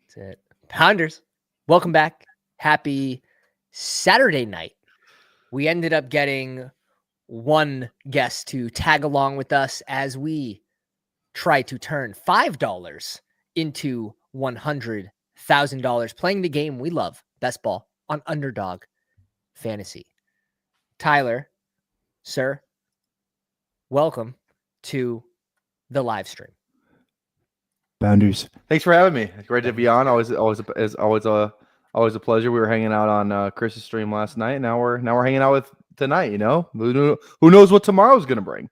That's it. Pounders, welcome back. Happy Saturday night. We ended up getting one guest to tag along with us as we try to turn $5 into $100,000 playing the game we love, best ball, on Underdog Fantasy. Tyler, sir, welcome to the live stream. Boundaries. Thanks for having me. Great to be on. Always a pleasure. We were hanging out on Chris's stream last night. Now we're hanging out with tonight. You know, who knows what tomorrow's gonna bring?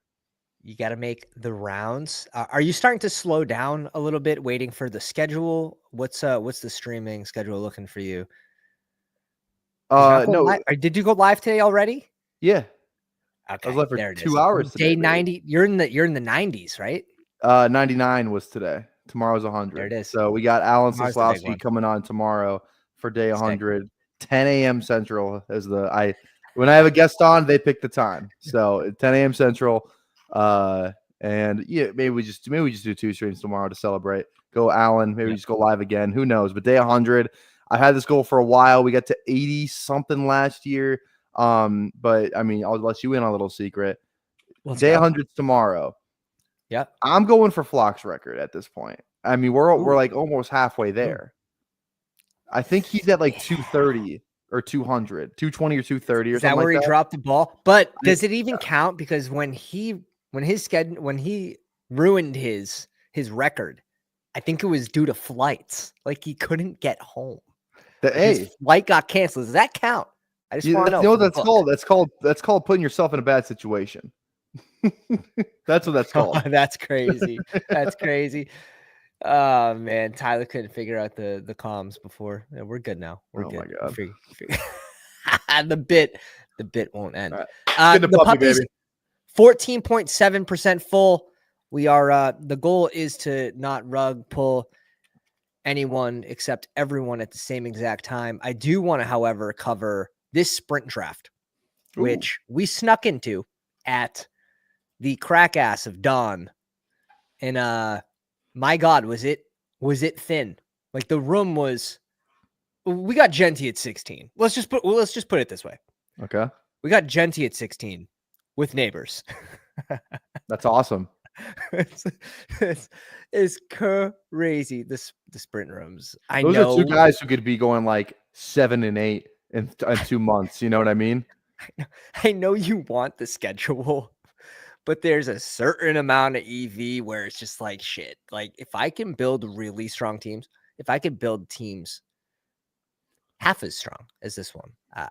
You got to make the rounds. Are you starting to slow down a little bit, waiting for the schedule? What's the streaming schedule looking for you? No. Did you go live today already? Yeah. Okay. I was live for there it 2 is. hours today. Day 90. You're in the 90s, right? 99 was today. Tomorrow's 100. There it is. So we got Alan Tomorrow's the big Soslowski one. coming on tomorrow for day Sick. 100. 10 a.m. Central is when I have a guest on, they pick the time. So 10 a.m. Central. And yeah, maybe we just do 2 streams tomorrow to celebrate. Go Alan, maybe we just go live again. Who knows? But day 100, I had this goal for a while. We got to 80 something last year. But I mean, I'll let you in on a little secret. Day 100's tomorrow. Yep. I'm going for Flock's record at this point. I mean, we're like almost halfway there. I think he's at like 230 or 200, 220 or 230 or something. Is that where he dropped the ball? But does it even count? Because when he ruined his record, I think it was due to flights. Like he couldn't get home. His flight got canceled. Does that count? I just want to know. You know what that's called? That's called putting yourself in a bad situation. That's what that's called. Oh, that's crazy. That's crazy. Oh man, Tyler couldn't figure out the comms before. Yeah, we're good now. We're good. My God. The bit won't end. Right. The puppy's 14.7% full. We are the goal is to not rug pull anyone except everyone at the same exact time. I do want to, however, cover this sprint draft, which we snuck into at the crack ass of dawn. And my God, was it thin? Like the room was. We got Genty at 16. Let's just put it this way. Okay. We got Genty at 16 with neighbors. That's awesome. It's crazy. The sprint rooms. Those are 2 guys who could be going like 7 and 8 in 2 months. You know what I mean? I know you want the schedule, but there's a certain amount of EV where it's just like shit. Like if I can build really strong teams, if I could build teams half as strong as this one,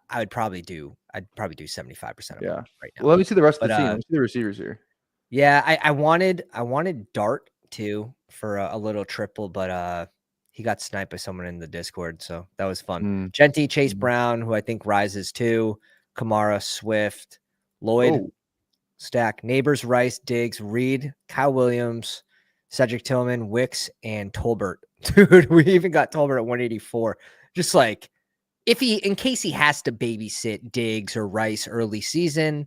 I'd probably do 75% of them right now. Well, let me see the rest of the team. Let me see the receivers here. Yeah, I wanted Dart too for a little triple, but he got sniped by someone in the Discord, so that was fun. Genty, Chase Brown, who I think rises too, Kamara, Swift, Lloyd, Stack, Neighbors, Rice, Diggs, Reed, Kyle Williams, Cedric Tillman, Wicks, and Tolbert. Dude, we even got Tolbert at 184. Just like in case he has to babysit Diggs or Rice early season,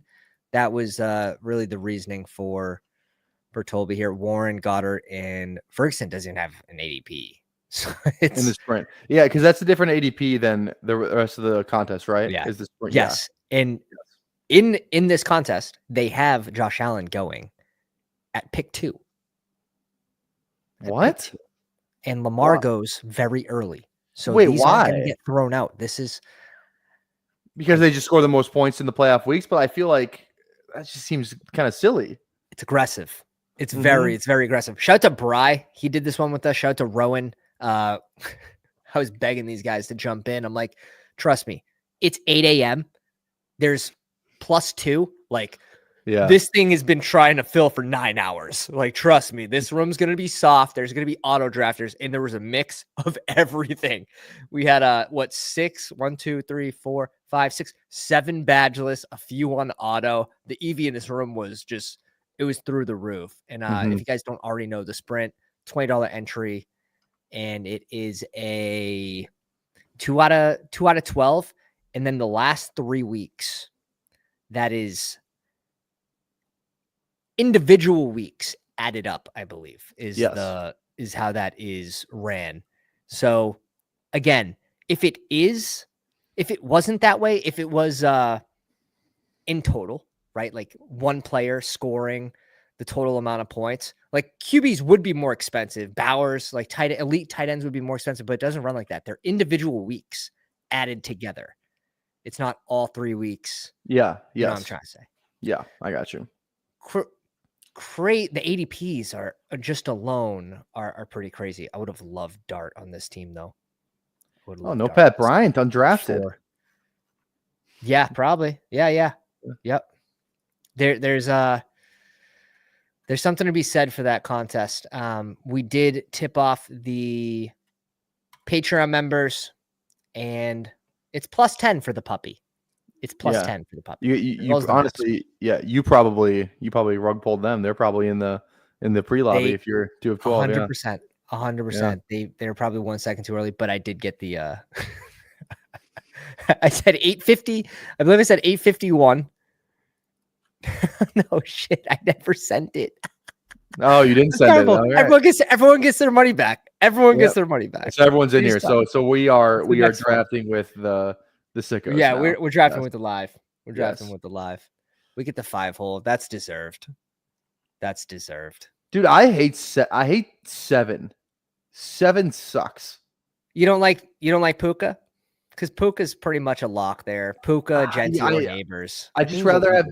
that was really the reasoning for Tolby here. Warren, Goddard, and Ferguson doesn't have an ADP. So in the sprint. Yeah, because that's a different ADP than the rest of the contest, right? Yeah. Is the sprint? Yes. Yeah. And in this contest, they have Josh Allen going at pick 2. What? And Lamar goes very early. So wait, these why? aren't going to get thrown out. This is because they just score the most points in the playoff weeks, but I feel like that just seems kind of silly. It's aggressive. It's very aggressive. Shout out to Bry. He did this one with us. Shout out to Rowan. I was begging these guys to jump in. I'm like, trust me, it's 8 a.m. There's +2. Like, this thing has been trying to fill for 9 hours. Like, trust me, this room's going to be soft. There's going to be auto drafters, and there was a mix of everything. We had 6, 1, 2, 3, 4, 5, 6, 7 badgeless, a few on auto. The EV in this room was it was through the roof. And if you guys don't already know the sprint, $20 entry, and it is a 2 out of 12. And then the last 3 weeks, that is individual weeks added up, I believe, is how that is ran. So again, if it wasn't that way, if it was in total, right? Like one player scoring the total amount of points, like QBs would be more expensive. Bowers, like elite tight ends would be more expensive, but it doesn't run like that. They're individual weeks added together. It's not all 3 weeks. Yeah. You know what I'm trying to say. Yeah, I got you. The ADPs are just alone are pretty crazy. I would have loved Dart on this team though. Oh, no Pat Bryant undrafted. Yeah, probably. Yeah. Yep. There's something to be said for that contest. We did tip off the Patreon members, and it's plus 10 for the puppy. It's plus 10 for the puppy. You honestly, you probably rug pulled them. They're probably in the pre-lobby if you're 2 of 12. 100%. 100%. They're probably 1 second too early, but I did get the I said 850. I believe I said 851. No shit. I never sent it. Oh, you didn't send it. Right. Everyone gets their money back. Everyone gets their money back. So everyone's in here. So we are drafting with the sickos. Yeah, we're drafting with the live. We're drafting with the live. We get the 5 hole. That's deserved. Dude, I hate 7. 7 sucks. You don't like Puka? Because Puka's pretty much a lock there. Puka, Genty, or Neighbors. I'd just rather have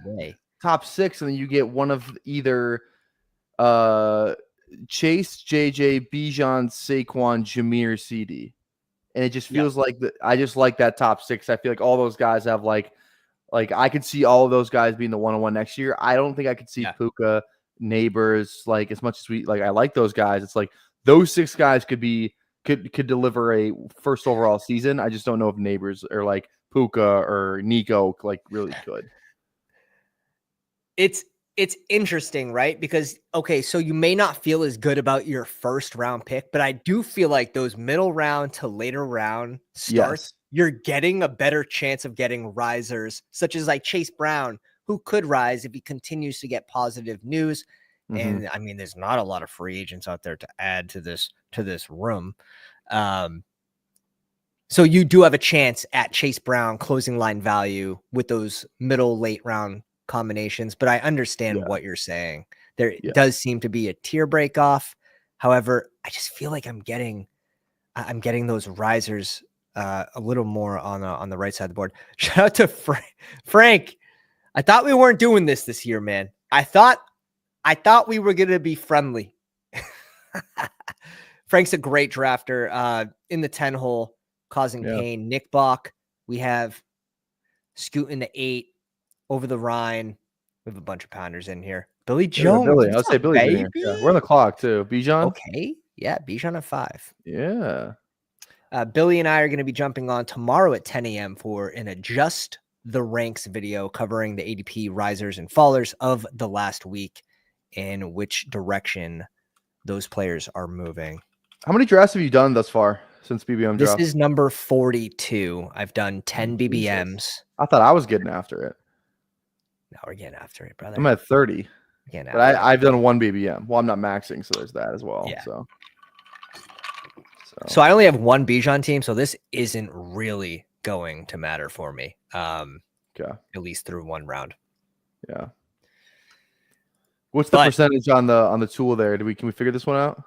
top 6, and then you get one of either Chase, JJ, Bijan, Saquon, Jameer, CD. And it just feels like I just like that top 6. I feel like all those guys have like I could see all of those guys being the 1-on-1 next year. I don't think I could see Puka, Neighbors, like as much as I like those guys. It's like those 6 guys could deliver a first overall season. I just don't know if Neighbors or like Puka or Nico like really could. It's interesting, right? Because, okay, so you may not feel as good about your first round pick, but I do feel like those middle round to later round starts, you're getting a better chance of getting risers, such as like Chase Brown, who could rise if he continues to get positive news. Mm-hmm. And I mean, there's not a lot of free agents out there to add to this room. So you do have a chance at Chase Brown closing line value with those middle late round combinations, but I understand what you're saying. There does seem to be a tier break off. However, I just feel like I'm getting those risers a little more on the right side of the board. Shout out to Frank. I thought we weren't doing this year, man. I thought we were going to be friendly. Frank's a great drafter in the 10 hole, causing pain. Nick Bach, we have scooting the 8 over the Rhine. We have a bunch of pounders in here. Billy Jones. Billy. I'll say Billy's in here. Yeah, we're on the clock too. Bijan. Okay. Yeah, Bijan at 5. Yeah. Billy and I are going to be jumping on tomorrow at 10 a.m. for an Adjust the Ranks video covering the ADP risers and fallers of the last week and which direction those players are moving. How many drafts have you done thus far since BBM dropped? This is number 42. I've done 10 BBMs. I thought I was getting after it. No, we're getting after it, brother. I'm at 30. But I've done 1 BBM. Well, I'm not maxing, so there's that as well. Yeah. So I only have 1 Bijan team, so this isn't really going to matter for me. At least through 1 round. Yeah. What's the percentage on the tool there? Can we figure this one out?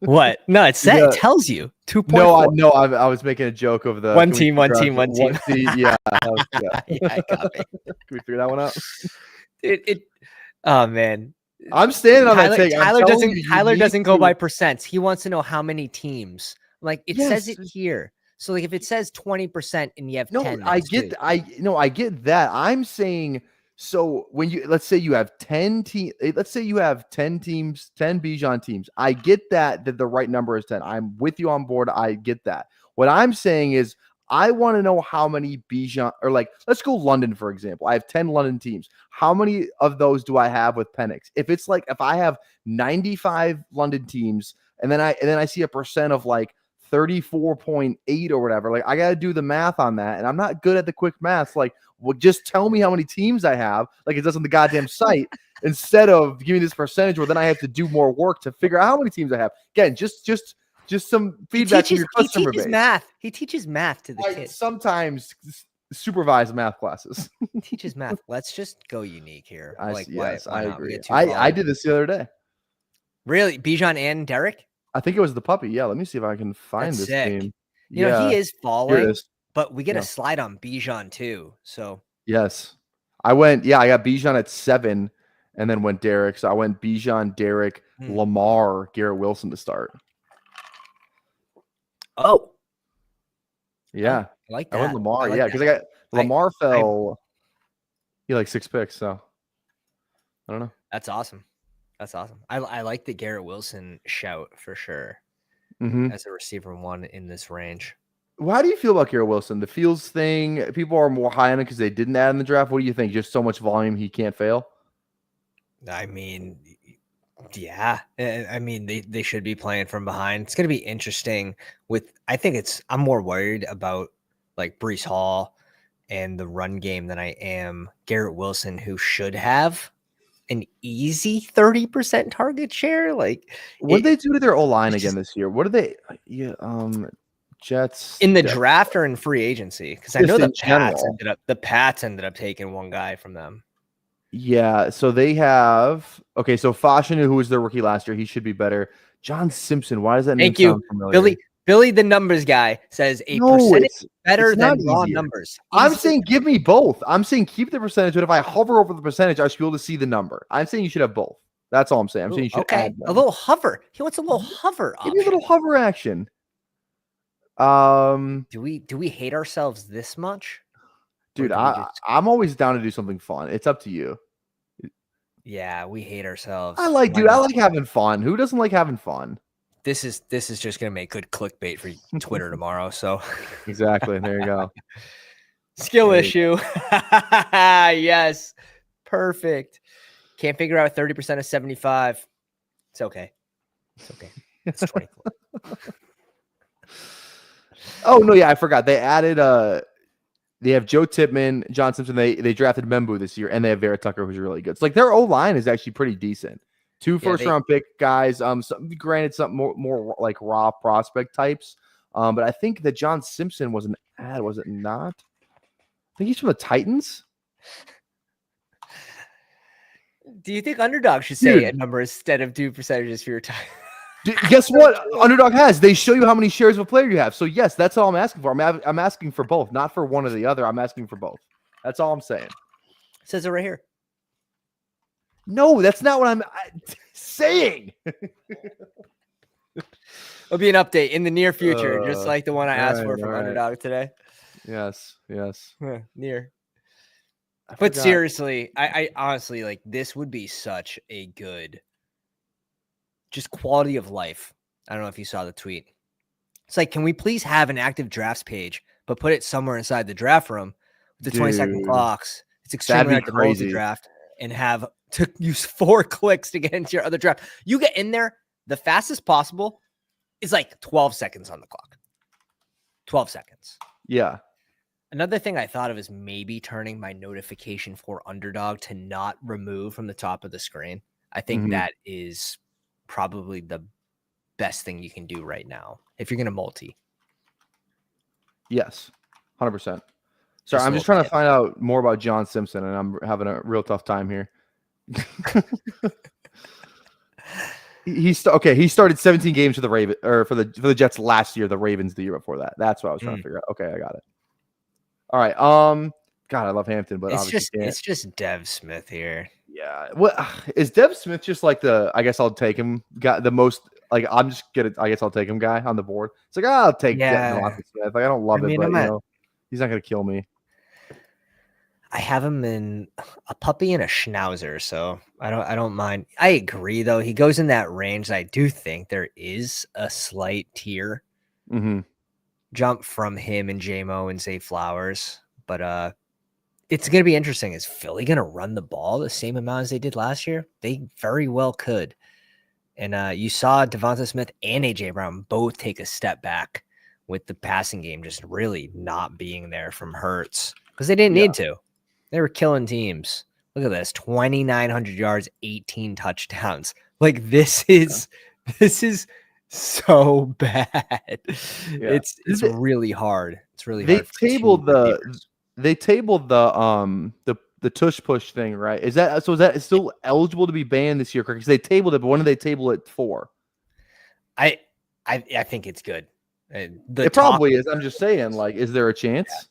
What? No, it tells you 2.4. No, I was making a joke of the one team. Yeah, I got it. Can we figure that one out? Oh man, I'm standing on that take. Tyler doesn't go by percents. He wants to know how many teams. Like it says it here. So like if it says 20% and you have 10, I get that. I'm saying. So when let's say you have 10 teams, 10 Bijan teams. I get that the right number is 10. I'm with you on board. I get that. What I'm saying is I want to know how many Bijan, or like, let's go London, for example. I have 10 London teams. How many of those do I have with Penix? If I have 95 London teams and then I see a percent of like 34.8 or whatever, like I got to do the math on that. And I'm not good at the quick math. Like, well, just tell me how many teams I have, like it does on the goddamn site, instead of giving this percentage where then I have to do more work to figure out how many teams I have. Again, just Just some feedback from your customer base. He teaches math to the kids. Sometimes supervise math classes. Teaches math. Let's just go unique here. I why not? agree. I did this the other day. Really? Bijan and Derek? I think it was the puppy. Yeah, let me see if I can find this game. You know, he is falling, but we get a slide on Bijan too. So yes. I got Bijan at 7 and then went Derek. So I went Bijan, Derek, Lamar, Garrett Wilson to start. Oh. Yeah. I like that. I went Lamar. Because I got Lamar fell. He like 6 picks. So I don't know. That's awesome. I like the Garrett Wilson shout for sure as a receiver 1 in this range. Well, how do you feel about Garrett Wilson? The Fields thing, people are more high on it because they didn't add in the draft. What do you think? Just so much volume, he can't fail? I mean, yeah. I mean, they should be playing from behind. It's going to be interesting I'm more worried about like Breece Hall and the run game than I am Garrett Wilson, who should have an easy 30% target share. Like, what did they do to their O-line again this year? What did they? Jets in the draft or in free agency? Because I know the Pats ended up taking one guy from them. Yeah, so they have so Fashanu, who was their rookie last year, he should be better. John Simpson, why does that name sound familiar? Billy, the numbers guy, says percentage better than raw numbers. I'm saying give me both. I'm saying keep the percentage, but if I hover over the percentage, I should be able to see the number. I'm saying you should have both. That's all I'm saying. I'm saying you should add them. A little hover. He wants a little hover option. Give me a little hover action. Do we hate ourselves this much? Dude, I'm always down to do something fun. It's up to you. Yeah, we hate ourselves. I like having fun. Who doesn't like having fun? This is just gonna make good clickbait for Twitter tomorrow. So exactly. There you go. Skill issue. Yes. Perfect. Can't figure out 30% of 75. It's okay. It's 24. Oh no, yeah, I forgot. They added they have Joe Tippmann, John Simpson. They drafted Membu this year, and they have Vera Tucker, who's really good. It's like their O-line is actually pretty decent. 2 first-round pick guys. Granted, some more like raw prospect types. But I think that John Simpson was an ad, was it not? I think he's from the Titans. Do you think Underdog should say a number instead of do percentages for your time? Guess what? Underdog has. They show you how many shares of a player you have. So yes, that's all I'm asking for. I'm asking for both, not for one or the other. I'm asking for both. That's all I'm saying. It says it right here. No, that's not what I'm saying. It'll be an update in the near future, just like the one I asked for from Underdog today. Yes. Near. But seriously, I honestly, like, this would be such a good just quality of life. I don't know if you saw the tweet. It's like, can we please have an active drafts page, but put it somewhere inside the draft room with the 20-second clocks? It's extremely hard to hold the draft and have to use 4 clicks to get into your other draft. You get in there the fastest possible is like 12 seconds on the clock. 12 seconds. Yeah. Another thing I thought of is maybe turning my notification for Underdog to not remove from the top of the screen. I think that is probably the best thing you can do right now if you're going to multi. Yes, 100%. Sorry, I'm just trying to find out more about John Simpson, and I'm having a real tough time here. He started 17 games for the Raven or for the Jets last year. The Ravens the year before that. That's what I was trying to figure out. Okay, I got it. All right. God, I love Hampton, but it's just Dev Smith here. Yeah. What is Dev Smith just like the? I guess I'll take him. Got the most. Like I'm just gonna. I guess I'll take him guy on the board. It's like I'll take Devin Smith. Like I don't love it, but he's not gonna kill me. I have him in a puppy and a schnauzer, so I don't mind. I agree though. He goes in that range. I do think there is a slight tier jump from him and JMO and Zay Flowers, but it's gonna be interesting. Is Philly gonna run the ball the same amount as they did last year? They very well could. And you saw Devonta Smith and AJ Brown both take a step back with the passing game just really not being there from Hurts because they didn't need to. They were killing teams. Look at this, 2,900 yards, 18 touchdowns. Like this is so bad. Yeah. It's really hard. It's really They hard for tabled two the receivers. they tabled the tush push thing, right? Is that still eligible to be banned this year? Because they tabled it, but when did they table it for? I think it's good. The It talk probably is. I'm just saying, like, is there a chance?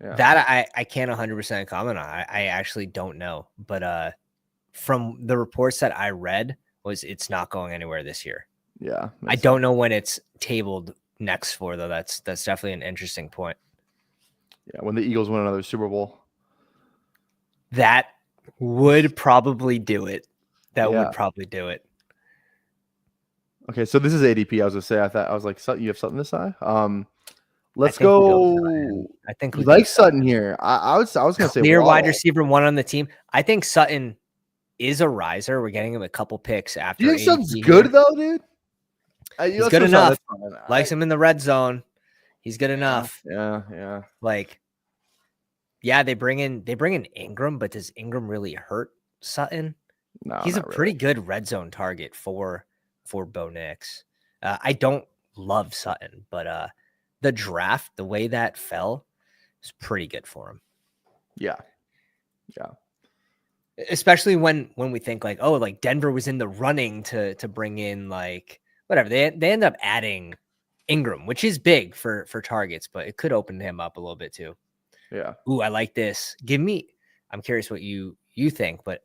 Yeah. that I can't 100% comment on. I actually don't know, but from the reports that I read was it's not going anywhere this year. Yeah. I don't know when it's tabled next for, though. That's definitely an interesting point. Yeah, when the Eagles win another Super Bowl. That would probably do it. That Yeah. would probably do it. Okay, so this is ADP. I was gonna say. I was like, Sutton, you have something to say? Let's I think we go. Sutton. I think You we like go Sutton here. I was gonna say clear wide Waddle. receiver 1 on the team. I think Sutton is a riser. We're getting him a couple picks after. Do you think ADP Sutton's here. good though, dude? He's good enough. Likes him in the red zone. He's good enough. Yeah. Like, yeah, they bring in Ingram, but does Ingram really hurt Sutton? No, he's a not pretty really. good red zone target for Bo Nix. I don't love Sutton, but the draft, the way that fell, is pretty good for him. Yeah. Especially when we think like, oh, like Denver was in the running to bring in like whatever. They end up adding Ingram, which is big for targets, but it could open him up a little bit too. Yeah. Ooh, I like this. I'm curious what you think, but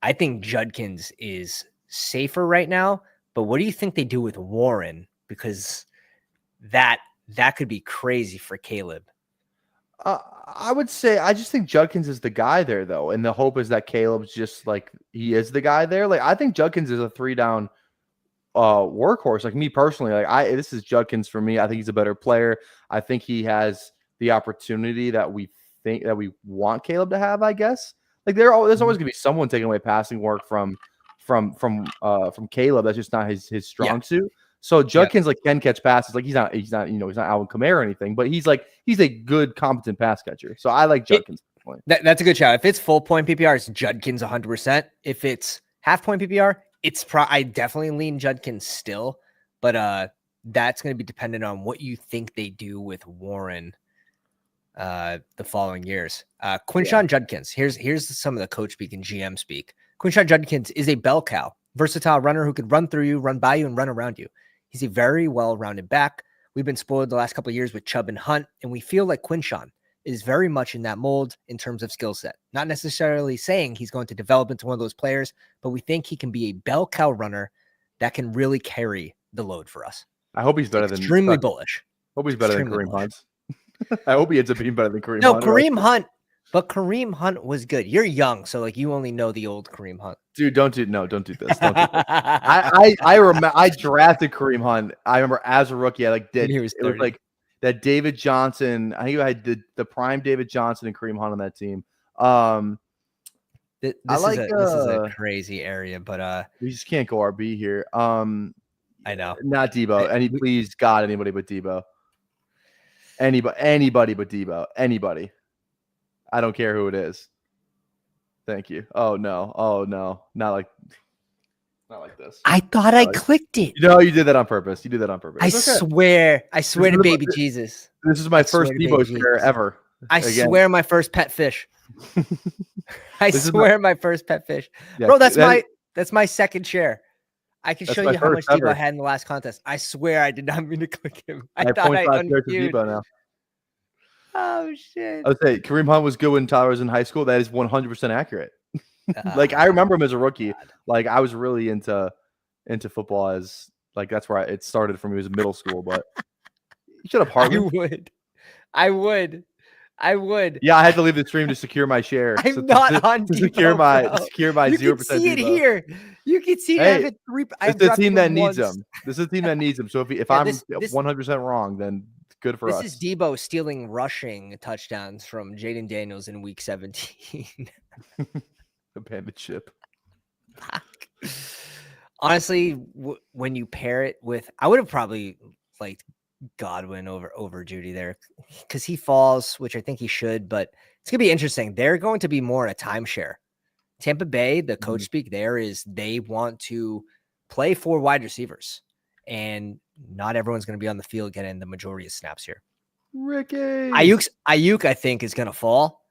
I think Judkins is safer right now. But what do you think they do with Warren? Because that could be crazy for Caleb. I would say I just think Judkins is the guy there though, and the hope is that Caleb's just like he is the guy there. Like I think Judkins is a 3-down workhorse. Like me personally, like this is Judkins for me. I think he's a better player. I think he has the opportunity that we want Caleb to have. I guess like there's always gonna be someone taking away passing work from Caleb. That's just not his strong suit. So Judkins like can catch passes. Like he's not he's not Alvin Kamara or anything, but he's a good competent pass catcher. So I like Judkins. That's a good shout. If it's full point PPR, it's Judkins 100%. If it's half point PPR, I definitely lean Judkins still, but that's going to be dependent on what you think they do with Warren the following years. Quinshon Judkins. Here's some of the coach speak and GM speak. Quinshon Judkins is a bell cow, versatile runner who could run through you, run by you, and run around you. He's a very well-rounded back. We've been spoiled the last couple of years with Chubb and Hunt, and we feel like Quinshon is very much in that mold in terms of skill set. Not necessarily saying he's going to develop into one of those players, but we think he can be a bell cow runner that can really carry the load for us. I hope he's better than extremely bullish. Hope he's better than Kareem Hunt. I hope he ends up being better than Kareem Hunt. No, Kareem Hunt. But Kareem Hunt was good. You're young, so like you only know the old Kareem Hunt. Dude, don't do this. Don't do this. I remember I drafted Kareem Hunt. I remember as a rookie, it was like that David Johnson. I think I had the prime David Johnson and Kareem Hunt on that team. This is a crazy area, but we just can't go RB here. I know. Not Debo. Please God, anybody but Debo. Anybody but Debo. Anybody. I don't care who it is. Thank you. Oh no. Not like this. I thought I clicked it. No, you did that on purpose. I swear to baby Jesus. This is my first Debo share ever. I swear my first pet fish. I swear my first pet fish. Yeah, bro, that's my second share. I can show you how much Debo I had in the last contest. I swear I did not mean to click him. I thought I unqueued. Debo now. Oh shit! I would say Kareem Hunt was good when Tyler was in high school. That is 100% accurate. Like I remember him as a rookie. God. Like I was really into football as like that's where it started for me. It was middle school, but you should have Hartman. I would. Yeah, I had to leave the stream to secure my share. I'm not on Debo, secure my 0%. You can see it here. You can see it. It's the team that needs him. This is a team that needs him. So if I'm 100% wrong, then good for us. This is Debo stealing rushing touchdowns from Jaden Daniels in week 17. Abandoned ship. Honestly, when you pair it with, I would have probably liked Godwin over Judy there because he falls, which I think he should, but it's going to be interesting. They're going to be more a timeshare. Tampa Bay, the coach speak there is they want to play 4 wide receivers. and not everyone's going to be on the field getting the majority of snaps here. Ricky. Ayuk, I think, is going to fall.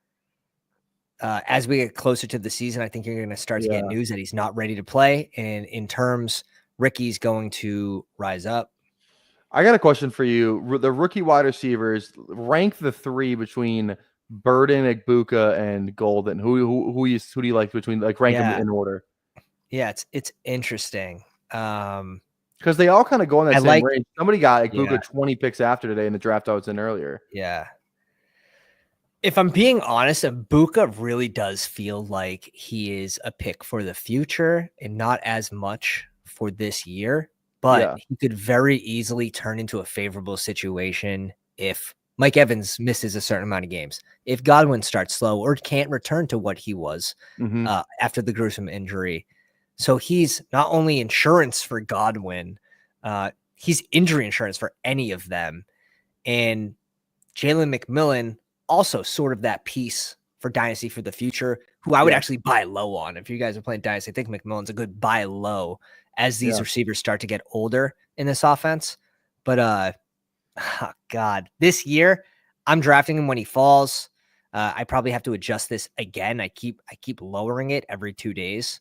As we get closer to the season, I think you're going to start to get news that he's not ready to play. And in terms, Ricky's going to rise up. I got a question for you. The rookie wide receivers, rank the three between Burden, Igbuka, and Golden. Who do you like between, like, rank them in order? Yeah, it's interesting. Because they all kind of go in that same range. Somebody got Igbuka 20 picks after today in the draft I was in earlier. Yeah. If I'm being honest, Igbuka really does feel like he is a pick for the future and not as much for this year. But he could very easily turn into a favorable situation if Mike Evans misses a certain amount of games, if Godwin starts slow or can't return to what he was after the gruesome injury. So he's not only insurance for Godwin, he's injury insurance for any of them. And Jalen McMillan, also sort of that piece for Dynasty for the future, who I would actually buy low on. If you guys are playing Dynasty, I think McMillan's a good buy low as these receivers start to get older in this offense. But oh God, this year I'm drafting him when he falls. I probably have to adjust this again. I keep lowering it every 2 days.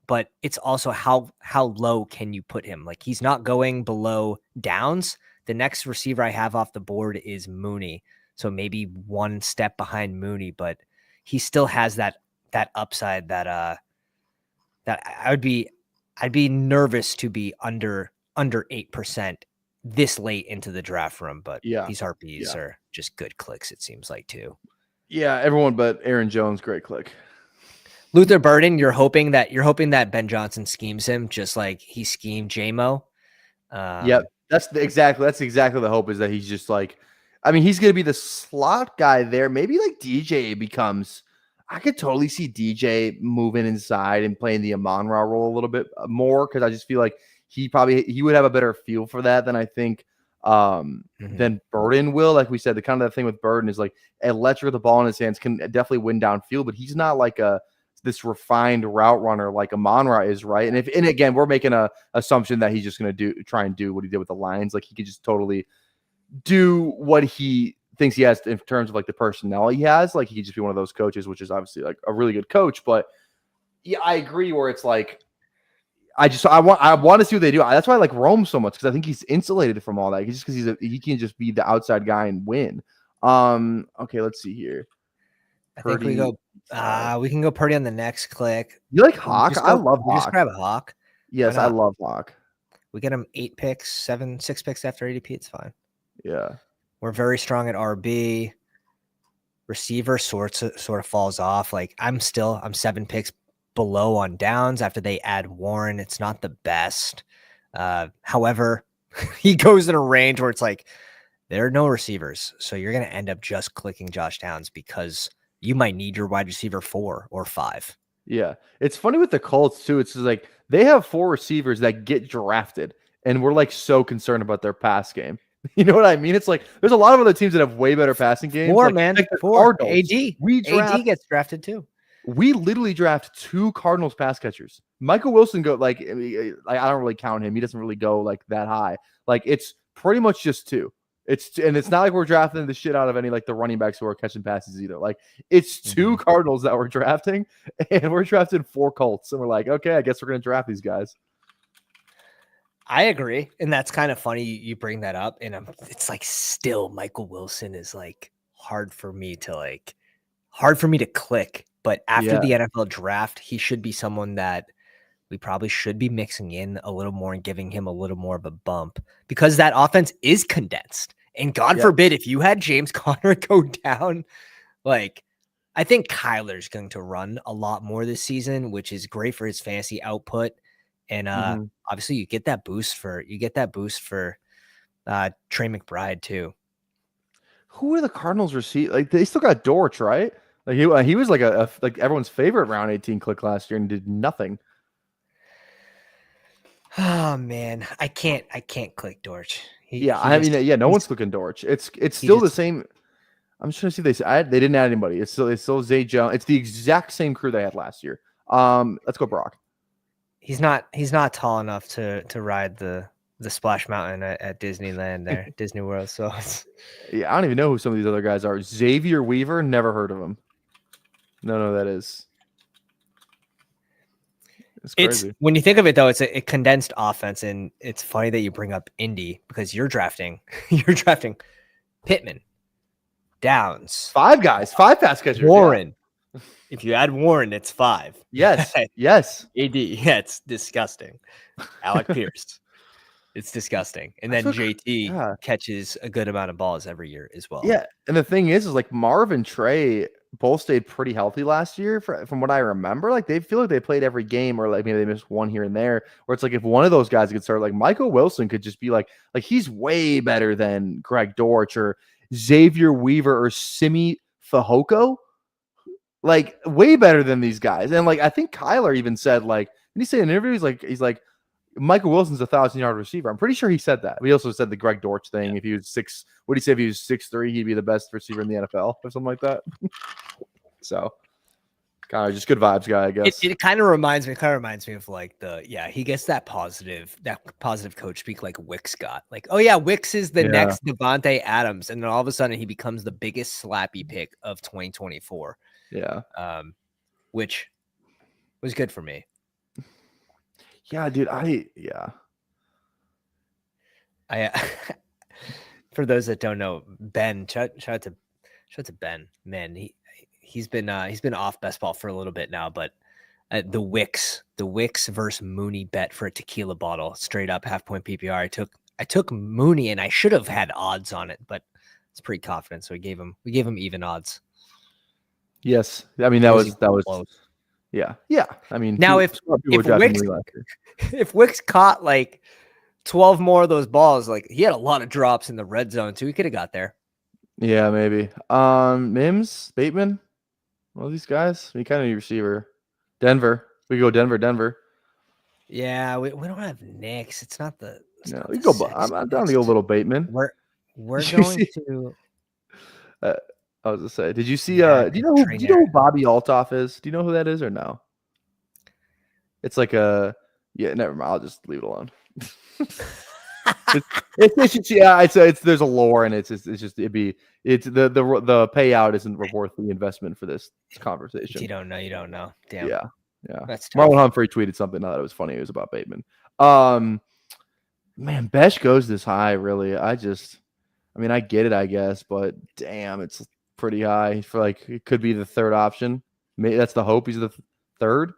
But it's also how low can you put him? Like, he's not going below Downs. The next receiver I have off the board is Mooney. So maybe one step behind Mooney, but he still has that upside that I'd be nervous to be under 8% this late into the draft room. But these RPs are just good clicks, it seems like, too. Yeah, everyone but Aaron Jones, great click. Luther Burden, you're hoping that Ben Johnson schemes him just like he schemed JMO. That's exactly the hope, is that he's just like, I mean, he's going to be the slot guy there. Maybe like DJ becomes, I could totally see DJ moving inside and playing the Amon-Ra role a little bit more, because I just feel like he would have a better feel for that than I think than Burden will. Like we said, the kind of thing with Burden is like electric with the ball in his hands, can definitely win downfield, but he's not like this refined route runner like Amon-Ra is, right? And again, we're making a assumption that he's just going to try and do what he did with the Lions. Like, he could just totally do what he thinks he has in terms of like the personnel he has. Like, he could just be one of those coaches, which is obviously like a really good coach. But yeah, I agree where it's like, I want to see what they do. That's why I like Rome so much, because I think he's insulated from all that. Just because he can just be the outside guy and win. Okay, let's see here. Purdy. I think we can go Purdy on the next click. You like Hawk? I love Hawk. Just grab a Hawk. Yes, I love Hawk. We get him 6 picks after ADP. It's fine. Yeah. We're very strong at RB. Receiver sort of falls off. Like, I'm 7 picks below on Downs after they add Warren. It's not the best. However, he goes in a range where it's like, there are no receivers. So you're going to end up just clicking Josh Downs because you might need your wide receiver 4 or 5. Yeah. It's funny with the Colts too. It's just like they have 4 receivers that get drafted, and we're like so concerned about their pass game. You know what I mean? It's like there's a lot of other teams that have way better passing games. 4, like, man. Like 4. AD gets drafted too. We literally draft 2 Cardinals pass catchers. Michael Wilson I don't really count him. He doesn't really go like that high. Like, it's pretty much just 2. It's not like we're drafting the shit out of any like the running backs who are catching passes either. Like, it's 2 Cardinals that we're drafting, and we're drafting 4 Colts, and we're like, okay, I guess we're gonna draft these guys. I agree, and that's kind of funny you bring that up. And it's like, still Michael Wilson is like hard for me to click. But after the NFL draft, he should be someone that we probably should be mixing in a little more and giving him a little more of a bump, because that offense is condensed. And God forbid, if you had James Conner go down, like, I think Kyler's going to run a lot more this season, which is great for his fantasy output. And obviously you get that boost for Trey McBride too. Who are the Cardinals receive? Like, they still got Dortch, right? Like, he was like like everyone's favorite round 18 click last year and did nothing. Oh man, I can't click Dortch. No one's clicking Dortch. It's still the same. I'm just trying to see if they didn't add anybody. It's still Zay Jones. It's the exact same crew they had last year. Let's go Brock. He's not tall enough to ride the the Splash Mountain at Disneyland there, Disney World. So Yeah, I don't even know who some of these other guys are. Xavier Weaver, never heard of him. No, that is. It's crazy. When you think of it though, it's a condensed offense, and it's funny that you bring up Indy because you're drafting Pittman, Downs, 5 guys, 5 pass catchers. Warren. Yeah. If you add Warren, it's 5. Yes. AD, yeah, it's disgusting. Alec Pierce, it's disgusting. And then JT catches a good amount of balls every year as well. Yeah, and the thing is like Marv and Trey both stayed pretty healthy last year from what I remember. Like they feel like they played every game, or like maybe they missed one here and there, where it's like if one of those guys could start, like Michael Wilson could just be like he's way better than Greg Dortch or Xavier Weaver or Simi Fehoko, like way better than these guys. And like I think Kyler even said, like, did he say in an interview, he's like Michael Wilson's 1,000-yard receiver. I'm pretty sure he said that. He also said the Greg Dortch thing. Yeah. If he was 6, what did he say? If he was 6'3", he'd be the best receiver in the NFL or something like that. So, kind of just good vibes guy, I guess. It kind of reminds me of like he gets that positive coach speak like Wicks got. Like, oh yeah, Wicks is the next Devontae Adams, and then all of a sudden he becomes the biggest slappy pick of 2024. Yeah. Which was good for me. Yeah, dude. For those that don't know, Ben, shout out to Ben. Man, he's been off best ball for a little bit now, but the Wicks versus Mooney bet for a tequila bottle, straight up half-point PPR. I took Mooney, and I should have had odds on it, but it's pretty confident, so we gave him even odds. Yes, I mean that was close. Yeah. I mean, now if Wicks caught like 12 more of those balls, like he had a lot of drops in the red zone too. He could have got there. Yeah, maybe. Mims, Bateman, all these guys. We kind of need receiver. Denver. We go Denver. Yeah, we don't have Knicks. It's not the. No, we go. I'm down to go a little Bateman. We're going to. I was gonna say, did you see? Do you know who Bobby Altoff is? Do you know who that is or no? It's like never mind. I'll just leave it alone. it's there's a lore, and it's the payout isn't worth the investment for this conversation. You don't know. Damn. Yeah. That's Marlon Humphrey tweeted something. I thought it was funny. It was about Bateman. Man, Besh goes this high. Really, I get it, I guess, but damn, it's pretty high for like it could be the third option. Maybe that's the hope. He's the third.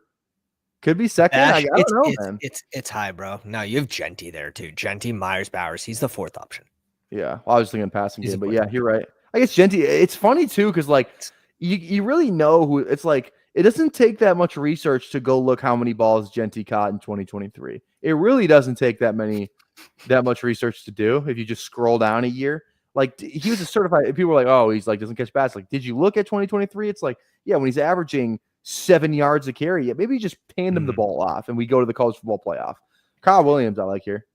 Could be second. I don't know, man. It's high, bro. No, you have Genty there too. Genty, Myers, Bowers. He's the fourth option. Yeah, well, I was thinking passing game, but yeah, you're right. I guess Genty. It's funny too because like you really know who. It's like it doesn't take that much research to go look how many balls Genty caught in 2023. It really doesn't take that much research to do if you just scroll down a year. Like he was a certified. People were like, "Oh, he's like doesn't catch bats." Like, did you look at 2023? It's like, yeah, when he's averaging 7 yards a carry, yeah, maybe just hand him the ball off, and we go to the college football playoff. Kyle Williams, I like here.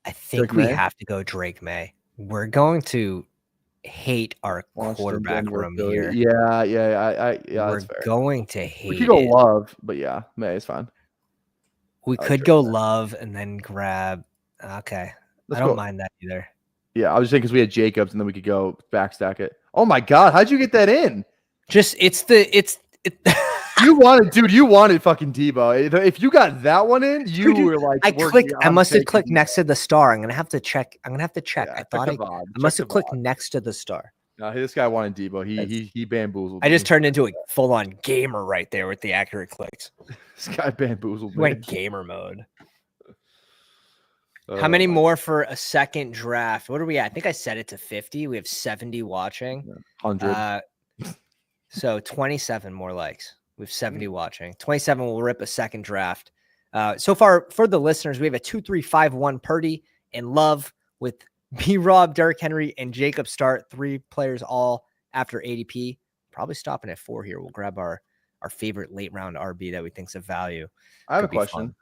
I think we have to go Drake May. We're going to hate our quarterback room here. Yeah. We're going to hate. We could go Love, but yeah, May is fine. We could go Love and then grab. Okay, I don't mind that either. Yeah, I was just saying because we had Jacobs and then we could go backstack it. Oh my God, how'd you get that in? Just You wanted fucking Debo. If you got that one in, you were like, I must have clicked next to the star. I'm gonna have to check. Yeah, I thought I must have clicked next to the star. No, this guy wanted Debo. He bamboozled. I just turned into a full-on gamer right there with the accurate clicks. This guy bamboozled. Went gamer mode. How many more for a second draft? What are we at? I think I set it to 50. We have 70 watching. 100. So 27 more likes. We have 70 watching. 27 will rip a second draft. So far, for the listeners, we have a 2-3-5-1 Purdy and Love with B-Rob, Derrick Henry, and Jacob start. 3 players all after ADP. Probably stopping at 4 here. We'll grab our favorite late round RB that we think's of value. I have a question. Fun.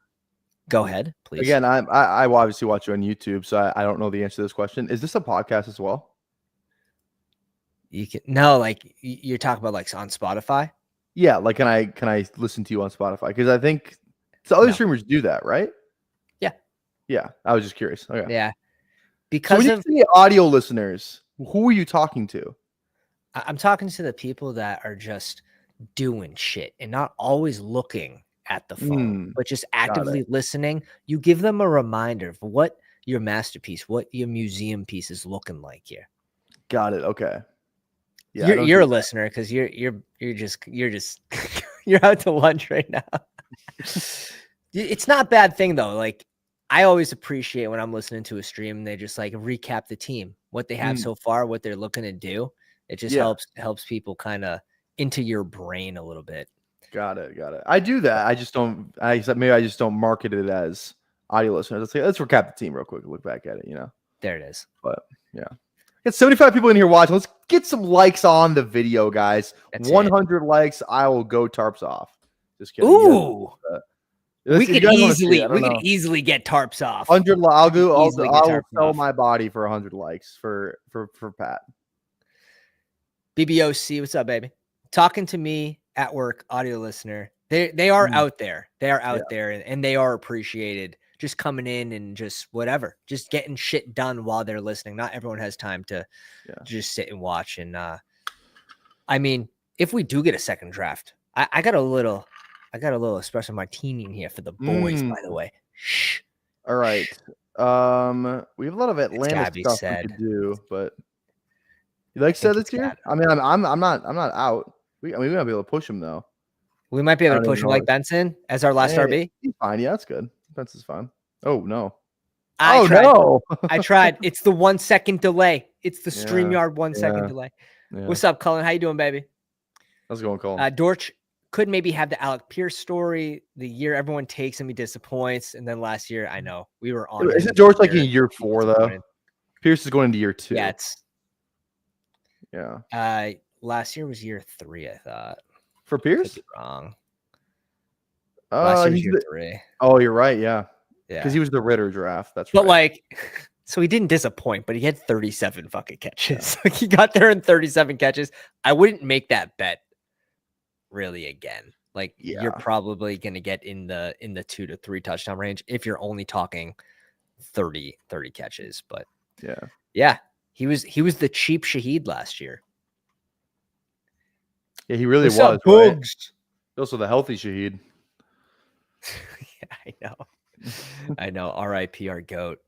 Go ahead, please. Again, I obviously watch you on YouTube, so I don't know the answer to this question. Is this a podcast as well? Like you're talking about like on Spotify. Yeah, like can I listen to you on Spotify? Because I think the other streamers do that, right? Yeah. Yeah, I was just curious. Okay. Yeah. So Because when you of say audio listeners, who are you talking to? I'm talking to the people that are just doing shit and not always looking at the phone, but just Got it. actively listening. You give them a reminder of what your masterpiece, what your museum piece is looking like here. Got it. Okay. Yeah, You're a listener because you're just you're out to lunch right now. It's not a bad thing though. Like I always appreciate when I'm listening to a stream and they just like recap the team, what they have so far, what they're looking to do. It just helps people kind of into your brain a little bit. Got it. I do that. I just don't. Maybe I just don't market it as audio listeners. Let's recap the team real quick. Look back at it. There it is. But yeah, got 75 people in here watching. Let's get some likes on the video, guys. That's 100 likes. I will go tarps off. Just kidding. Ooh, we could easily easily get tarps off. 100. I'll sell my body for 100 likes for Pat. BBOC, what's up, baby? Talking to me at work, audio listener. They are out there. They are out there, and they are appreciated. Just coming in and just whatever, just getting shit done while they're listening. Not everyone has time to just sit and watch. And I mean, if we do get a second draft, I got a little espresso martini in here for the boys. By the way, shh. All right. We have a lot of Atlanta stuff we could do, but you like said this year? I mean, I'm not out. We might be able to push him though. We might be able to push him like Benson as our last RB. He's fine. Yeah, that's good. Benson's fine. Oh no. No. I tried. It's the 1 second delay. It's the StreamYard 1 second delay. Yeah. What's up, Cullen? How you doing, baby? How's it going, Cullen? Dortch could maybe have the Alec Pierce story. The year everyone takes him, he disappoints. And then last year, I know we were on. Isn't Dortch like in year 4 though? Pierce is going into year 2. Yeah. Last year was year 3, I thought. For Pierce? Could be wrong. Last year was year 3. Oh, you're right. Yeah. Because he was the Ritter draft. That's right. But like, so he didn't disappoint, but he had 37 fucking catches. Yeah. Like he got there in 37 catches. I wouldn't make that bet really again. Like you're probably going to get in the 2 to 3 touchdown range if you're only talking 30 catches. But yeah, he was the cheap Shaheed last year. Yeah, he really was. Right? Also the healthy Shaheed. Yeah, I know. R.I.P. our GOAT.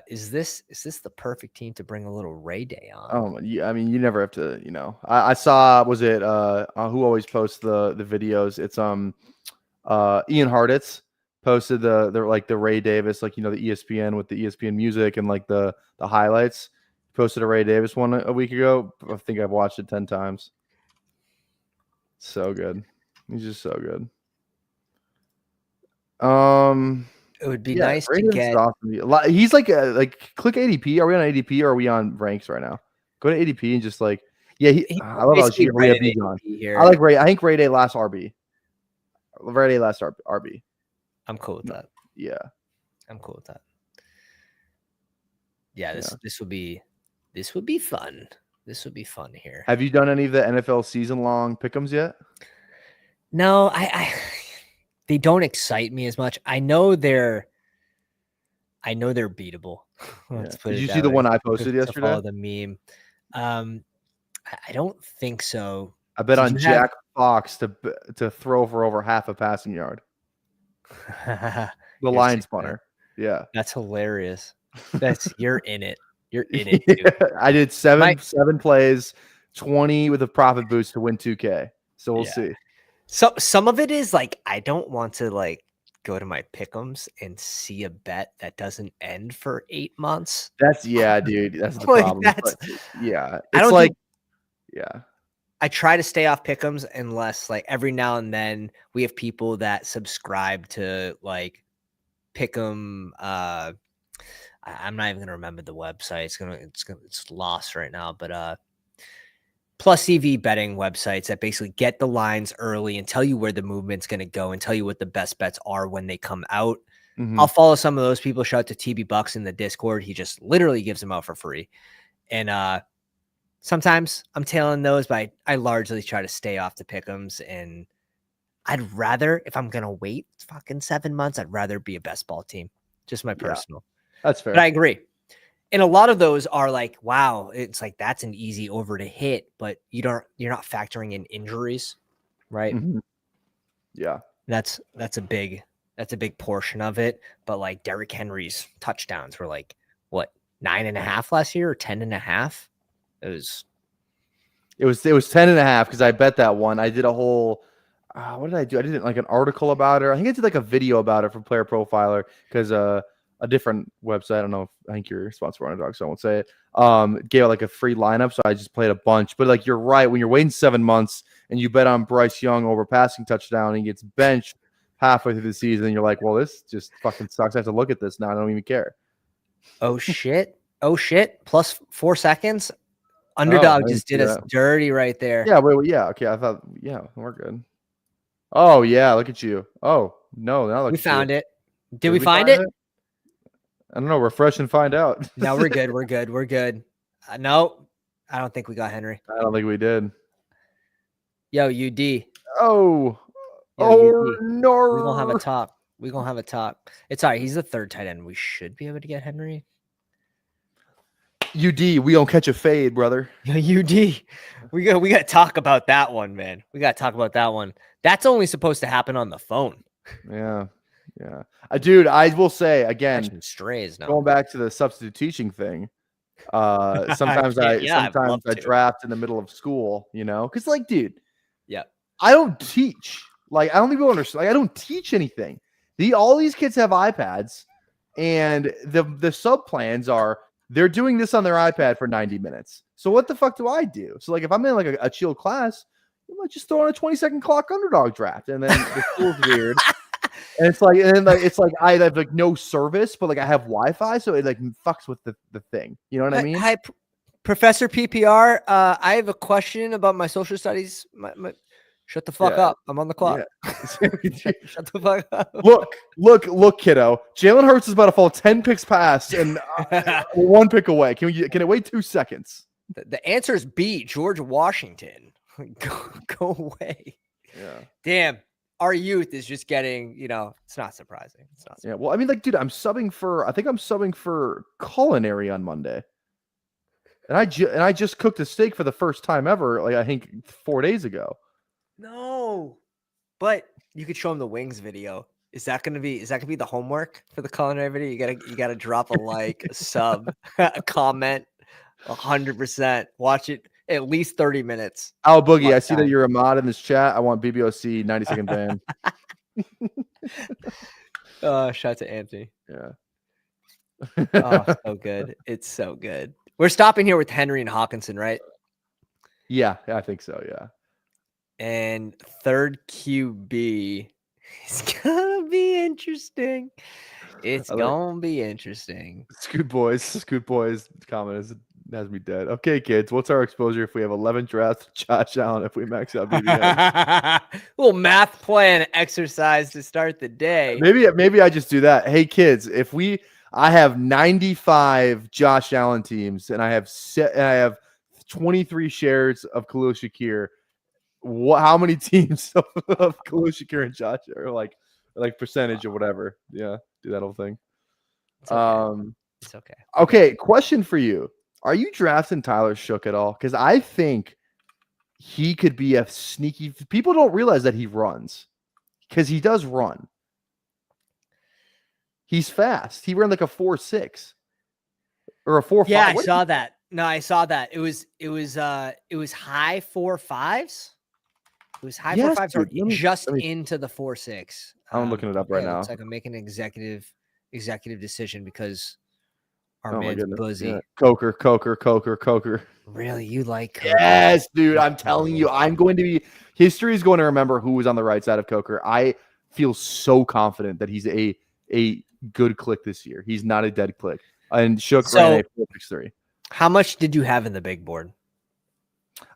Is this the perfect team to bring a little Ray Day on? Oh, yeah. I mean, you never have to. I saw. Was it who always posts the videos? It's Ian Harditz posted the Ray Davis, the ESPN with the ESPN music and like the highlights. Posted a Ray Davis one a week ago. I think I've watched it 10 times. So good. He's just so good. It would be nice to get. Awesome. He's like click ADP. Are we on ADP or are we on ranks right now? Go to ADP and just I love how here. I like Ray. I think Ray Day last RB. Ray Day last RB. I'm cool with that. Yeah, I'm cool with that. Yeah, this would be fun. This would be fun here. Have you done any of the NFL season long pick'ems yet? No, I they don't excite me as much. I know they're beatable. Did you see the one I posted yesterday? Follow the meme. I don't think so. I bet on Jack Fox to throw for over half a passing yard. The Lions punter. Yeah. That's hilarious. You're in it. You're in it, dude. I did seven plays, 20 with a profit boost to win 2K. So we'll see. So some of it is like I don't want to go to my pick'ems and see a bet that doesn't end for 8 months. Dude. That's the problem. I try to stay off pick'ems unless every now and then we have people that subscribe to pick'em. I'm not even gonna remember the website. It's lost right now, but plus EV betting websites that basically get the lines early and tell you where the movement's going to go and tell you what the best bets are when they come out. Mm-hmm. I'll follow some of those people. Shout out to TB Bucks in the Discord. He just literally gives them out for free. And sometimes I'm tailing those, but I largely try to stay off the pick'ems. And I'd rather, if I'm going to wait fucking 7 months, I'd rather be a best ball team. Just my personal. That's fair. But I agree. And a lot of those are like, wow, it's like that's an easy over to hit, but you're not factoring in injuries, right? Mm-hmm. Yeah. That's a big portion of it. But like Derrick Henry's touchdowns were like what 9.5 last year or 10.5. It was 10.5 because I bet that one. I did a whole what did I do? I did like an article about it. I think I did like a video about it from Player Profiler because a different website. I don't know. I think you're sponsored by Underdog, so I won't say it. Gave like a free lineup, so I just played a bunch. But like you're right, when you're waiting 7 months and you bet on Bryce Young over passing touchdown and he gets benched halfway through the season, and you're like, well, this just fucking sucks. I have to look at this now. I don't even care. oh shit. Plus 4 seconds. Underdog just did us dirty right there. Yeah, wait, yeah, okay. I thought, yeah, we're good. Oh yeah, look at you. Oh no, now look. We found it. Did we find it? I don't know. Refresh and find out. No, we're good. We're good. No, I don't think we got Henry. I don't think we did. Yo, UD. Oh, UD. No. We're gonna have a top. It's all right. He's the third tight end. We should be able to get Henry. UD, we don't catch a fade, brother. UD. We got to talk about that one, man. We got to talk about that one. That's only supposed to happen on the phone. Yeah. Dude, I will say again, strays now. Going back to the substitute teaching thing. Sometimes I draft in the middle of school, because like, dude, yeah, I don't teach. Like, I don't think people understand. Like, I don't teach anything. All these kids have iPads, and the sub plans are they're doing this on their iPad for 90 minutes. So what the fuck do I do? So like, if I'm in like a chill class, I might just throw on a 20-second clock Underdog draft, and then the school's weird. And it's like I have like no service, but like I have Wi-Fi, so it like fucks with the thing. You know what I mean? Hi, Professor PPR. I have a question about my social studies. Shut the fuck up! I'm on the clock. Yeah. Shut the fuck up. Look, kiddo. Jalen Hurts is about to fall 10 picks past and 1 pick away. Can it wait 2 seconds? The answer is B. George Washington. Go away. Yeah. Damn. Our youth is just getting, it's not surprising. Yeah. Well, I mean, like, dude, I think I'm subbing for culinary on Monday. And I just cooked a steak for the first time ever, like I think 4 days ago. No. But you could show him the wings video. Is that gonna be the homework for the culinary video? You gotta drop a like, a sub, a comment, 100%. Watch it at least 30 minutes. Oh, Boogie, I see that you're a mod in this chat. I want BBOC 90-second ban. Shout out to Anthony. Yeah. Oh, so good. It's so good. We're stopping here with Henry and Hawkinson, right? Yeah, I think so, yeah. And third QB is gonna be interesting. It's gonna be interesting. Scoot boys comment has me dead. Okay, kids, what's our exposure if we have 11 drafts? Josh Allen if we max out BBM? Little math plan exercise to start the day. Maybe I just do that. Hey, kids, I have 95 Josh Allen teams, and I have 23 shares of Khalil Shakir. How many teams of Khalil Shakir and Josh are like percentage or whatever? Yeah, do that whole thing. It's okay. It's okay. Okay, question for you. Are you drafting Tyler Shook at all? Because I think he could be a sneaky. People don't realize that he runs because he does run. He's fast. He ran like a 4.6 or a 4.5. Yeah, I saw that. No, I saw that. It was high 4.5s. It was high 4.5s or just into the 4.6. I'm looking it up right now. It's like I'm making an executive decision because our man's buzzy. Yeah. Coker. Really? You like Coker? Yes, dude. I'm telling you, history is going to remember who was on the right side of Coker. I feel so confident that he's a good click this year. He's not a dead click. And Shook ran a 4.63. How much did you have in the big board?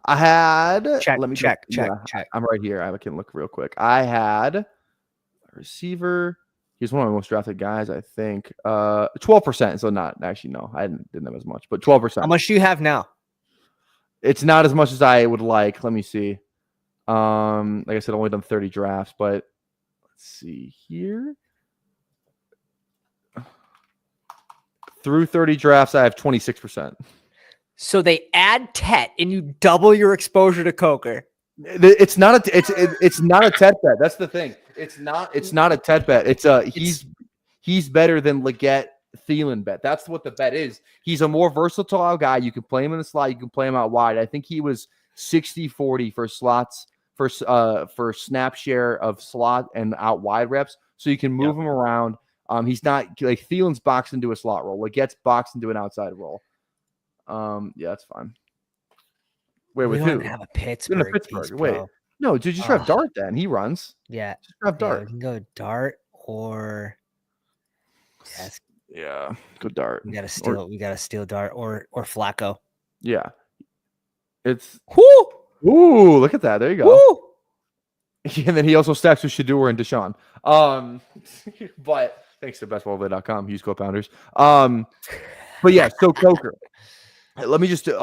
I had check. I'm right here. I can look real quick. I had a receiver. He's one of my most drafted guys, I think. 12%. So not actually, no, I didn't have as much, but 12%. How much do you have now? It's not as much as I would like. Let me see. Like I said, I've only done 30 drafts, but let's see here. Through 30 drafts, I have 26%. So they add Tet, and you double your exposure to Coker. It's not a Tet bet. That's the thing. It's not a Tet bet. He's better than Leggett Thielen bet. That's what the bet is. He's a more versatile guy. You can play him in the slot. You can play him out wide. I think he was 60-40 for slots for snap share of slot and out wide reps. So you can move him around. He's not like Thielen's boxed into a slot role. Leggett's boxed into an outside role. Yeah, that's fine. Wait, we with don't who? have a Pittsburgh. Piece, Wait, no, dude, just draft Dart then. He runs. Yeah, just draft Dart. We can go Dart or yeah, go Dart. We gotta steal Dart or Flacco. Yeah, it's ooh, look at that. There you go. Woo! And then he also stacks with Shador and Deshaun. But thanks to bestballplay.com, use code Pounders. But yeah, so Coker. I'll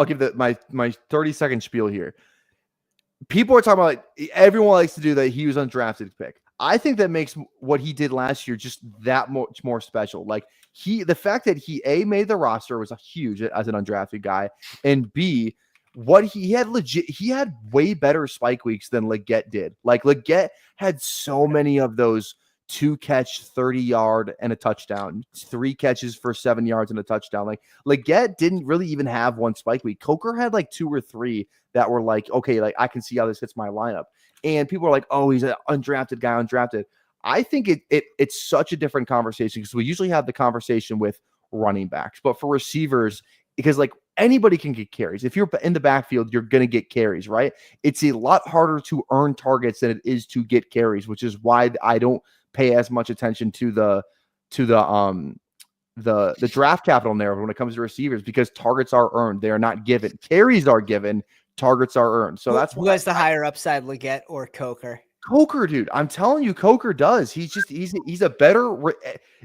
give my 30-second spiel here. People are talking about everyone likes to do that. He was undrafted pick. I think that makes what he did last year just that much more special. Like the fact that he made the roster was a huge as an undrafted guy, and B, what he had way better spike weeks than Leggett did. Like Leggett had so many of those 2-catch 30-yard and a touchdown, 3 catches for 7 yards and a touchdown. Like Leggett didn't really even have one spike week. Coker had like 2 or 3 that were like, okay, like I can see how this hits my lineup. And people are like, oh, he's an undrafted guy, undrafted. I think it's such a different conversation because we usually have the conversation with running backs, but for receivers, because like anybody can get carries. If you're in the backfield, you're going to get carries, right? It's a lot harder to earn targets than it is to get carries, which is why I don't pay as much attention to the draft capital narrative when it comes to receivers, because targets are earned. They are not given. Carries are given. Targets are earned. So that's who has the higher upside, Leggett or Coker? Coker, dude. I'm telling you, Coker does. He's a better.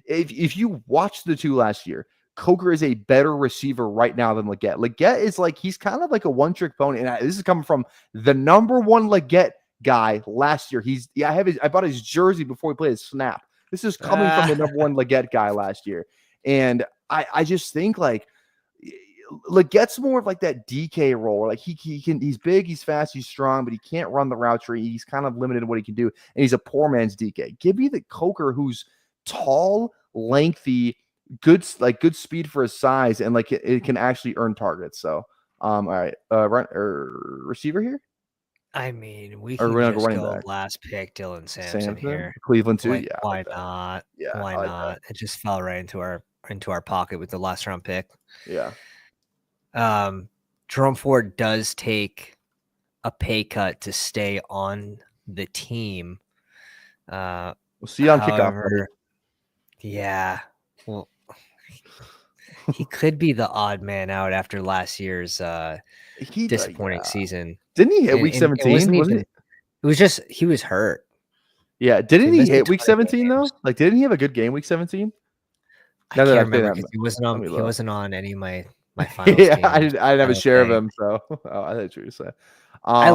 If you watched the two last year, Coker is a better receiver right now than Leggett. Leggett is like, he's kind of like a one-trick pony. And this is coming from the number one Leggett guy last year. I bought his jersey before he played his snap. This is coming from the number one Leggett guy last year. And I just think like Leggett's more of like that DK role. Like he's big, he's fast, he's strong, but he can't run the route tree. He's kind of limited in what he can do. And he's a poor man's DK. Give me the Coker who's tall, lengthy, good speed for his size, and like it can actually earn targets. So all right. Receiver here? I mean, we can just go last pick, Dylan Sampson here. Cleveland too. Yeah. Why not? Yeah. Why not? It just fell right into our pocket with the last round pick. Yeah. Jerome Ford does take a pay cut to stay on the team. We'll see you on kickoff. Yeah. Well, he could be the odd man out after last year's disappointing season. Didn't he hit week 17? It was just he was hurt. Yeah. Didn't he hit week 17 though? Like, didn't he have a good game week 17? I can't remember because he wasn't on any of my finals. Yeah, I didn't have a share of him. So I thought you were say. I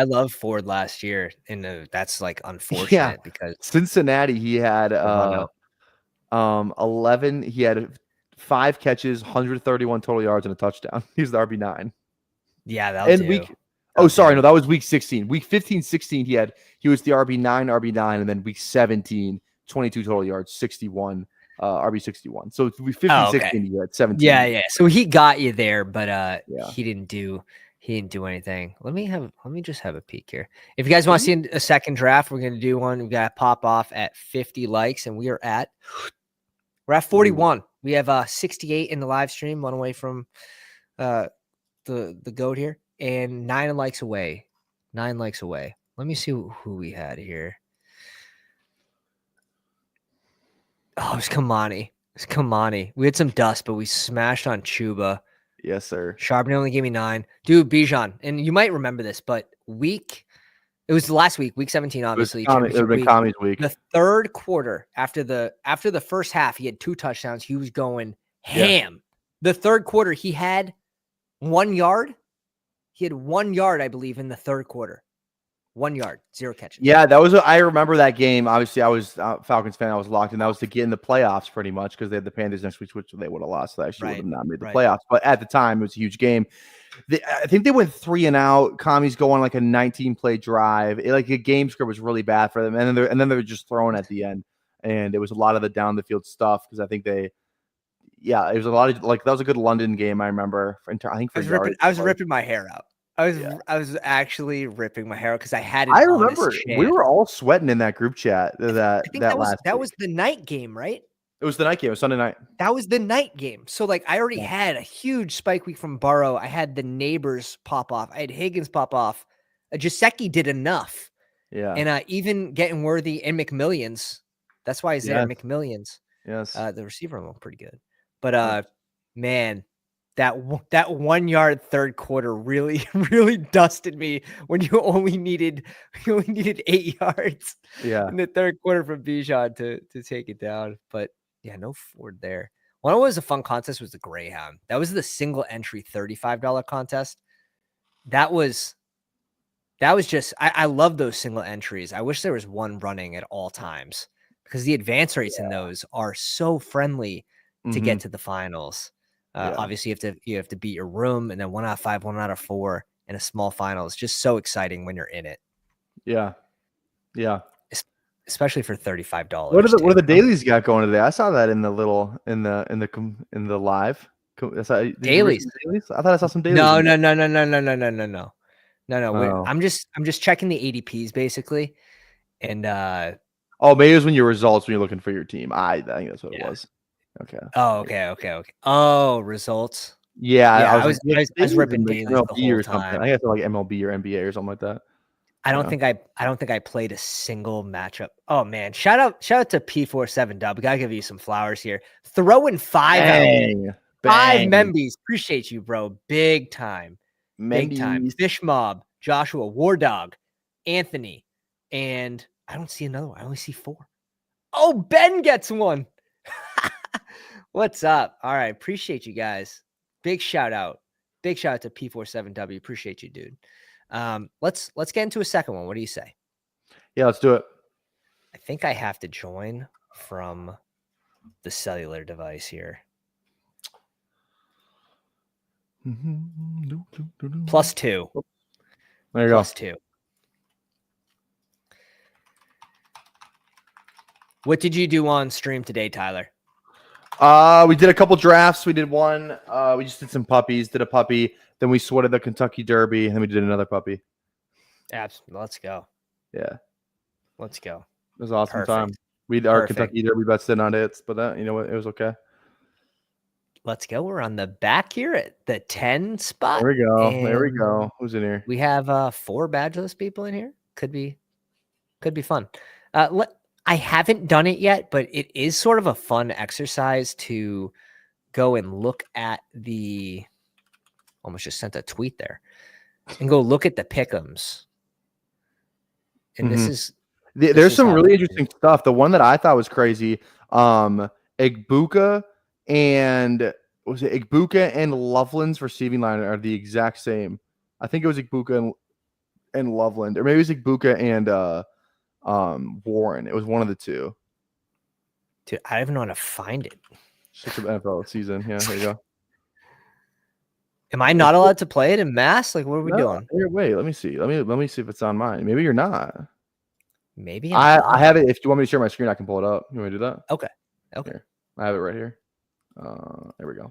love Ford last year, and that's like unfortunate because Cincinnati he had 11. He had 5 catches, 131 total yards, and a touchdown. He's the RB9. Yeah, that was that was week 16. Week 15, 16, he was the RB9, and then week 17, 22 total yards, 61, RB 61. So week 15, 16, he had 17. Yeah. So he got you there, but he didn't do anything. Let me just have a peek here. If you guys want to see a second draft, we're gonna do one. We got to pop off at 50 likes, and we're at 41. We have 68 in the live stream, one away from the GOAT here, and 9 likes away. 9 likes away. Let me see who we had here. Oh, it's Kamani. We had some dust, but we smashed on Chuba. Yes, sir. Charbonnet only gave me 9. Dude, Bijan, and you might remember this, but it was the last week, week 17, obviously. It would have been Kami's week. The third quarter, after the first half, he had 2 touchdowns. He was going ham. Yeah. The third quarter, he had 1 yard. He had 1 yard, I believe, in the third quarter. 1 yard, 0 catches. Yeah, that was. I remember that game. Obviously, I was a Falcons fan. I was locked in. That was to get in the playoffs, pretty much, because they had the Panthers next week, which they would have lost. So they actually would have not made the playoffs. But at the time, it was a huge game. I think they went 3-and-out. Commies go on like a 19-play drive. The game script was really bad for them, and then they were just throwing at the end, and it was a lot of the down the field stuff because I think it was a lot of that was a good London game. I remember. I was ripping my hair out. I was actually ripping my hair out because I had. I remember we were all sweating in that group chat. That was the night game, right? It was the night game. It was Sunday night. That was the night game. So I already had a huge spike week from Burrow. I had the neighbors pop off. I had Higgins pop off. Jaceki did enough. Yeah. And even getting Worthy and McMillions. That's why he's there. McMillions. Yes. The receiver looked pretty good. But man, that 1 yard third quarter really, really dusted me when you only needed 8 yards in the third quarter from Bijan to take it down. But yeah, no Ford there. One was a fun contest was the Greyhound. That was the single entry $35 contest. That was just I love those single entries. I wish there was one running at all times because the advance rates in those are so friendly to get to the finals. Obviously you have to beat your room, and then 1 out of 5, 1 out of 4 in a small final is just so exciting when you're in it. Yeah. Especially for $35. What are the dailies got going today? I saw that in the live. Dailies. I thought I saw some dailies. No. I'm just checking the ADPs basically, and maybe it was when your results when you're looking for your team. I think that's what it was. Okay. Oh, okay. Oh, results. Yeah, I was ripping dailies the whole time. I guess like MLB or NBA or something like that. I don't think I played a single matchup. Oh man, shout out to P47 Dub. We gotta give you some flowers here. Throwing 5 5 Membies. Appreciate you, bro. Big time. Big time. Fish Mob, Joshua, War Dog, Anthony, and I don't see another one. I only see 4. Oh, Ben gets one. What's up? All right. Appreciate you guys. Big shout out to P47W. Appreciate you, dude. Let's get into a second one. What do you say? Yeah, let's do it. I think I have to join from the cellular device here. +2. There you go. +2. What did you do on stream today, Tyler? We did a couple drafts. We did one. We just did some puppies. Did a puppy. Then we sweated the Kentucky Derby, and then we did another puppy. Absolutely. Let's go. Yeah. Let's go. It was an awesome time. Our Kentucky Derby bets did not hit, but you know what? It was okay. Let's go. We're on the back here at the 10 spot. There we go. Who's in here? We have 4 badgeless people in here. Could be fun. I haven't done it yet, but it is sort of a fun exercise to go and look at the. Almost just sent a tweet there, and go look at the pick'ems. And there's some really interesting stuff. The one that I thought was crazy, Igbuka and Loveland's receiving line are the exact same. I think it was Igbuka and Loveland, or maybe it was Igbuka and Warren. It was one of the two. Dude, I don't even know how to find it. It's the NFL season. Yeah, there you go. Am I not allowed to play it in mass? Like, what are we doing? Here, wait, let me see. Let me see if it's on mine. Maybe you're not. Maybe I have it. If you want me to share my screen, I can pull it up. You want me to do that? Okay. Here. I have it right here. There we go.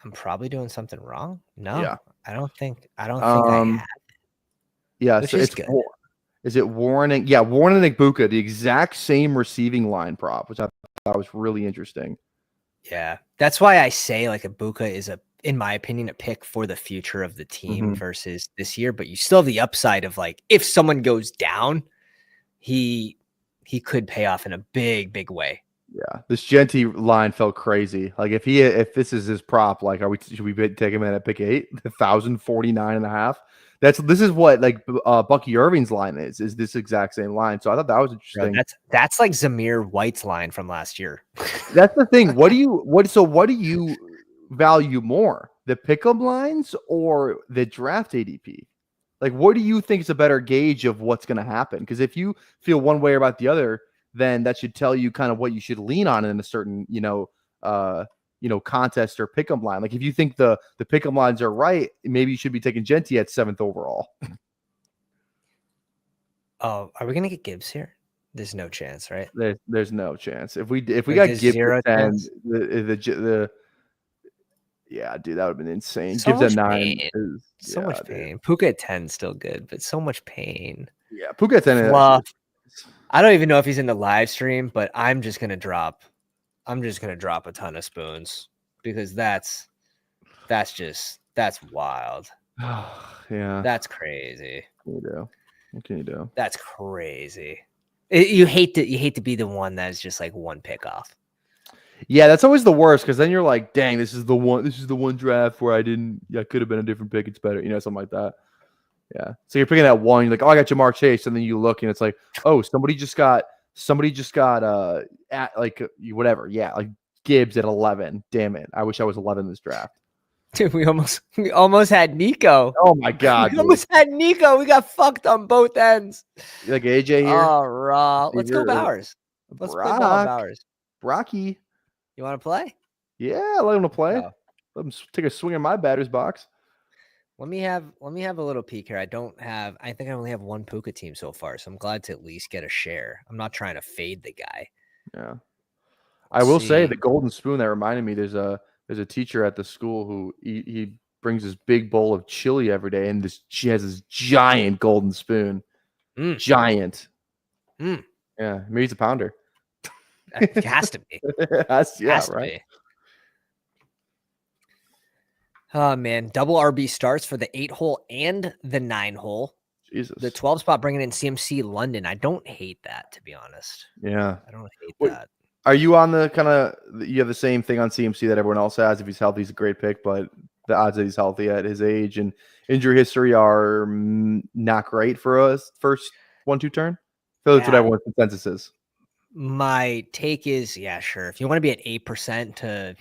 I'm probably doing something wrong. No, yeah. I don't think I have it. Yeah, so it's good. Is it Warren and Warren and Igbuka, the exact same receiving line prop, which I thought was really interesting. Yeah, that's why I say like Igbuka is in my opinion, a pick for the future of the team versus this year. But you still have the upside of like if someone goes down, he could pay off in a big way. Yeah, this Genty line felt crazy. Like if this is his prop, like should we take him in at pick 8, 1,049.5? This is what like Bucky Irving's line is this exact same line. So I thought that was interesting. Bro, that's like Zamir White's line from last year. That's the thing. What do you value more, the pick'em lines or the draft ADP? Like, what do you think is a better gauge of what's going to happen? Because if you feel one way about the other, then that should tell you kind of what you should lean on in a certain, contest or pick'em line. Like, if you think the pick'em lines are right, maybe you should be taking Genty at 7th overall. Oh, are we gonna get Gibbs here? There's no chance, right? There's no chance. If we Like, got there's Gibbs zero at 10, chance? yeah, dude, that would have been insane. So Gibbs at much 9 pain. is So yeah, much dude. pain. Puka at 10 still good, but so much pain. Yeah, Puka at 10 Fluff. I don't even know if he's in the live stream, but I'm just gonna drop a ton of spoons because that's wild. Yeah. That's crazy. What can you do? That's crazy. You hate to be the one that's just like one pick off. Yeah, that's always the worst because then you're like, dang, this is the one draft where I could have been a different pick. It's better, something like that. Yeah. So you're picking that one, you're like, oh, I got Jamar Chase, and then you look and it's like, oh, somebody just got at like whatever. Yeah, like Gibbs at 11. Damn it. I wish I was 11 in this draft. Dude, we almost had Nico. Oh my god. We almost had Nico. We got fucked on both ends. You like AJ here? Oh, raw. Let's go Bowers. Let's play ball Bowers. Brocky. You want to play? Yeah, let him to play. No. Let him take a swing in my batter's box. Let me have a little peek here. I think I only have one Puka team so far, so I'm glad to at least get a share. I'm not trying to fade the guy. Yeah. I will say the golden spoon that reminded me, there's a teacher at the school who he brings this big bowl of chili every day, and she has this giant golden spoon. Giant. Yeah, maybe it's a pounder. It has to be. Has to right. Be. Oh man, double RB starts for the 8-hole and the 9-hole. Jesus. The 12 spot bringing in CMC London. I don't hate that, to be honest. Yeah. I don't hate that. Are you on the kind of, you have the same thing on CMC that everyone else has? If he's healthy, he's a great pick, but the odds that he's healthy at his age and injury history are not great for us first 1-2 turn? I feel that's what everyone's consensus is. My take is, yeah, sure. If you want to be at 8%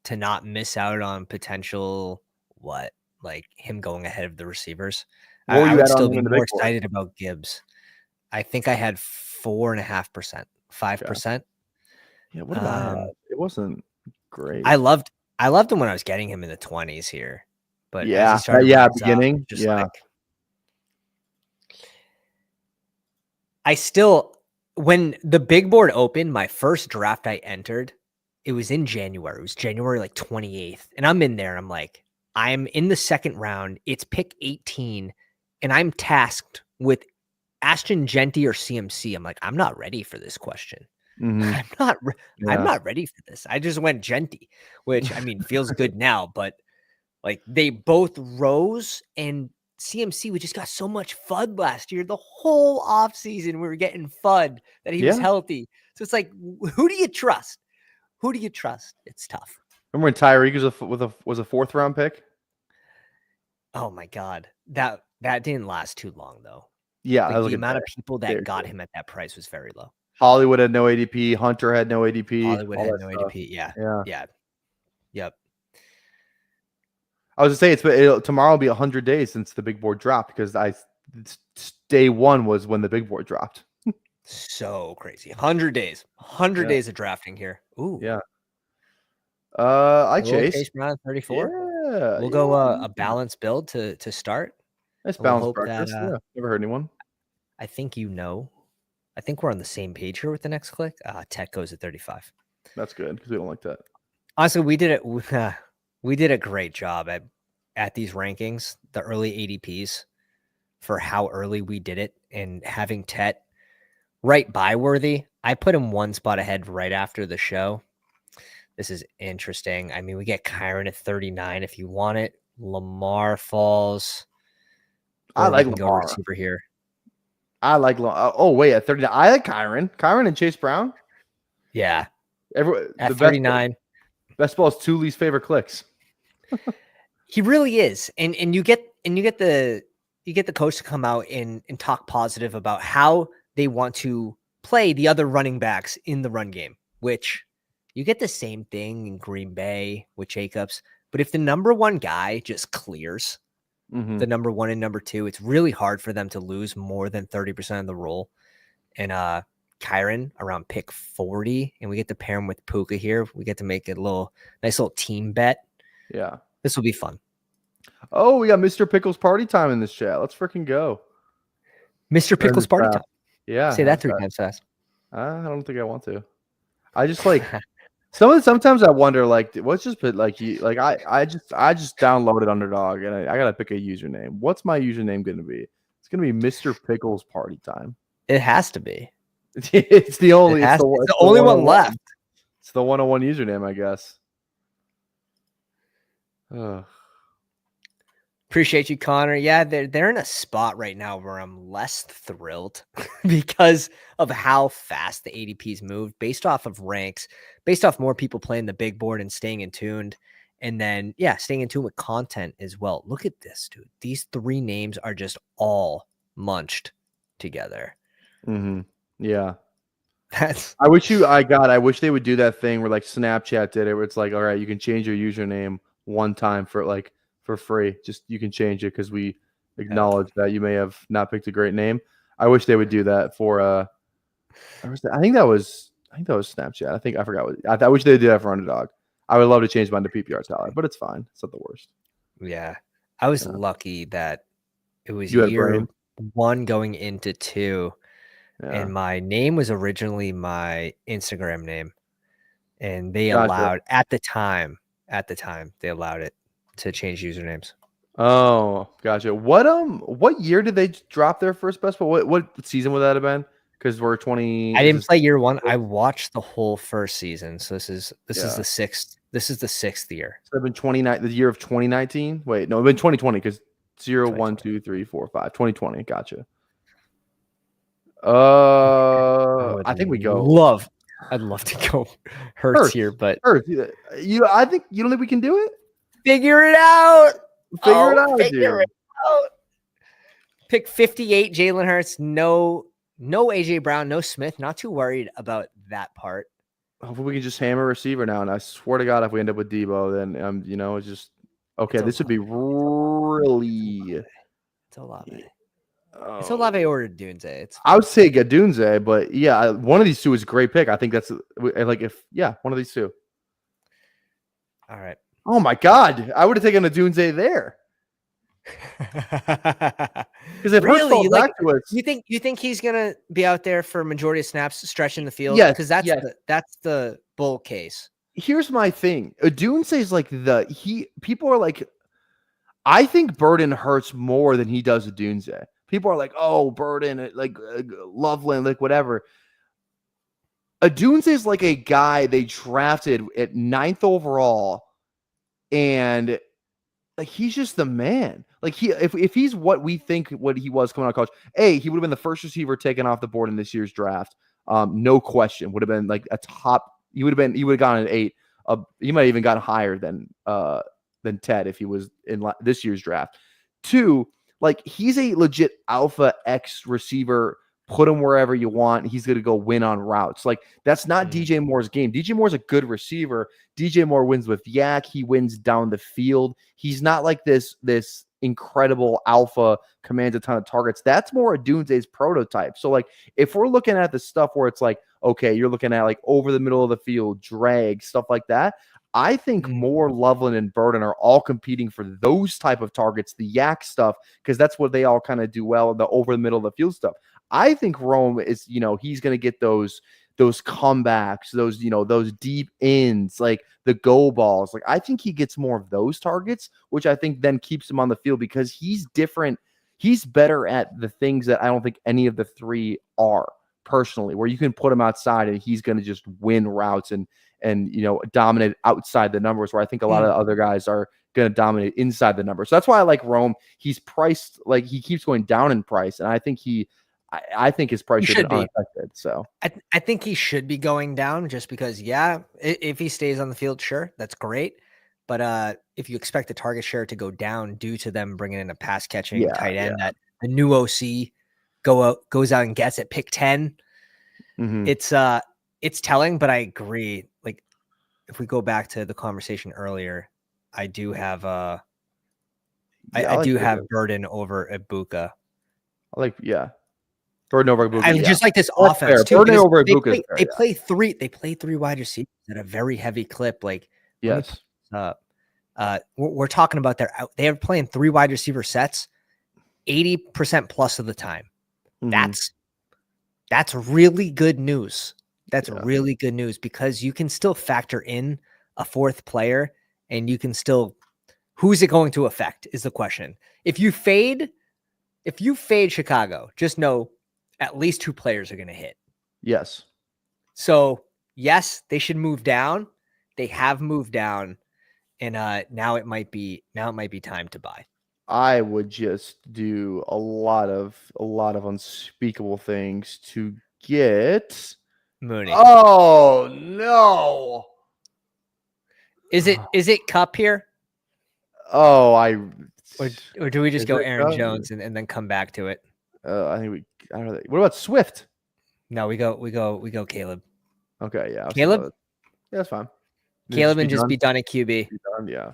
to not miss out on potential, like him going ahead of the receivers, I would still be more excited about Gibbs. I think I had 4.5%, 5%. Yeah, what about it? Wasn't great. I loved him when I was getting him in the 20s here, but beginning, I still, when the big board opened, my first draft I entered, it was in January. It was January like 28th, and I'm in there. I'm like, I'm in the second round. It's pick 18, and I'm tasked with Ashton Genty or CMC. I'm like, I'm not ready for this question. Mm-hmm. I'm not ready for this. I just went Genty, which I mean feels good now, but like they both rose, and CMC, we just got so much FUD last year. The whole offseason we were getting FUD that he was healthy. So it's like, who do you trust? Who do you trust? It's tough. Remember when Tyreek was a 4th round pick? Oh my God. That didn't last too long though. Yeah. Like the amount of people that got him at that price was very low. Hollywood had no ADP. Hunter had no ADP. Hollywood had no ADP. Yeah. Yep. I was to say tomorrow will be 100 days since the big board dropped because day 1 was when the big board dropped. So crazy. 100 days. 100 days of drafting here. Ooh. Yeah. I Chase Brown 34. Yeah. We'll go a balanced build to start. Nice balanced breakfast. Never heard anyone. I think I think we're on the same page here with the next click. Tech goes at 35. That's good because we don't like that. Honestly, we did it. We did a great job at these rankings, the early ADPs, for how early we did it, and having Tet right by Worthy. I put him 1 spot ahead right after the show. This is interesting. I mean, we get Kyron at 39 if you want it. Lamar falls. I like Lamar. Receiver here. I like Lamar. Oh, wait, at 39. I like Kyron. Kyron and Chase Brown? Yeah. At 39. Best ball is Thule's favorite clicks. He really is. And you get the coach to come out and talk positive about how they want to play the other running backs in the run game, which you get the same thing in Green Bay with Jacobs. But if the number 1 guy just clears, the number 1 and number 2. It's really hard for them to lose more than 30% of the roll. And Kyron around pick 40, and we get to pair him with Puka here. We get to make a nice little team bet. Yeah. This will be fun. Oh, we got Mr. Pickles party time in this chat. Let's freaking go. Mr. Pickles party time. Yeah. Say that 3 times fast. I don't think I want to. I just like sometimes I wonder like what's just put like you like I just downloaded Underdog and I gotta pick a username. What's my username gonna be? It's gonna be Mr. Pickles party time. It has to be. It's the only it's the only one left. It's the 101 username, I guess. Ugh. Appreciate you, Connor. Yeah, they're in a spot right now where I'm less thrilled because of how fast the ADPs moved based off of ranks, based off more people playing the big board and staying in tuned. And then, staying in tune with content as well. Look at this, dude. These 3 names are just all munched together. Mm-hmm. Yeah. I wish they would do that thing where like Snapchat did it, where it's like, all right, you can change your username one time for free. Just you can change it because we acknowledge that you may have not picked a great name. I wish they would do that for I think that was Snapchat. I forgot I wish they would do that for Underdog. I would love to change mine to PPR talent, but it's fine. It's not the worst. Yeah. I was lucky that it was you year 1 going into 2. Yeah. And my name was originally my Instagram name. And they allowed at the time, they allowed it to change usernames. Oh, gotcha. What year did they drop their first best ball? What season would that have been? Because we're 20. I didn't play year 1. I watched the whole first season. So this is the 6th. This is the 6th year. So it's been the year of 2019. Wait, no, it's been 2020 because 0, 1, 2, 3, 4, 5. 2020. Gotcha. I think we go. I'd love to go Hurts here, but you don't think we can do it? Figure it out. Figure it out. Pick 58, Jalen Hurts. No AJ Brown, no Smith. Not too worried about that part. Hopefully we can just hammer receiver now. And I swear to God, if we end up with Debo, then it's just okay. This would be really. It's Olave. It's Olave or Dunze. I would say Dunze, but yeah, one of these two is a great pick. I think that's one of these two. All right. Oh my God, I would have taken a Dunze there. Because if Hurts falls back to us, you think he's gonna be out there for majority of snaps, stretching the field? Yeah, because that's the bull case. Here's my thing: Dunze is like people are like, I think Burden hurts more than he does a Dunze. People are like, oh, Burden, like Loveland, like whatever. Dunze is like a guy they drafted at 9th overall, and like he's just the man. Like if he's what we think what he was coming out of college, he would have been the first receiver taken off the board in this year's draft. No question. Would have been like a top. He would have gone at 8. He might have even gotten higher than Ted if he was in this year's draft. 2, like he's a legit alpha X receiver. Put him wherever you want. He's going to go win on routes. Like that's not DJ Moore's game. DJ Moore's a good receiver. DJ Moore wins with yak. He wins down the field. He's not like this incredible alpha, commands a ton of targets. That's more a Dunze's prototype. So like if we're looking at the stuff where it's like, okay, you're looking at like over the middle of the field, drag, stuff like that. I think Moore, Loveland, and Burden are all competing for those type of targets, the yak stuff, because that's what they all kind of do well, the over the middle of the field stuff. I think Rome is, he's going to get those comebacks, those deep ends, like the go balls. Like I think he gets more of those targets, which I think then keeps him on the field because he's different. He's better at the things that I don't think any of the 3 are personally, where you can put him outside and he's going to just win routes and dominate outside the numbers, where I think a lot of the other guys are going to dominate inside the numbers. So that's why I like Rome. He's priced, like he keeps going down in price. And I think I think his price should be unaffected. So I think he should be going down just because, if he stays on the field, sure, that's great. But if you expect the target share to go down due to them bringing in a pass catching tight end that the new OC goes out and gets at pick 10, it's telling. But I agree. Like if we go back to the conversation earlier, I do have I do have Burden over Ibuka. I like, Burden over Ibuka. I just like this That's offense fair. too. Burden over Ibuka. They play three wide receivers at a very heavy clip. Like, yes. We're talking about they are playing 3 wide receiver sets 80% plus of the time. Mm-hmm. That's really good news. That's really good news because you can still factor in a 4th player and you can still, who's it going to affect is the question. If you fade Chicago, just know at least 2 players are going to hit. Yes. So yes, they should move down. They have moved down. And now it might be time to buy. I would just do a lot of unspeakable things to get Mooney. Oh no! Is it Cup here? Oh, or do we just go Aaron Jones and then come back to it? I think I don't know. What about Swift? No, we go Caleb. Okay, yeah, Caleb. Yeah, that's fine. Caleb and just be done at QB. Yeah.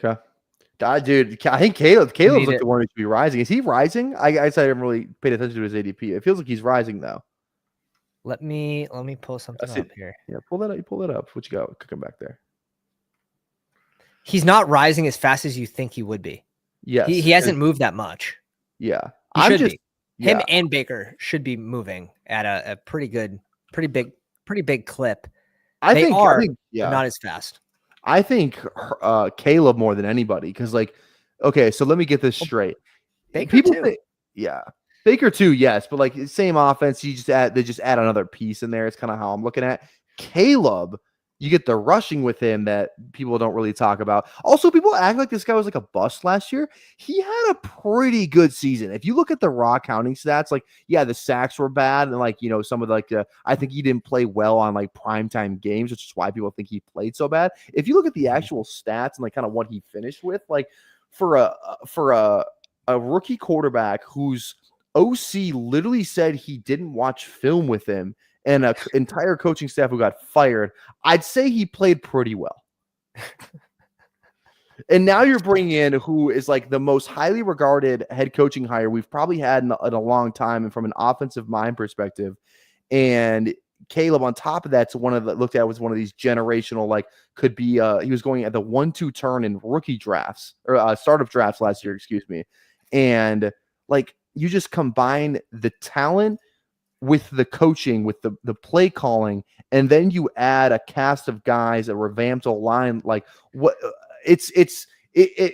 Okay. Dude, I think Caleb's like the one who should be rising. Is he rising? I haven't really paid attention to his ADP. It feels like he's rising though. Let me pull something up here. Yeah, pull that up. You pull that up. What you got cooking back there? He's not rising as fast as you think he would be. Yes. He hasn't moved that much. Yeah. He should be. Him and Baker should be moving at a pretty big clip. I think not as fast. I think Caleb more than anybody because, like, okay, so let me get this straight. Baker too. Baker too, yes, but like same offense. They just add another piece in there. It's kind of how I'm looking at Caleb. You get the rushing with him that people don't really talk about. Also, people act like this guy was like a bust last year. He had a pretty good season. If you look at the raw counting stats, like, yeah, the sacks were bad. And like, some of I think he didn't play well on like primetime games, which is why people think he played so bad. If you look at the actual stats and like kind of what he finished with, like for a rookie quarterback whose OC literally said he didn't watch film with him and an entire coaching staff who got fired, I'd say he played pretty well. And now you're bringing in who is like the most highly regarded head coaching hire we've probably had in a long time, and from an offensive mind perspective. And Caleb, on top of that, looked at was one of these generational, like could be he was going at the 1-2 turn in rookie drafts or startup drafts last year, excuse me. And like you just combine the talent with the coaching, with the play calling, and then you add a cast of guys, a revamped line. Like what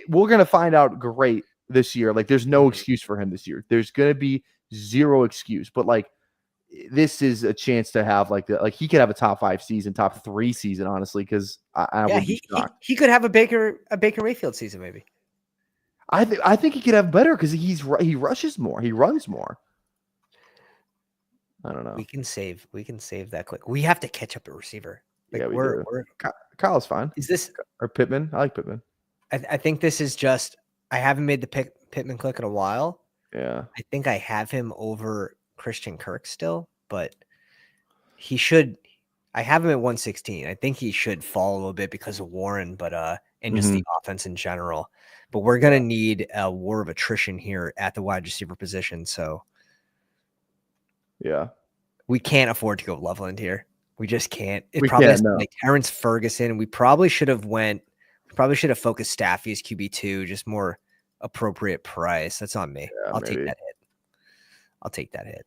we're gonna find out great this year. Like there's no excuse for him this year. There's gonna be zero excuse. But like this is a chance to have like he could have a top 5 season, top 3 season, honestly, because I would be shocked. He could have a Baker Mayfield season maybe. I think he could have better because he rushes more, he runs more. I don't know. We can save that quick. We have to catch up at receiver. Like yeah, we're Kyle's fine. Is this or Pittman? I like Pittman. I think this is just I haven't made the Pittman click in a while. Yeah. I think I have him over Christian Kirk still, but he should. I have him at 116. I think he should fall a little bit because of Warren, but and just the offense in general. But we're gonna need a war of attrition here at the wide receiver position. So yeah, we can't afford to go Loveland here. We just can't. It probably has to be like Terrence Ferguson. We probably should have focused Staffy as QB2, just more appropriate price. That's on me. Yeah, I'll take that hit.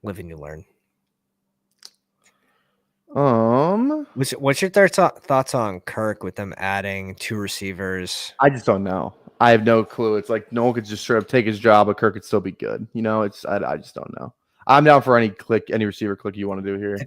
Live and you learn. What's your thoughts on Kirk with them adding 2 receivers? I just don't know. I have no clue. It's like no one could just straight up take his job, but Kirk could still be good. I just don't know. I'm down for any receiver click you want to do here.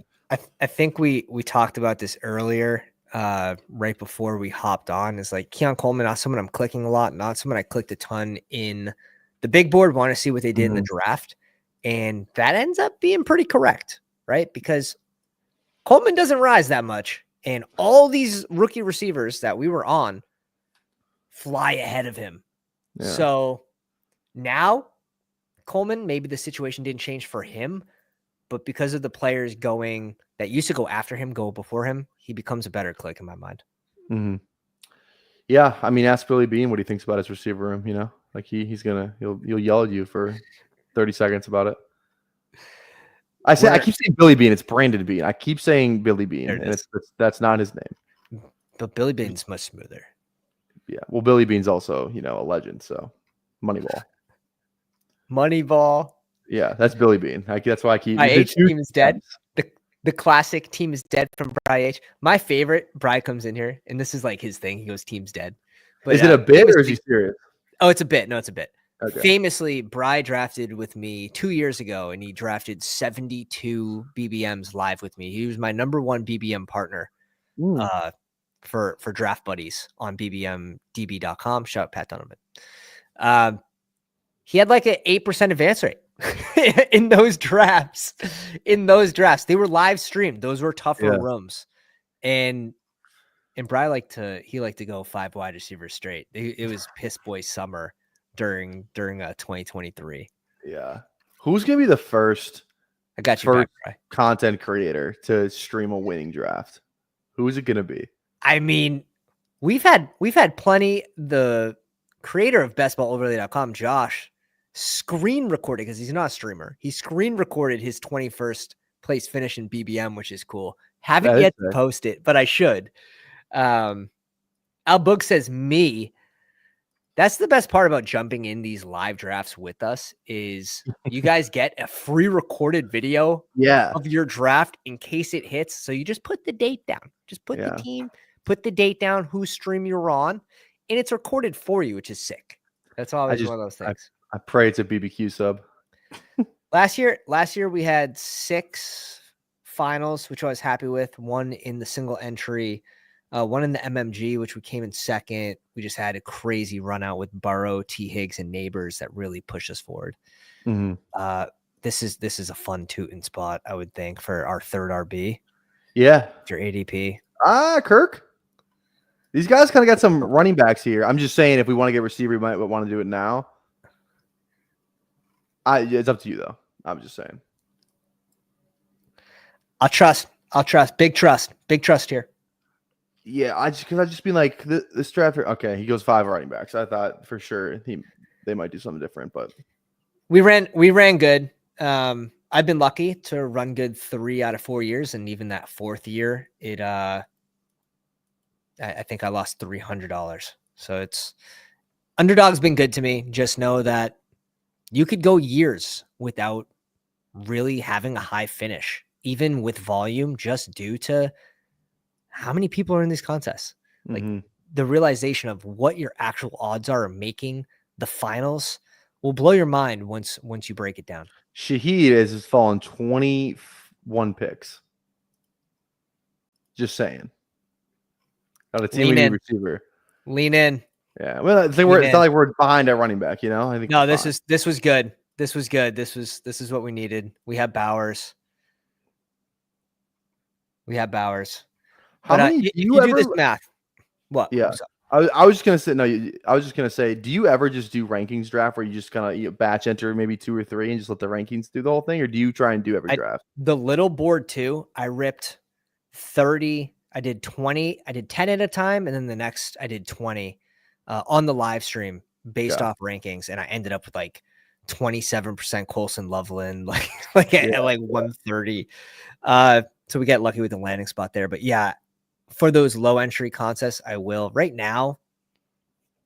I think we talked about this earlier, right before we hopped on. Is like Keon Coleman, not someone I'm clicking a lot, not someone I clicked a ton in the big board. Want to see what they did in the draft, and that ends up being pretty correct, right? Because Coleman doesn't rise that much, and all these rookie receivers that we were on fly ahead of him. Yeah. So now Coleman, maybe the situation didn't change for him, but because of the players that used to go after him, go before him, he becomes a better click in my mind. Mm-hmm. Yeah, I mean, ask Billy Bean what he thinks about his receiver room. You know, like he'll yell at you for 30 seconds about it. I keep saying Billy Bean. It's Brandon Bean. I keep saying Billy Bean, and that's not his name. But Billy Bean's much smoother. Yeah, well, Billy Bean's also a legend. So, Moneyball. Moneyball. Yeah, that's Billy Bean. That's why I keep. Team is dead. The classic team is dead from Bry H. My favorite, Bry comes in here, and this is like his thing. He goes, "Team's dead." But is it a bit or is he serious? Oh, it's a bit. No, it's a bit. Okay. Famously, Bry drafted with me 2 years ago, and he drafted 72 BBMs live with me. He was my number one BBM partner for Draft Buddies on bbmdb.com. Shout out Pat Donovan. He had like an 8% advance rate in those drafts. They were live streamed. Those were tougher rooms. And Bry liked to go 5 wide receivers straight. It was piss boy summer during 2023. Yeah. Who's gonna be the first content creator to stream a winning draft? Who is it gonna be? I mean, we've had plenty. The creator of bestballoverlay.com, Josh, screen recorded, because he's not a streamer. He screen recorded his 21st place finish in BBM, which is cool. Haven't yet to post it, but I should. Al Book says me. That's the best part about jumping in these live drafts with us is you guys get a free recorded video of your draft in case it hits. So you just put the date down. Just put the team, put the date down, whose stream you're on, and it's recorded for you, which is sick. That's always one of those things. I pray it's a BBQ sub. Last year we had 6 finals, which I was happy with. 1 in the single entry, 1 in the MMG, which we came in second. We just had a crazy run out with Burrow, T. Higgs, and Neighbors that really pushed us forward. Mm-hmm. This is a fun tootin' spot, I would think, for our third RB. Yeah. Your ADP. Kirk. These guys kind of got some running backs here. I'm just saying, if we want to get receiver, we might want to do it now. It's up to you, though. I'm just saying. I'll trust. Big trust here. Yeah, I just been like this draft. Okay, he goes 5 running backs. I thought for sure they might do something different, but we ran good. I've been lucky to run good 3 out of 4 years, and even that 4th year, I think I lost $300. So it's Underdog's been good to me. Just know that you could go years without really having a high finish, even with volume, just due to how many people are in these contests. Like the realization of what your actual odds are of making the finals will blow your mind once you break it down. Shaheed has fallen 21 picks. Just saying. On a team receiver. Lean in. Yeah. Well, it's not like we're behind at running back, I think this was good. This was good. This is what we needed. We have Bowers. How many do you ever do this math? What? Yeah. I was just gonna say I was just gonna say, do you ever just do rankings draft where you just kind of batch enter maybe 2 or 3 and just let the rankings do the whole thing, or do you try and do every draft? The little board too, I ripped 30. I did 20. I did 10 at a time, and then the next I did 20 on the live stream based off rankings, and I ended up with like 27% Colson Loveland, at 130. So we get lucky with the landing spot there, but yeah, for those low entry contests, I will. Right now,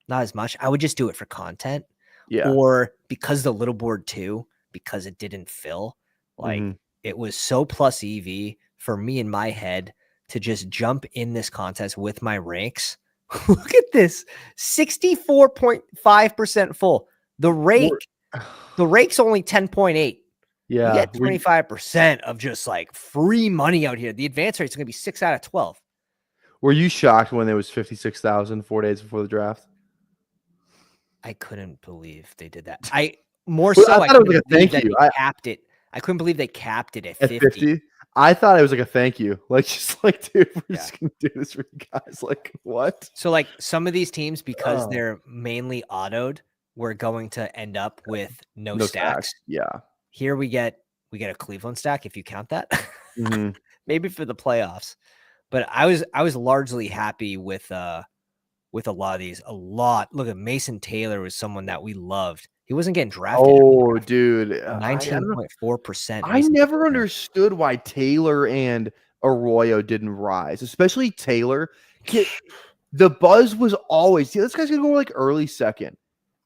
not as much. I would just do it for content. Yeah. Or because the little board too, because it didn't fill. It was so plus EV for me in my head to just jump in this contest with my ranks. Look at this. 64.5% full. The rake's only 10.8. Yeah. You get 25% of just like free money out here. The advance rate's going to be 6 out of 12. Were you shocked when there was 56,000 4 days before the draft? I couldn't believe they did that. I thought it was like a thank you. I capped it. I couldn't believe they capped it at 50. I thought it was like a thank you. Like, just like, dude, we're just going to do this for you guys. Like, what? So like some of these teams, because they're mainly autoed, we're going to end up with no stacks. Yeah. Here we get a Cleveland stack, if you count that. Maybe for the playoffs. But I was largely happy with with a lot of these. A lot. Look at Mason Taylor was someone that we loved. He wasn't getting drafted. Oh, dude. 19.4%. I never understood why Taylor and Arroyo didn't rise, especially Taylor. The buzz was always, this guy's going to go like early second.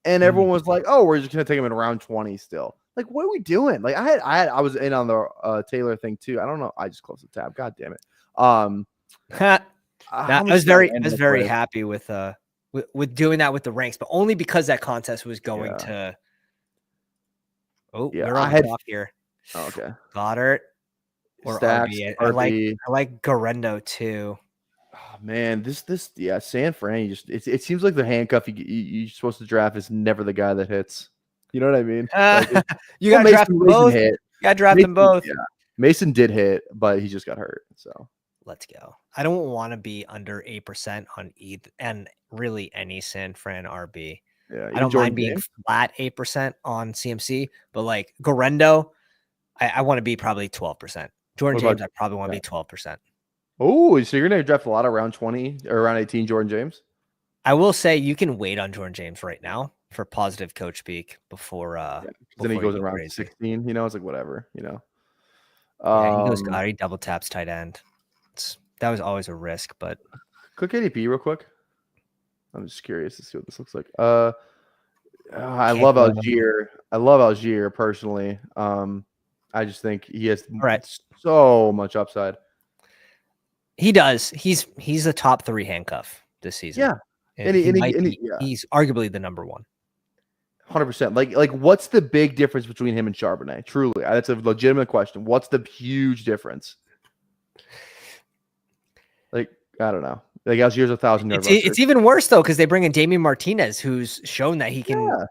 And everyone was like, oh, we're just going to take him in round 20 still. Like, what are we doing? Like, I was in on the Taylor thing too. I don't know. I just closed the tab. God damn it. I was very happy with doing that with the ranks, but only because that contest was going to. Oh, yeah, we're on the clock here. Oh, okay. Goddard or Stacks, RB. I like Garendo too. Oh, man, San Fran. It seems like the handcuff you're supposed to draft is never the guy that hits. You know what I mean? Like, you got to draft them both. You got to draft them both. Yeah. Mason did hit, but he just got hurt. So let's go. I don't want to be under 8% on either, and really any San Fran RB. Yeah, I don't mind being flat 8% on CMC, but like Garendo, I want to be probably 12%. Jordan James, I probably want to be 12%. Oh, so you're going to draft a lot of round 20 or around 18 Jordan James? I will say you can wait on Jordan James right now for positive coach speak before then he goes around 16, it's like whatever, he goes he double taps tight end. That was always a risk, but quick ADP real quick. I'm just curious to see what this looks like. I love Algier. I love Algier personally. I just think he has so much upside. He does. He's a top 3 handcuff this season. Yeah. And he's arguably the number 1. 100%. Like what's the big difference between him and Charbonnet? Truly, that's a legitimate question. What's the huge difference? Like, I don't know. Like Algier's 1,000 yards. It's even worse though because they bring in Damian Martinez, who's shown that he can. Yeah.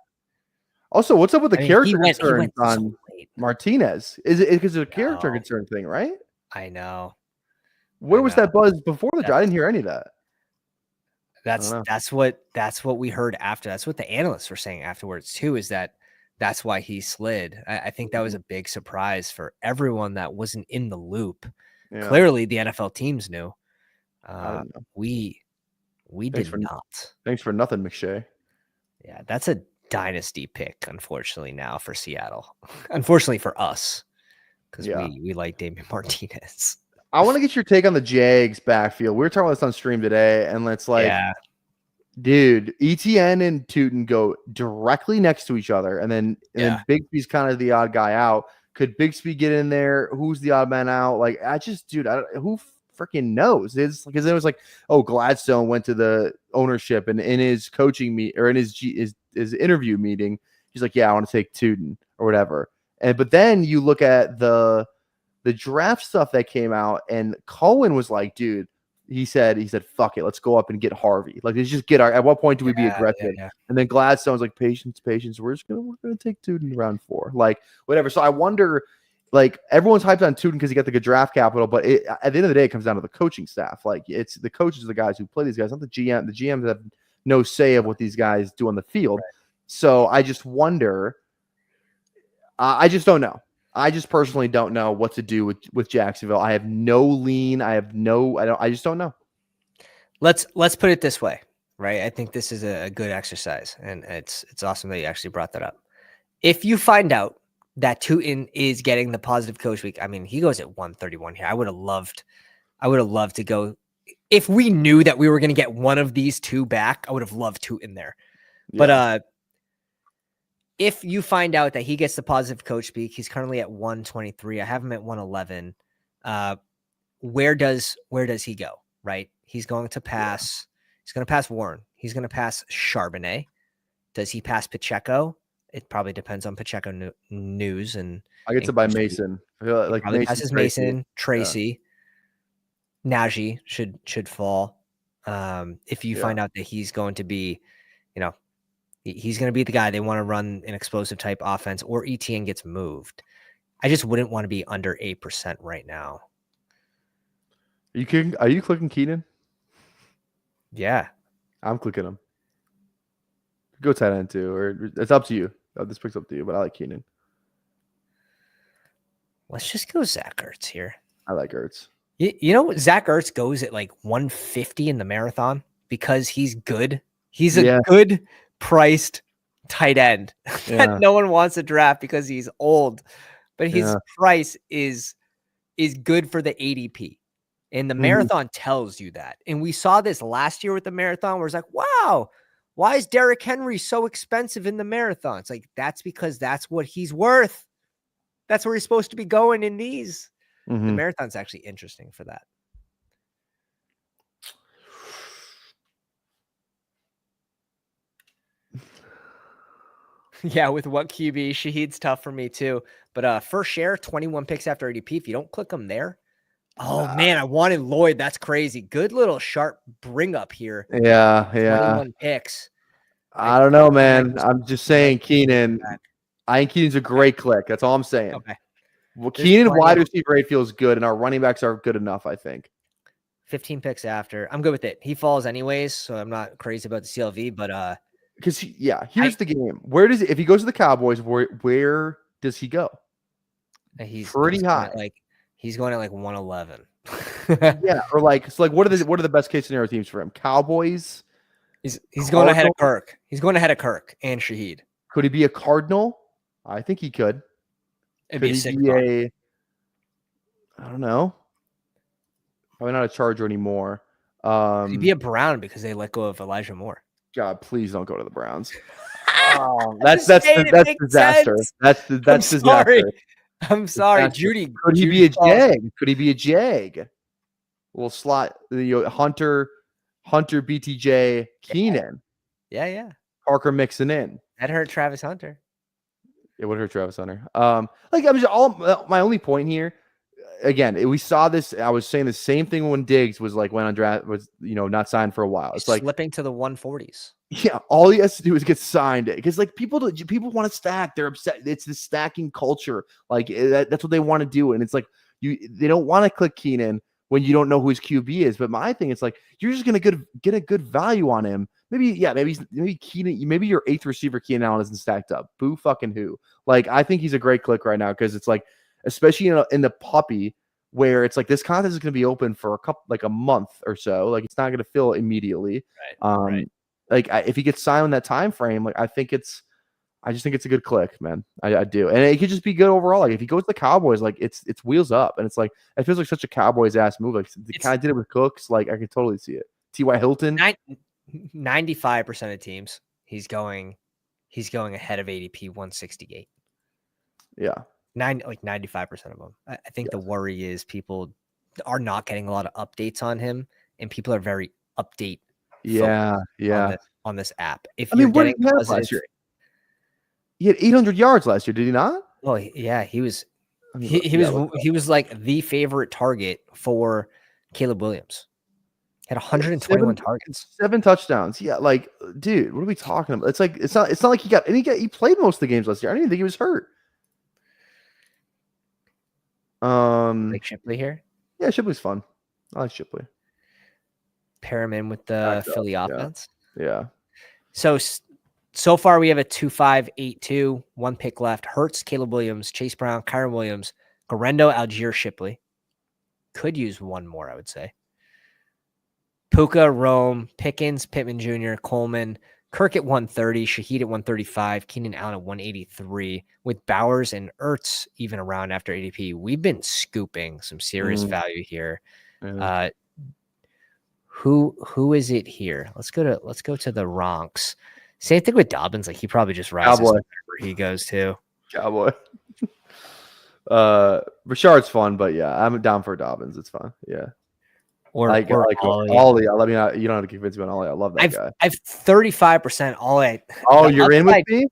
Also, what's up with the character concern on Martinez? Is it because it's a character concern thing, right? I know. Where was that buzz before the draft? I didn't hear any of that. That's what we heard after. That's what the analysts were saying afterwards too. Is that's why he slid. I think that was a big surprise for everyone that wasn't in the loop. Yeah. Clearly, the NFL teams knew. We did not. Thanks for nothing, McShay. Yeah, that's a dynasty pick, unfortunately, now for Seattle. Unfortunately for us, because we like Damian Martinez. I want to get your take on the Jags backfield. We were talking about this on stream today, and it's like, dude, ETN and Tootin go directly next to each other, and then Bigsby's kind of the odd guy out. Could Bigsby get in there? Who's the odd man out? Like, who freaking knows? It's because it was like, oh, Gladstone went to the ownership, and in his coaching or in his interview meeting, he's like, yeah, I want to take Tootin or whatever. But then you look at the draft stuff that came out, and Cohen was like, dude, he said, fuck it, let's go up and get Harvey. Like, let's just at what point do we be aggressive? Yeah. And then Gladstone's like, patience. We're gonna take Tootin in round 4, like whatever. So I wonder, like, everyone's hyped on Tootin because he got the good draft capital, but at the end of the day, it comes down to the coaching staff. Like, it's the coaches, the guys who play these guys, not the GM. The GMs have no say of what these guys do on the field. Right. So I just wonder. I just don't know. I just personally don't know what to do with Jacksonville. I have no lean. I just don't know. Let's put it this way, right? I think this is a good exercise, and it's awesome that you actually brought that up. If you find out that Tootin is getting the positive coach week, I mean, he goes at 131 here. I would have loved to go. If we knew that we were going to get one of these two back, I would have loved Tootin there. Yeah. But if you find out that he gets the positive coach speak, he's currently at 123. I have him at 111. Where does he go? Right? He's going to pass. Yeah. He's going to pass Warren. He's going to pass Charbonnet. Does he pass Pacheco? It probably depends on Pacheco news. And I get to buy Mason. I feel like Mason passes Mason, Tracy, Najee should fall. If you find out that he's going to be, he's going to be the guy they want to run an explosive type offense, or ETN gets moved. I just wouldn't want to be under 8% right now. Are you clicking Keenan? Yeah. I'm clicking him. Go tight end too, or it's up to you. This pick's up to you, but I like Keenan. Let's just go Zach Ertz here. I like Ertz. Zach Ertz goes at like 150 in the marathon because he's good. He's a good priced tight end that no one wants to draft because he's old, but his price is good for the ADP. And the marathon tells you that. And we saw this last year with the marathon where it's like, wow, why is Derrick Henry so expensive in the marathon? It's like, that's because that's what he's worth. That's where he's supposed to be going in these. The marathon's actually interesting for that. Yeah, with what QB, Shaheed's tough for me too. But first share, 21 picks after ADP. If you don't click them there, oh man, I wanted Lloyd. That's crazy. Good little sharp bring up here. Yeah. 21 picks. I don't know, man. I'm just saying, Keenan. I think Keenan's a great click. That's all I'm saying. Okay. Well, Keenan wide receiver rate feels good, and our running backs are good enough, I think. 15 picks after. I'm good with it. He falls anyways, so I'm not crazy about the CLV, but because here's the game. Where does if he goes to the Cowboys, where does he go? He's pretty high. He's going at like 111. Yeah, or what are the best case scenario teams for him? Cowboys. He's going ahead of Kirk. He's going ahead of Kirk and Shaheed. Could he be a Cardinal? I think he could. It'd be a sick card. I don't know. Probably not a Charger anymore. He'd be a Brown because they let go of Elijah Moore. God, please don't go to the Browns. That's disaster. That's disaster. I'm sorry, Judy. Could he be a Jag? Could he be a Jag? We'll slot Hunter, BTJ, Keenan. Yeah. Parker mixing in. That hurt Travis Hunter. It would hurt Travis Hunter. I'm just my only point here. Again, we saw this. I was saying the same thing when Diggs was went on draft, was not signed for a while. It's like slipping to the 140s. Yeah, all he has to do is get signed because people want to stack. They're upset. It's the stacking culture. That's what they want to do, and it's like they don't want to click Keenan when you don't know who his QB is. But my thing is you're just gonna get a good value on him. Maybe Keenan. Maybe your 8th receiver Keenan Allen isn't stacked up. Boo fucking who. I think he's a great click right now because it's especially in the puppy where it's this contest is going to be open for a month or so. It's not going to fill immediately. Right. If he gets signed in that time frame, I just think it's a good click, man. I do, and it could just be good overall. If he goes to the Cowboys, it's wheels up, and it feels like such a Cowboys ass move. They kind of did it with Cooks. I can totally see it. T.Y. Hilton, 95% of teams, he's going ahead of ADP 168. Yeah. 95% of them. I think the worry is people are not getting a lot of updates on him, and people are very update. On this app. What did he have last year? He had 800 yards last year. Did he not? Oh yeah, he was. He was the favorite target for Caleb Williams. Had 121 targets, 7 touchdowns. Yeah, dude, what are we talking about? It's not like he played most of the games last year. I didn't even think he was hurt. Like Shipley here. Yeah, Shipley's fun. I like Shipley. Pair him in with the Philly offense. Yeah. So far we have a 2-5-8-2, 1 pick left. Hurts, Caleb Williams, Chase Brown, Kyron Williams, Garendo, Algier, Shipley. Could use one more, I would say. Puka, Rome, Pickens, Pittman Jr., Coleman, Kirk at 130, Shaheed at 135, Keenan Allen at 183, with Bowers and Ertz even around after ADP. We've been scooping some serious value here. Who is it here? Let's go to the Ronks. Same thing with Dobbins. He probably just rises wherever he goes to. Cowboy. Richard's fun, but yeah, I'm down for Dobbins. It's fun. Yeah. Or Ollie. Let me not. You don't have to convince me on Ollie. I love that guy. I've 35% Ollie. Oh, you're in with me?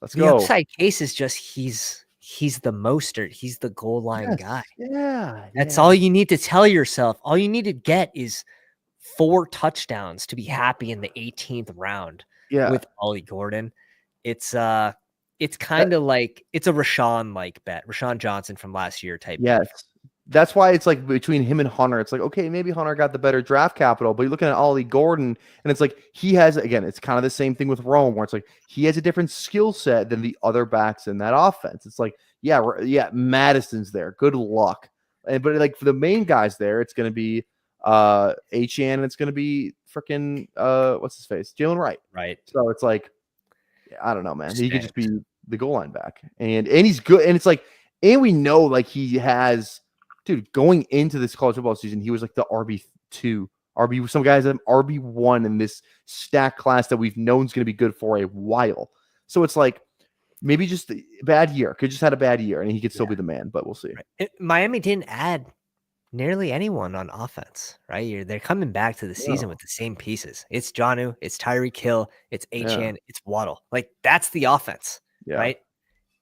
Let's go. The upside case is just he's the Mostert. He's the goal line guy. Yeah. That's all you need to tell yourself. All you need to get is 4 touchdowns to be happy in the 18th round. Yeah. With Ollie Gordon. It's kind of it's a Rashawn bet. Rashawn Johnson from last year type. Yes. That's why it's between him and Hunter. It's okay, maybe Hunter got the better draft capital, but you're looking at Ollie Gordon, and it's he has, again, it's kind of the same thing with Rome, where it's he has a different skill set than the other backs in that offense. It's Madison's there. Good luck. But for the main guys there, it's going to be Achane, and it's going to be freaking what's his face, Jalen Wright. Right. So it's like, I don't know, man. He could just be the goal line back, and he's good. And it's like, and we know like he has, dude, going into this college football season, he was like the RB2, RB. Some guys have RB1 in this stack class that we've known is going to be good for a while. So it's like maybe just a bad year. Could just had a bad year, and he could still be the man. But we'll see. Right. Miami didn't add nearly anyone on offense, right? They're coming back to the season with the same pieces. It's Jonnu, it's Tyreek Hill, it's Achane, it's Waddle. Like that's the offense, right?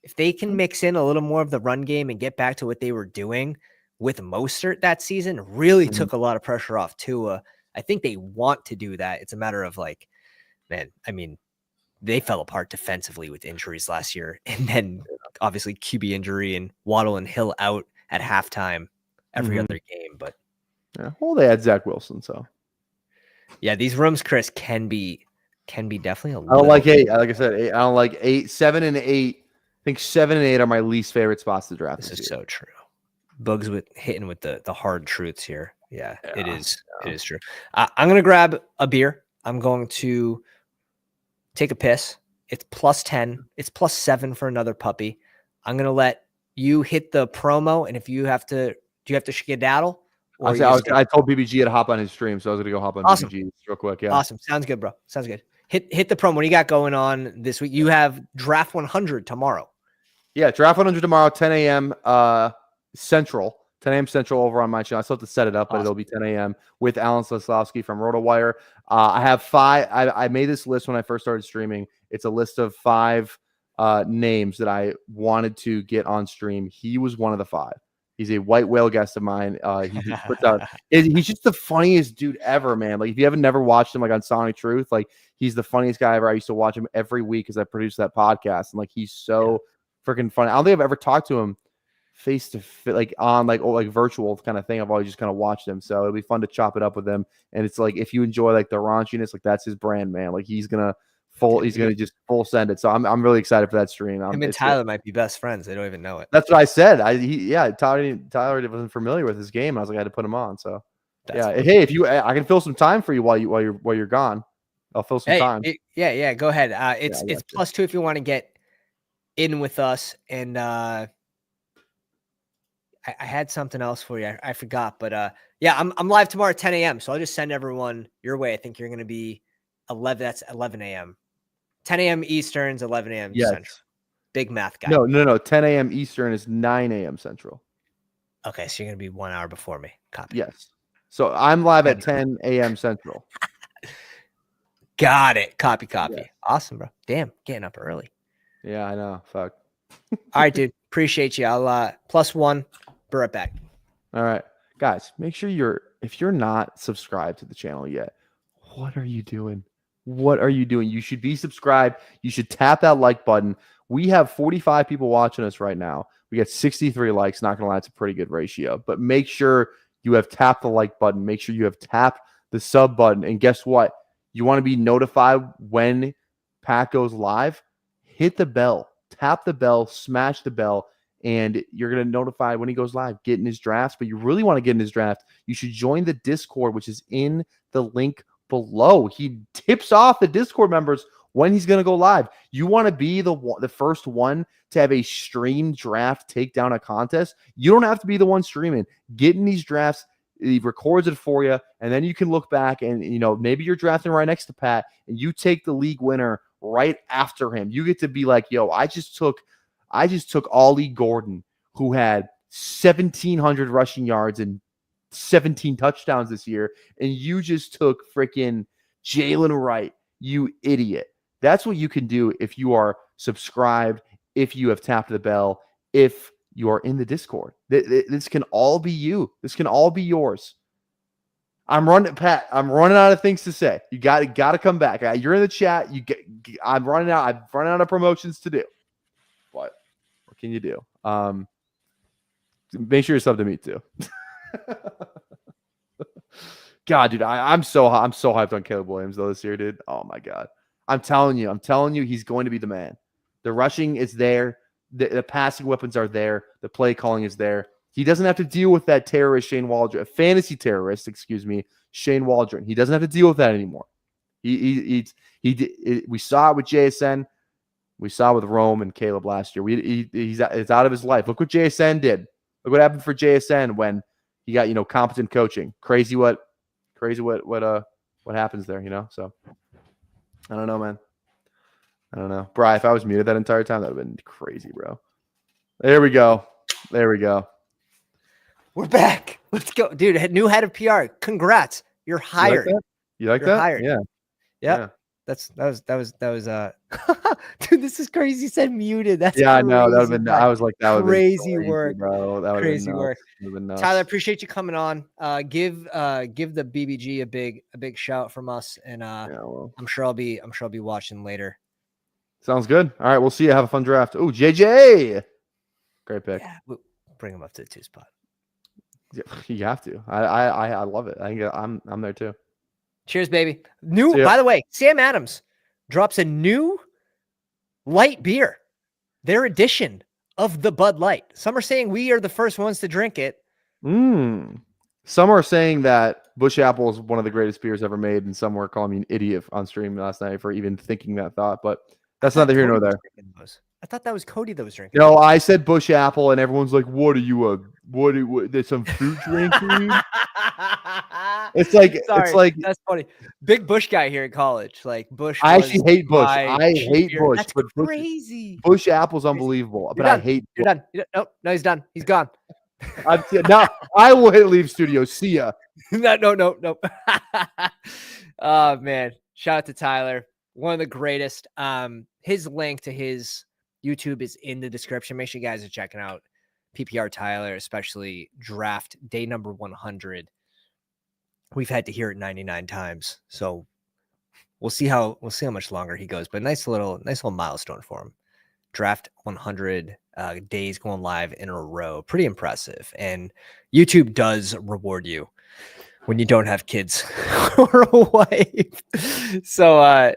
If they can mix in a little more of the run game and get back to what they were doing with Mostert that season, really took a lot of pressure off Tua. I think they want to do that. It's a matter of like, man, I mean, they fell apart defensively with injuries last year, and then obviously QB injury and Waddle and Hill out at halftime every other game. But well, they had Zach Wilson, so yeah, these rooms, Chris, can be definitely a little. I don't like 8. Like I said, 8. I don't like 8, 7, and 8. I think 7 and 8 are my least favorite spots to draft. This is so true. Bugs with hitting with the hard truths here. Yeah, it is. It is true. I'm gonna grab a beer. I'm going to take a piss. It's +10. It's +7 for another puppy. I'm gonna let you hit the promo, and if you have to, do you have to skedaddle? I told BBG to hop on his stream, so I was gonna go hop on BBG real quick. Yeah, awesome. Sounds good, bro. Sounds good. Hit the promo. What do you got going on this week? You have Draft 100 tomorrow. Yeah, Draft 100 tomorrow, 10 a.m. Central. 10 a.m. Central over on my channel. I still have to set it up, but it'll be 10 a.m. with Alan Sleslavsky from RotoWire. I have 5. I made this list when I first started streaming. It's a list of 5 names that I wanted to get on stream. He was one of the 5. He's a white whale guest of mine. He just puts out. He's just the funniest dude ever, man. Like if you haven't never watched him, like on Sonic Truth, like he's the funniest guy ever. I used to watch him every week because I produced that podcast, and like he's so freaking funny. I don't think I've ever talked to him face to face, like on like virtual kind of thing. I've always just kind of watched him, so it'll be fun to chop it up with him. And it's like if you enjoy like the raunchiness, like that's his brand, man. Like he's gonna just full send it. So I'm really excited for that stream. Him and Tyler might be best friends. They don't even know it. That's what I said. Tyler wasn't familiar with his game. I was like, I had to put him on. So funny. Hey, if I can fill some time for you while you're gone. I'll fill some time. Go ahead. It's +2 if you want to get in with us. And I had something else for you. I forgot, but I'm live tomorrow at 10 a.m. So I'll just send everyone your way. I think you're going to be 11. That's 11 a.m. 10 a.m. Eastern's 11 a.m. Central. Big math guy. No. 10 a.m. Eastern is 9 a.m. Central. Okay, so you're going to be 1 hour before me. Copy. Yes. So I'm live at 10 a.m. Central. Got it. Copy. Yeah. Awesome, bro. Damn, getting up early. Yeah, I know. Fuck. All right, dude. Appreciate you. I'll +1. Be right back. All right. Guys, make sure if you're not subscribed to the channel yet, what are you doing? What are you doing? You should be subscribed. You should tap that like button. We have 45 people watching us right now. We got 63 likes. Not going to lie, it's a pretty good ratio. But make sure you have tapped the like button. Make sure you have tapped the sub button. And guess what? You want to be notified when Pat goes live? Hit the bell. Tap the bell. Smash the bell. And you're going to notify when he goes live, get in his drafts. But you really want to get in his draft, you should join the Discord, which is in the link below. He tips off the Discord members when he's going to go live. You want to be the first one to have a stream draft take down a contest. You don't have to be the one streaming. Get in these drafts. He records it for you, and then you can look back and maybe you're drafting right next to Pat, and you take the league winner right after him. You get to be like, yo, I just took Ollie Gordon, who had 1,700 rushing yards and 17 touchdowns this year, and you just took freaking Jalen Wright, you idiot. That's what you can do if you are subscribed, if you have tapped the bell, if you are in the Discord. This can all be you. This can all be yours. I'm running out of things to say. You got to come back. You're in the chat. I'm running out. I've run out of promotions to do. What can you do? Make sure you're subbed to me too. God, dude, I'm so hyped on Caleb Williams though this year, dude. Oh my God, I'm telling you, he's going to be the man. The rushing is there, the passing weapons are there, the play calling is there. He doesn't have to deal with that terrorist Shane Waldron, fantasy terrorist, Shane Waldron. He doesn't have to deal with that anymore. We saw it with JSN. We saw it with Rome and Caleb last year. It's out of his life. Look what JSN did. Look what happened for JSN when he got competent coaching. Crazy what happens there. So I don't know, man. I don't know, Bri. If I was muted that entire time, that would have been crazy, bro. There we go. We're back. Let's go, dude. New head of PR. Congrats. You're hired. You like that? Hired. Yeah. Yeah. That was dude, this is crazy. You said muted. That's I know. That would have been, I was like, that would crazy work, bro. That would crazy been work. Nuts. Tyler, appreciate you coming on. Give the BBG a big shout from us, and I'm sure I'll be watching later. Sounds good. All right, we'll see you. Have a fun draft. Oh, JJ, great pick. Yeah, we'll bring him up to the 2 spot. You have to. I love it. I think I'm there too. Cheers, baby. By the way, Sam Adams drops a new light beer, their edition of the Bud Light. Some are saying we are the first ones to drink it. Some are saying that Bush Apple is one of the greatest beers ever made, and some were calling me an idiot on stream last night for even thinking that thought. But that's neither here nor there. I thought that was Cody that was drinking. No, I said Bush Apple, and everyone's like, "What are you there's some fruit drink?" It's like that's funny. Big Bush guy here in college. Like Bush. I actually hate Bush. I hate Bush. That's but crazy. Bush Apple's unbelievable. But I hate. You're done. No, he's done. He's gone. No, I will leave studio. See ya. No. Oh man! Shout out to Tyler, one of the greatest. His link to his YouTube is in the description. Make sure you guys are checking out PPR Tyler, especially draft day number 100. We've had to hear it 99 times, so we'll see how much longer he goes. But nice little milestone for him. Draft 100 days going live in a row. Pretty impressive. And YouTube does reward you when you don't have kids or a wife. So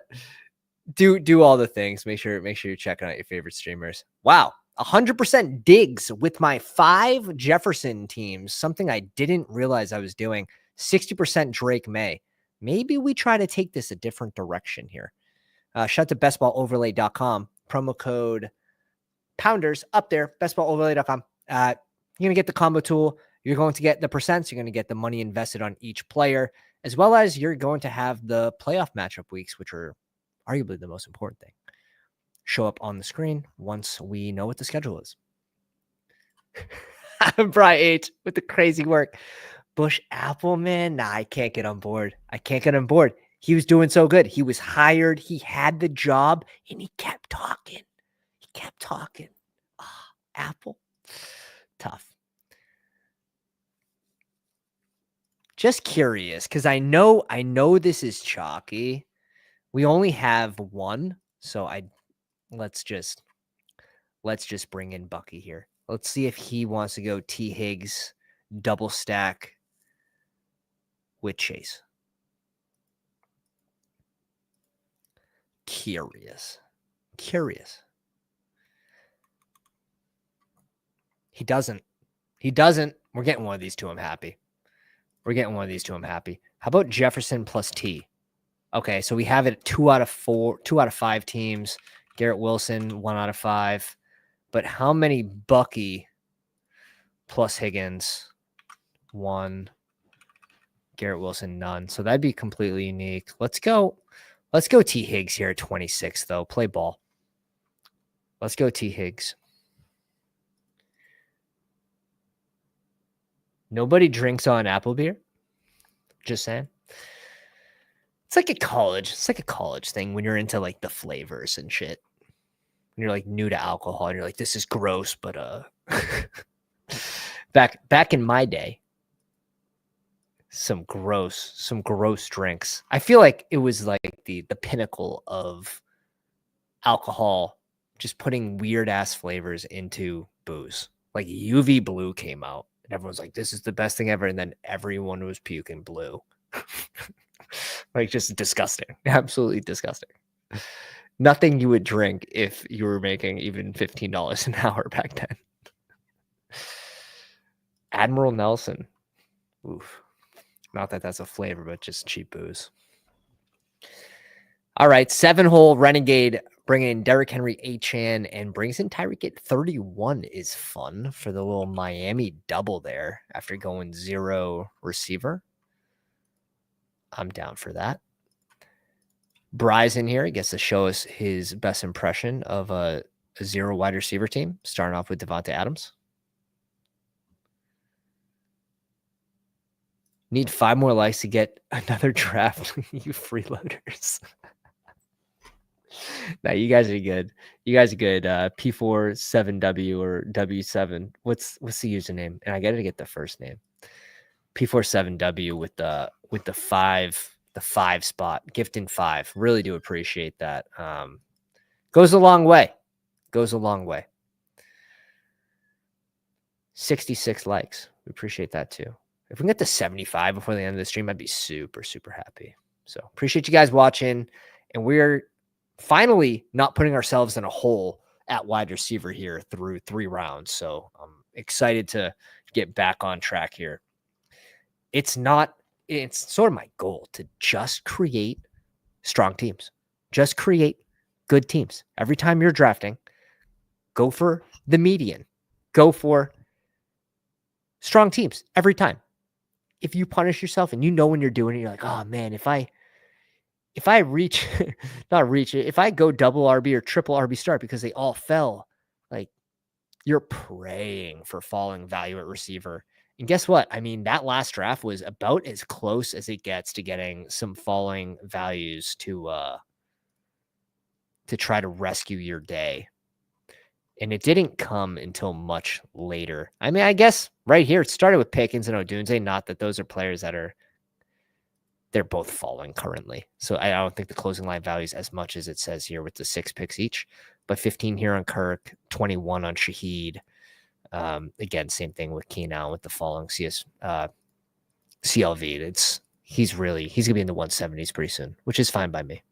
do all the things. Make sure you're checking out your favorite streamers. Wow. 100% digs with my 5 Jefferson teams. Something I didn't realize I was doing. 60% Drake May. Maybe we try to take this a different direction here. Shout out to bestballoverlay.com. Promo code Pounders up there. Bestballoverlay.com. You're going to get the combo tool. You're going to get the percents. You're going to get the money invested on each player, as well as you're going to have the playoff matchup weeks, which are arguably the most important thing, show up on the screen once we know what the schedule is. Brian H with the crazy work. Bush Apple, man. Nah, I can't get on board. He was doing so good. He was hired. He had the job, and he kept talking. Apple. Tough. Just curious, because I know this is chalky. We only have one, so let's just bring in Bucky here. Let's see if he wants to go T. Higgs double stack with Chase. Curious. He doesn't. We're getting one of these two. I'm happy. How about Jefferson plus T? Okay, so we have it 2 out of 5 teams. Garrett Wilson, 1 out of 5. But how many Bucky plus Higgins? 1. Garrett Wilson, none. So that'd be completely unique. Let's go T. Higgs here at 26, though. Play ball. Let's go T. Higgs. Nobody drinks on apple beer. Just saying. It's like a college thing when you're into like the flavors and shit. When you're like new to alcohol and you're like, this is gross, but back in my day, some gross drinks. I feel like it was like the pinnacle of alcohol, just putting weird ass flavors into booze. Like UV blue came out and everyone's like, this is the best thing ever. And then everyone was puking blue. Like just disgusting. Absolutely disgusting. Nothing you would drink if you were making even $15 an hour back then. Admiral Nelson. Oof. Not that that's a flavor, but just cheap booze. All right, 7-hole Renegade, bringing in Derrick Henry, A-Chan, and brings in Tyreek at 31 is fun for the little Miami double there after going 0 receiver. I'm down for that. Bry's in here. He gets to show us his best impression of a 0 wide receiver team, starting off with Devontae Adams. Need 5 more likes to get another draft, you freeloaders. No, you guys are good. You guys are good. P47W or W7. What's the username? And I got to get the first name. P47W with the 5 spot. Gifting 5. Really do appreciate that. Goes a long way. Goes a long way. 66 likes. We appreciate that too. If we can get to 75 before the end of the stream, I'd be super, super happy. So appreciate you guys watching. And we're finally not putting ourselves in a hole at wide receiver here through 3 rounds. So I'm excited to get back on track here. It's sort of my goal to just create strong teams. Just create good teams. Every time you're drafting, go for the median. Go for strong teams every time. If you punish yourself and you know when you're doing it, you're like, oh man, if I reach, if I go double RB or triple RB start because they all fell, like you're praying for falling value at receiver. And guess what? I mean, that last draft was about as close as it gets to getting some falling values to try to rescue your day. And it didn't come until much later. I mean, I guess right here, it started with Pickens and Odunze. Not that those are players that they're both falling currently. So I don't think the closing line values as much as it says here with the 6 picks each, but 15 here on Kirk, 21 on Shaheed. Again, same thing with Keenan with the falling CLV. He's gonna be in the 170s pretty soon, which is fine by me.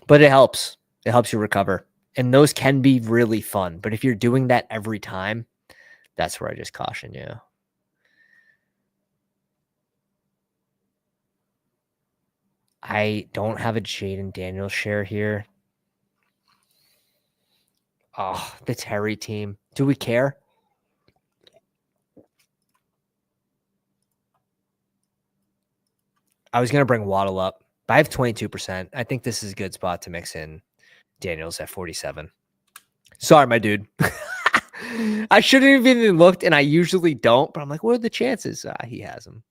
But it helps. It helps you recover. And those can be really fun. But if you're doing that every time, that's where I just caution you. I don't have a Jaden Daniels share here. Oh, the Terry team. Do we care? I was going to bring Waddle up, but I have 22%. I think this is a good spot to mix in Daniels at 47. Sorry, my dude. I shouldn't have even looked, and I usually don't, but I'm like, what are the chances? He has them.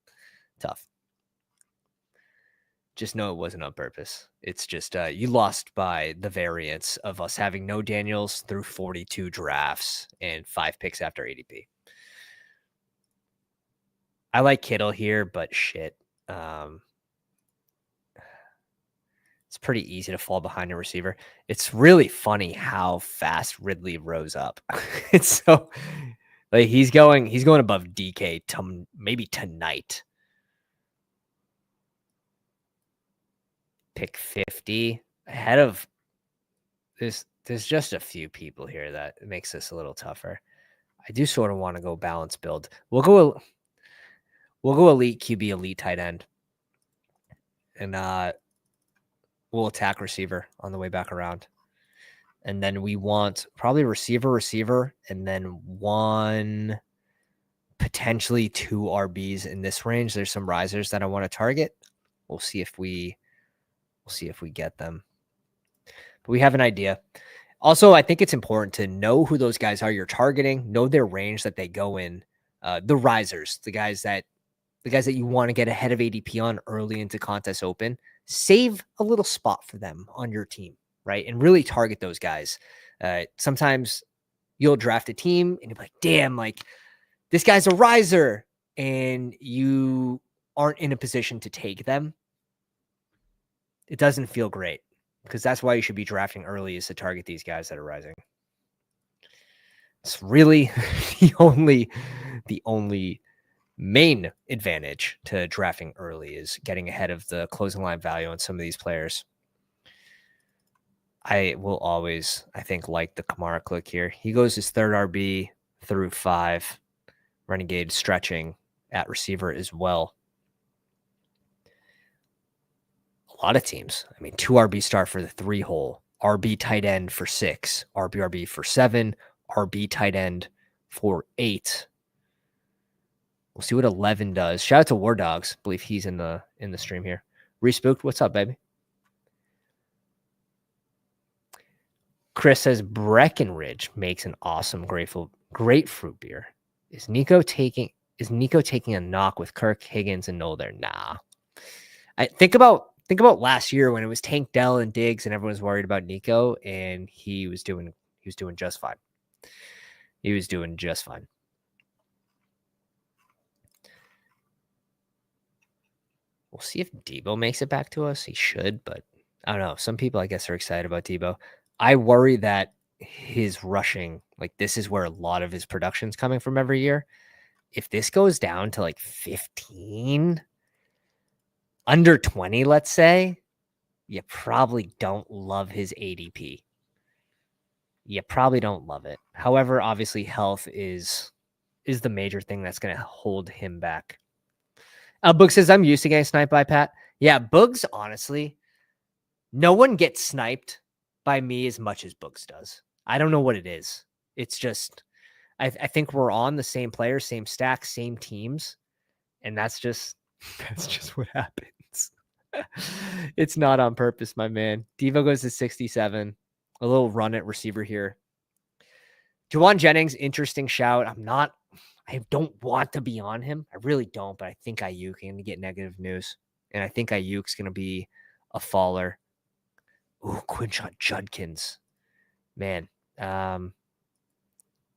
Tough. Just know it wasn't on purpose. It's just you lost by the variance of us having no Daniels through 42 drafts and 5 picks after ADP. I like Kittle here, but shit. It's pretty easy to fall behind a receiver. It's really funny how fast Ridley rose up. It's so like he's going above DK maybe tonight. Pick 50 ahead of this. There's just a few people here that makes this a little tougher. I do sort of want to go balance build. We'll go elite QB, elite tight end. And we'll attack receiver on the way back around. And then we want probably receiver, and then 1, potentially 2 RBs in this range. There's some risers that I want to target. We'll see if we get them. But we have an idea. Also, I think it's important to know who those guys are you're targeting, know their range that they go in. The risers, the guys that you want to get ahead of ADP on early into contest open, save a little spot for them on your team, right? And really target those guys. Sometimes you'll draft a team and you'll be like, damn, like this guy's a riser, and you aren't in a position to take them. It doesn't feel great, because that's why you should be drafting early, is to target these guys that are rising. It's really the only main advantage to drafting early is getting ahead of the closing line value on some of these players. I will always, I think, like the Kamara click here. He goes his 3rd RB through 5. Renegade stretching at receiver as well. A lot of teams. I mean, 2 RB star for the 3 hole, RB tight end for 6, RB for 7, RB tight end for 8. We'll see what 11 does. Shout out to War Dogs. I believe he's in the stream here. Respooked, what's up, baby? Chris says Breckenridge makes an awesome grapefruit beer. Is Nico taking a knock with Kirk, Higgins, and Noel there? Nah. I think about last year when it was Tank Dell and Diggs and everyone was worried about Nico, and he was doing just fine. He was doing just fine. We'll see if Debo makes it back to us. He should, but I don't know. Some people, I guess, are excited about Debo. I worry that his rushing, like this is where a lot of his production's coming from every year. If this goes down to like 15, under 20, let's say, you probably don't love his ADP. You probably don't love it. However, obviously health is the major thing that's going to hold him back. Boog says, I'm used to getting sniped by Pat. Yeah, Boogs, honestly, no one gets sniped by me as much as Boogs does. I don't know what it is. It's just, I think we're on the same players, same stack, same teams. And that's just what happens. It's not on purpose, my man. Devo goes to 67. A little run at receiver here. Juwan Jennings, interesting shout. I don't want to be on him. I really don't, but I think Ayuk is going to get negative news. And I think Ayuk's going to be a faller. Ooh, Quinshon Judkins. Man,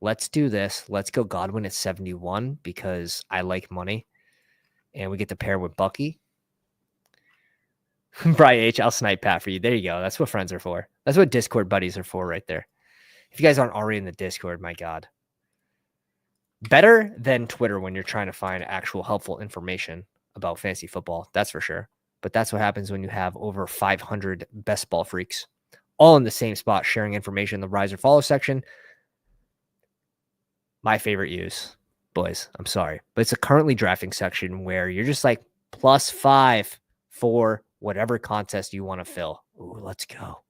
let's do this. Let's go Godwin at 71 because I like money. And we get to pair with Bucky. Bri H, I'll snipe Pat for you. There you go. That's what friends are for. That's what Discord buddies are for right there. If you guys aren't already in the Discord, my God. Better than Twitter when you're trying to find actual helpful information about fantasy football. That's for sure. But that's what happens when you have over 500 best ball freaks all in the same spot sharing information in the Rise or Follow section. My favorite use, boys. I'm sorry. But it's a currently drafting section where you're just like +5 for whatever contest you want to fill. Ooh, let's go.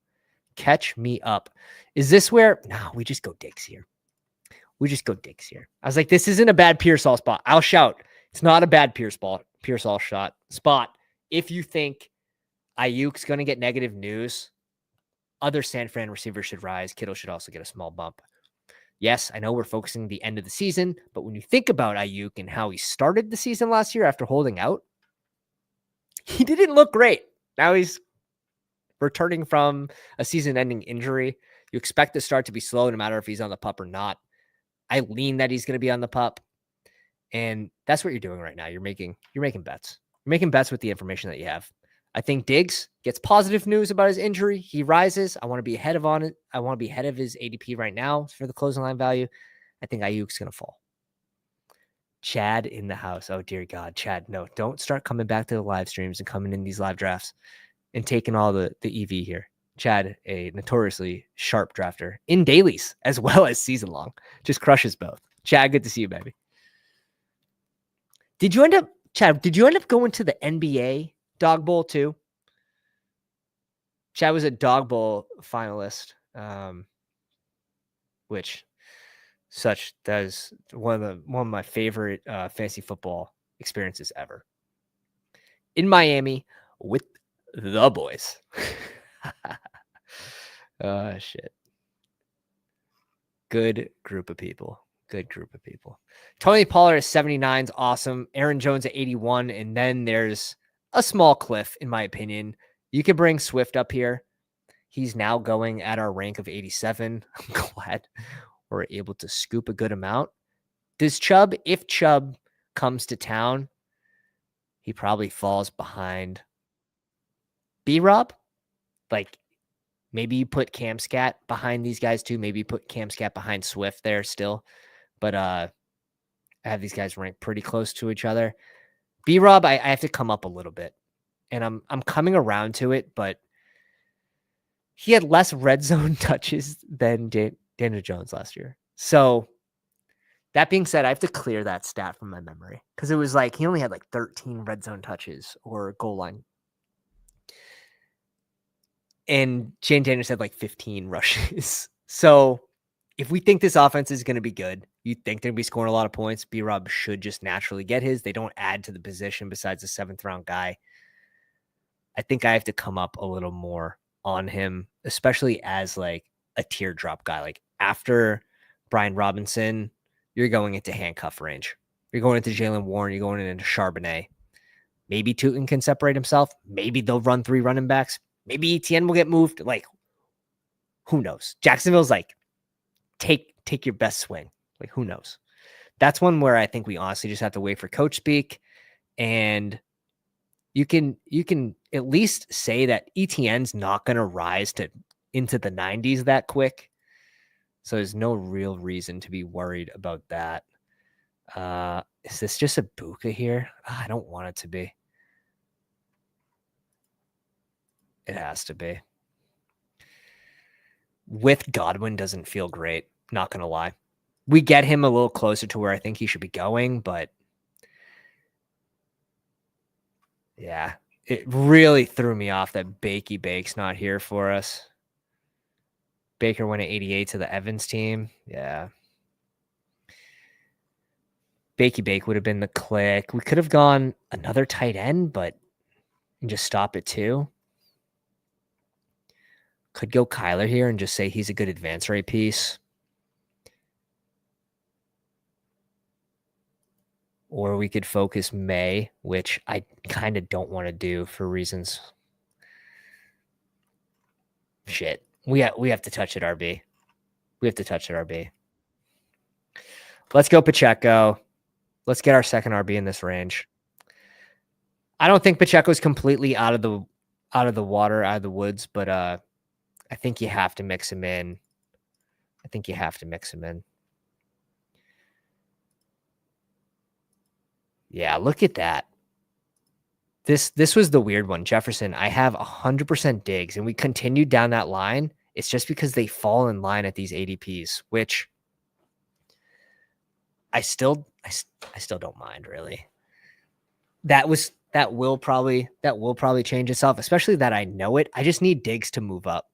Catch me up. Is this where? No, we just go Diggs here. I was like, this isn't a bad Pearsall spot. I'll shout. It's not a bad Pearsall spot. If you think Ayuk's going to get negative news, other San Fran receivers should rise. Kittle should also get a small bump. Yes, I know we're focusing the end of the season, but when you think about Ayuk and how he started the season last year after holding out, he didn't look great. Now he's returning from a season-ending injury. You expect the start to be slow no matter if he's on the pup or not. I lean that he's going to be on the pup. And that's what you're doing right now. You're making bets. You're making bets with the information that you have. I think Diggs gets positive news about his injury. He rises. I want to be ahead of on it. I want to be ahead of his ADP right now for the closing line value. I think Ayuk's going to fall. Chad in the house. Oh, dear God. Chad, no, don't start coming back to the live streams and coming in these live drafts and taking all the EV here. Chad, a notoriously sharp drafter in dailies as well as season long, just crushes both. Chad, good to see you, baby. Chad, did you end up going to the NBA Dog Bowl too? Chad was a Dog Bowl finalist, which that is one of my favorite fantasy football experiences ever. In Miami with the boys. Oh, shit. Good group of people. Tony Pollard at 79 is awesome. Aaron Jones at 81. And then there's a small cliff, in my opinion. You could bring Swift up here. He's now going at our rank of 87. I'm glad we're able to scoop a good amount. Does Chubb, if Chubb comes to town, he probably falls behind B-Rob? Like, maybe you put Cam Scat behind these guys too. Maybe you put Cam Scat behind Swift there still. But I have these guys ranked pretty close to each other. B-Rob, I have to come up a little bit. And I'm coming around to it, but he had less red zone touches than Daniel Jones last year. So That being said, I have to clear that stat from my memory because it was like he only had like 13 red zone touches or goal line. And Shane Daniels had like 15 rushes. So if we think this offense is going to be good, you think they're going to be scoring a lot of points, B-Rob should just naturally get his. They don't add to the position besides the 7th round guy. I think I have to come up a little more on him, especially as like a teardrop guy. Like after Brian Robinson, you're going into handcuff range. You're going into Jalen Warren. You're going into Charbonnet. Maybe Tootin can separate himself. Maybe they'll run 3 running backs. Maybe ETN will get moved. Like, who knows? Jacksonville's like, take your best swing. Like, who knows? That's one where I think we honestly just have to wait for coach speak. And you can at least say that ETN's not going to rise into the 90s that quick. So there's no real reason to be worried about that. Is this just a Buka here? I don't want it to be. It has to be. With Godwin doesn't feel great. Not going to lie. We get him a little closer to where I think he should be going, but yeah, it really threw me off that Bake's not here for us. Baker went at 88 to the Evans team. Yeah. Bake would have been the click. We could have gone another tight end, but just stop it too. Could go Kyler here and just say he's a good advance rate piece. Or we could focus May, which I kind of don't want to do for reasons. Shit. We have to touch at RB. We have to touch at RB. Let's go Pacheco. Let's get our second RB in this range. I don't think Pacheco's completely out of the water, out of the woods, but I think you have to mix him in. Yeah, look at that. This was the weird one. Jefferson, I have 100% digs, and we continued down that line. It's just because they fall in line at these ADPs, which I still don't mind really. That will probably change itself, especially that I know it. I just need Diggs to move up.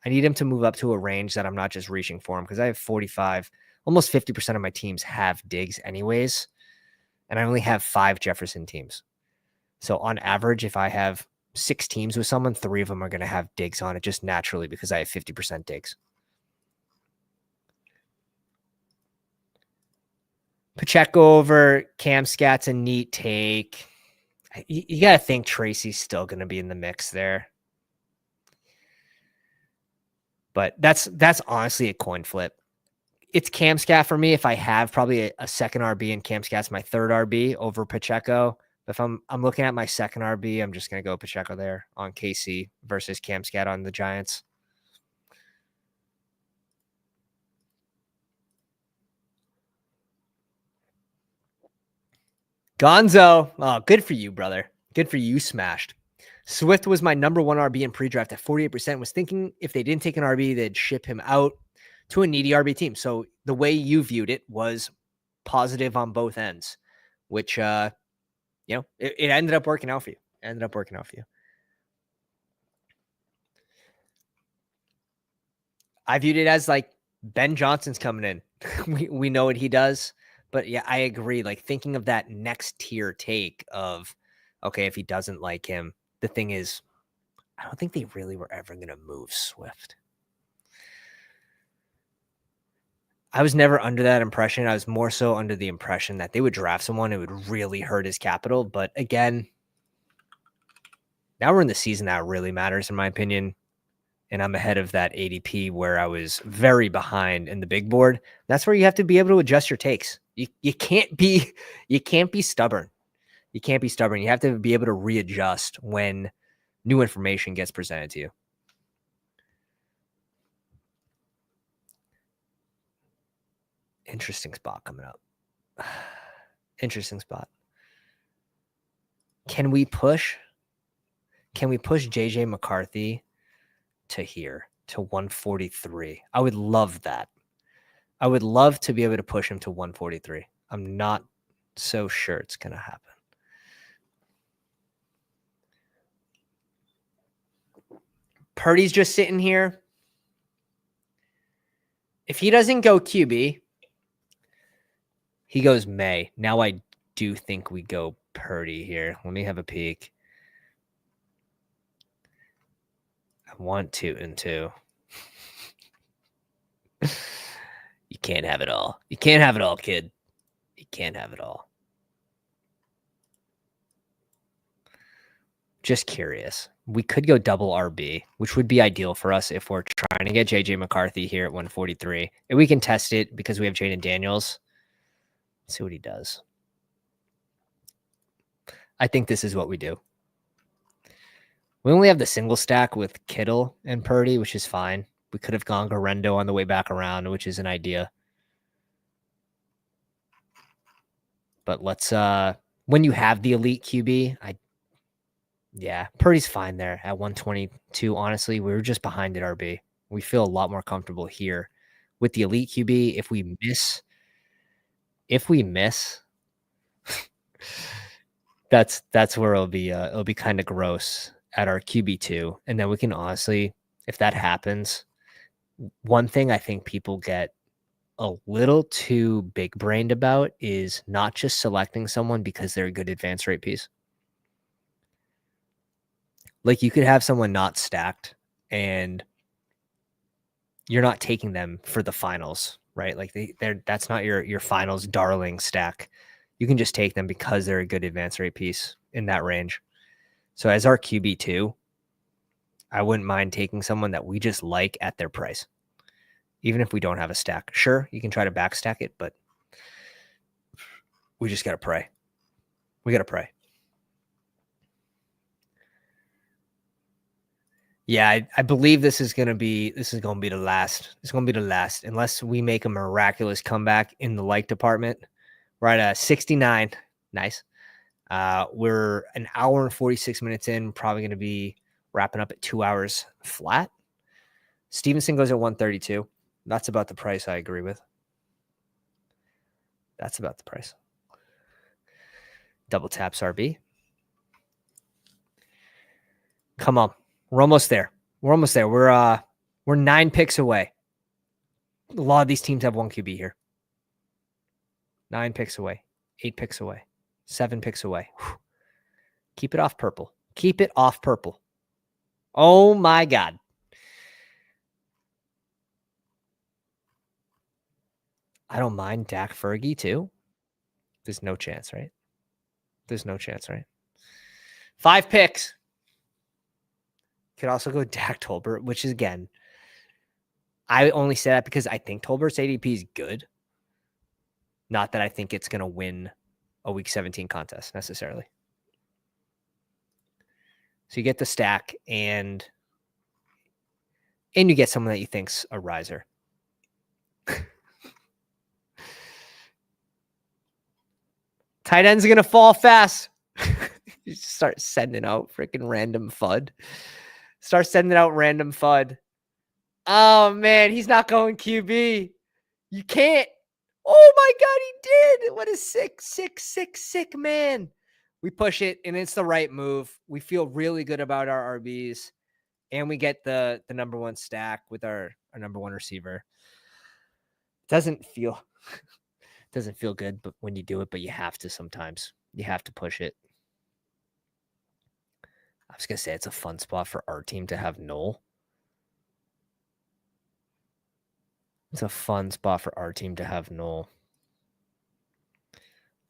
I need him to move up to a range that I'm not just reaching for him because I have 45, almost 50% of my teams have Diggs anyways, and I only have 5 Jefferson teams. So on average, if I have 6 teams with someone, 3 of them are going to have Diggs on it just naturally because I have 50% Diggs. Pacheco over Cam Scat's a neat take. You got to think Tracy's still going to be in the mix there. But that's honestly a coin flip. It's Cam Scat for me if I have probably a second RB and Cam Scat's my third RB over Pacheco. If I'm looking at my second RB, I'm just going to go Pacheco there on KC versus Cam Scat on the Giants. Gonzo. Oh, good for you, brother. Good for you, smashed. Swift was my number 1 RB in pre-draft at 48%. Was thinking if they didn't take an RB, they'd ship him out to a needy RB team. So the way you viewed it was positive on both ends, which, it ended up working out for you. I viewed it as like Ben Johnson's coming in. we know what he does. But yeah, I agree. Like thinking of that next tier take of, okay, if he doesn't like him, the thing is, I don't think they really were ever going to move Swift. I was never under that impression. I was more so under the impression that they would draft someone who would really hurt his capital. But again, now we're in the season that really matters, in my opinion. And I'm ahead of that ADP where I was very behind in the big board. That's where you have to be able to adjust your takes. You can't be stubborn. You can't be stubborn. You have to be able to readjust when new information gets presented to you. Interesting spot coming up. Interesting spot. Can we push JJ McCarthy to here to 143? I would love that. I would love to be able to push him to 143. I'm not so sure it's going to happen. Purdy's just sitting here. If he doesn't go QB, he goes May. Now I do think we go Purdy here. Let me have a peek. I want 2 and 2. You can't have it all. You can't have it all, kid. You can't have it all. Just curious. We could go double RB, which would be ideal for us if we're trying to get JJ McCarthy here at 143. And we can test it because we have Jaden Daniels. Let's see what he does. I think this is what we do. We only have the single stack with Kittle and Purdy, which is fine. We could have gone Garendo on the way back around, which is an idea. But let's when you have the elite QB, yeah, Purdy's fine there at 122. Honestly, we were just behind at RB. We feel a lot more comfortable here with the elite QB. If we miss, that's where it'll be kind of gross at our QB2. And then we can honestly, if that happens, one thing I think people get a little too big brained about is not just selecting someone because they're a good advance rate piece. Like you could have someone not stacked and you're not taking them for the finals, right? Like that's not your finals darling stack. You can just take them because they're a good advance rate piece in that range. So as our QB2, I wouldn't mind taking someone that we just like at their price. Even if we don't have a stack. Sure, you can try to backstack it, but we just got to pray. We got to pray. Yeah, I believe this is going to be the last. It's going to be the last unless we make a miraculous comeback in the like department. We're at 69. Nice. We're an hour and 46 minutes in, probably going to be wrapping up at 2 hours flat. Stevenson goes at 132. That's about the price I agree with. That's about the price. Double taps RB. Come on. We're almost there. We're 9 picks away. A lot of these teams have 1 QB here. 9 picks away. 8 picks away. 7 picks away. Whew. Keep it off purple. Keep it off purple. Oh my God. I don't mind Dak Fergie too. There's no chance, right? 5 picks. Could also go Dak Tolbert, which is, again, I only say that because I think Tolbert's ADP is good. Not that I think it's going to win a Week 17 contest necessarily. So you get the stack and you get someone that you think's a riser. Tight end's going to fall fast. You just start sending out freaking random FUD. Oh, man, he's not going QB. You can't. Oh, my God, he did. What a sick man. We push it, and it's the right move. We feel really good about our RBs, and we get the number 1 stack with our number 1 receiver. Doesn't feel good, but when you do it, but you have to sometimes. You have to push it. I was going to say it's a fun spot for our team to have Noel. It's a fun spot for our team to have Noel.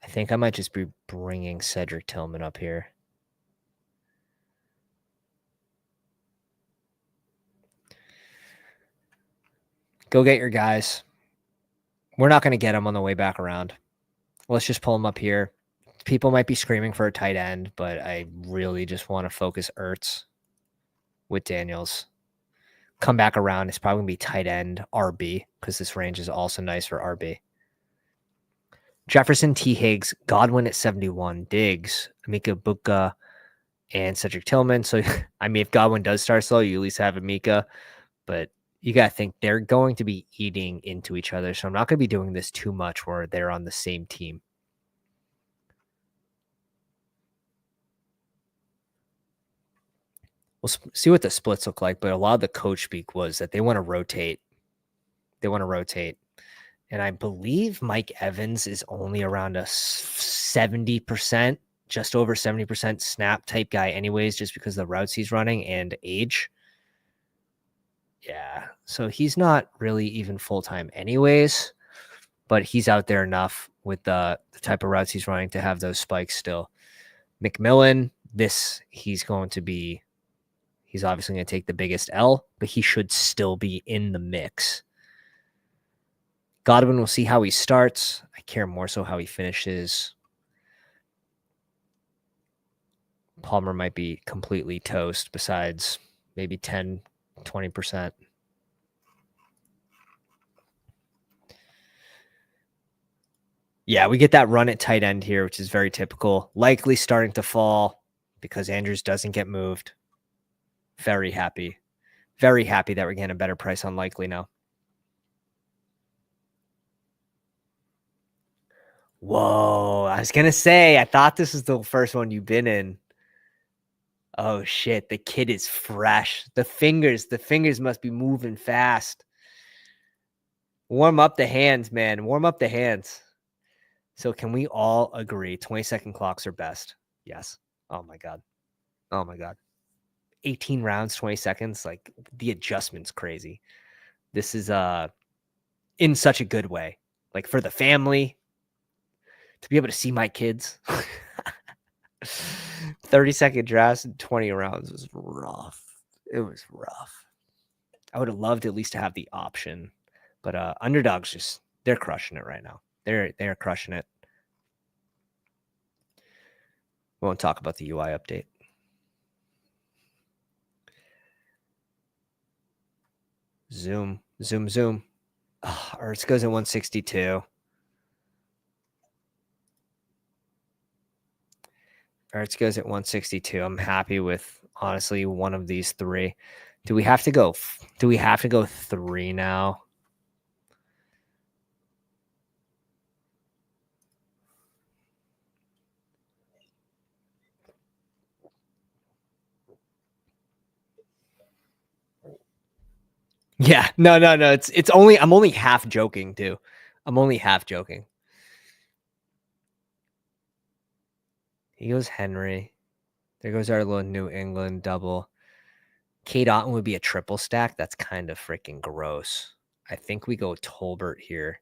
I think I might just be bringing Cedric Tillman up here. Go get your guys. We're not going to get them on the way back around. Let's just pull them up here. People might be screaming for a tight end, but I really just want to focus Ertz with Daniels. Come back around. It's probably going to be tight end RB because this range is also nice for RB. Jefferson, T. Higgs, Godwin at 71, Diggs, Amika Buka, and Cedric Tillman. So, I mean, if Godwin does start slow, you at least have Amika. But you got to think they're going to be eating into each other. So I'm not going to be doing this too much where they're on the same team. We'll see what the splits look like, but a lot of the coach speak was that they want to rotate. And I believe Mike Evans is only around a 70%, just over 70% snap type guy anyways, just because of the routes he's running and age. Yeah, so he's not really even full-time anyways, but he's out there enough with the type of routes he's running to have those spikes still. McMillan, he's obviously going to take the biggest L, but he should still be in the mix. Godwin, will see how he starts. I care more so how he finishes. Palmer might be completely toast besides maybe 10, 20%. Yeah, we get that run at tight end here, which is very typical. Likely starting to fall because Andrews doesn't get moved. Very happy. Very happy that we're getting a better price on Likely now. Whoa, I was going to say, I thought this was the first one you've been in. Oh, shit, the kid is fresh. The fingers must be moving fast. Warm up the hands, man. Warm up the hands. So can we all agree 20-second clocks are best? Yes. Oh, my God. 18 rounds, 20 seconds. Like, the adjustment's crazy. This is in such a good way. Like, for the family, to be able to see my kids. 30-second drafts and 20 rounds was rough. It was rough. I would have loved at least to have the option. But Underdog's they're crushing it right now. They're crushing it. We won't talk about the UI update. Zoom. Oh, Ertz goes at 162. Ertz goes at 162. I'm happy with, honestly, one of these three. Do we have to go 3 now? Yeah, no. It's only, I'm only half joking too. He goes Henry. There goes our little New England double. Kate Otten would be a triple stack. That's kind of freaking gross. I think we go Tolbert here.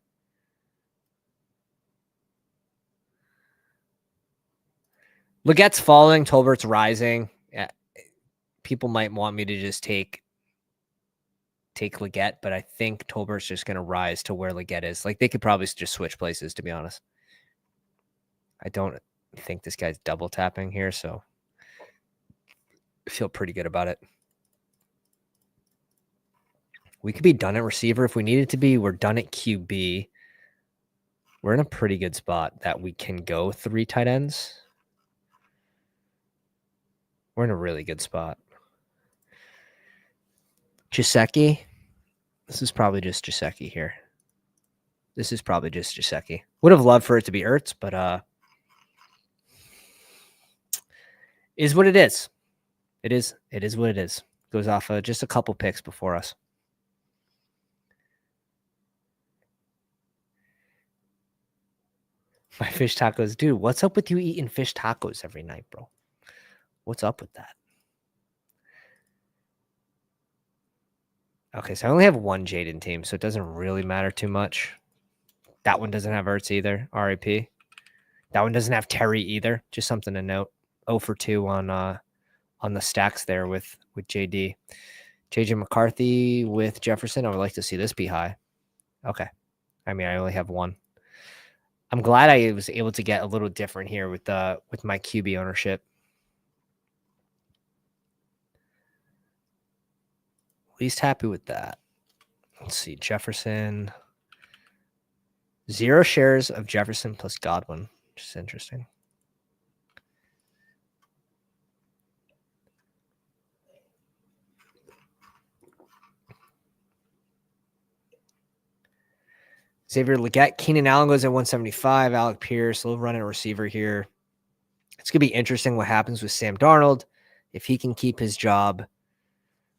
Legette's falling. Tolbert's rising. Yeah. People might want me to just take Legette, but I think Tolbert's just going to rise to where Legette is. Like, they could probably just switch places, to be honest. I don't think this guy's double tapping here, so I feel pretty good about it. We could be done at receiver if we needed to be. We're done at QB. We're in a pretty good spot that we can go 3 tight ends. We're in a really good spot. Gesicki. This is probably just Gesicki here. Would have loved for it to be Ertz, but is what it is. It is what it is. Goes off just a couple picks before us. My fish tacos. Dude, what's up with you eating fish tacos every night, bro? What's up with that? Okay, so I only have one Jaden team, so it doesn't really matter too much. That one doesn't have Ertz either, RIP. That one doesn't have Terry either. Just something to note. 0 for 2 on the stacks there with JD. JJ McCarthy with Jefferson. I would like to see this be high. Okay. I mean, I only have one. I'm glad I was able to get a little different here with my QB ownership. Least happy with that. Let's see. Jefferson. 0 shares of Jefferson plus Godwin, which is interesting. Xavier Legette. Keenan Allen goes at 175. Alec Pierce, a little running receiver here. It's going to be interesting what happens with Sam Darnold if he can keep his job.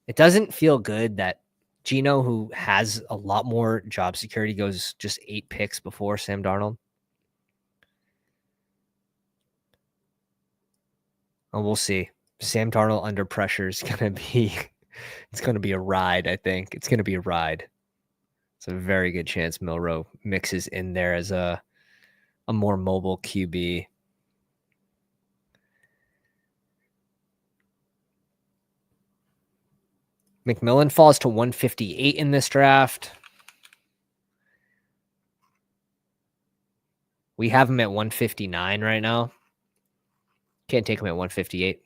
It doesn't feel good that Geno, who has a lot more job security, goes just 8 picks before Sam Darnold. And we'll see. Sam Darnold under pressure is going to be it's going to be a ride, I think. It's going to be a ride. It's a very good chance Milroe mixes in there as a more mobile QB. McMillan falls to 158 in this draft. We have him at 159 right now. Can't take him at 158.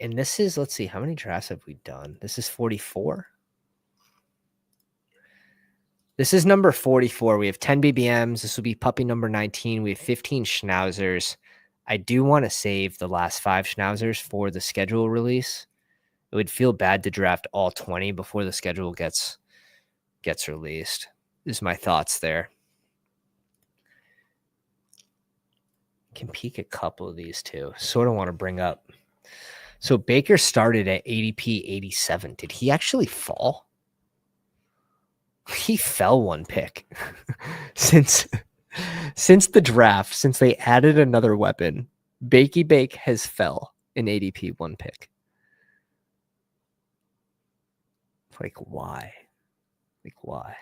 And this is, let's see, how many drafts have we done? This is 44. This is number 44. We have 10 BBMs. This will be puppy number 19. We have 15 schnauzers. I do want to save the last 5 schnauzers for the schedule release. It would feel bad to draft all 20 before the schedule gets released. These are my thoughts there. Can peek a couple of these too. Sort of want to bring up. So Baker started at ADP 87. Did he actually fall? He fell 1 pick since the draft, since they added another weapon. Bakey Bake has fell in ADP 1 pick. Like, why? Like, why?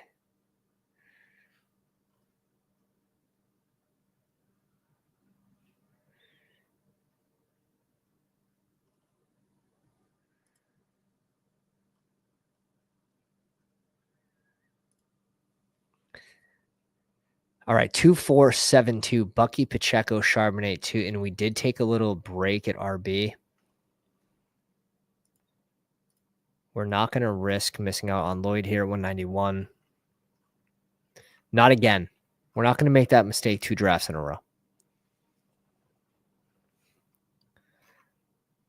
All right, 2472, Bucky Pacheco, Charbonnet 2, and we did take a little break at RB. We're not going to risk missing out on Lloyd here at 191. Not again. We're not going to make that mistake 2 drafts in a row.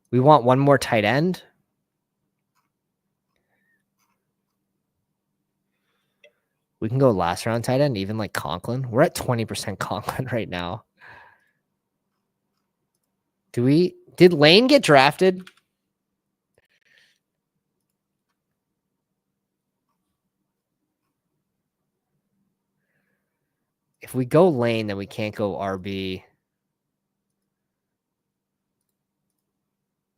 We want one more tight end. We can go last round tight end, even like Conklin. We're at 20% Conklin right now. Did Lane get drafted? If we go Lane, then we can't go RB.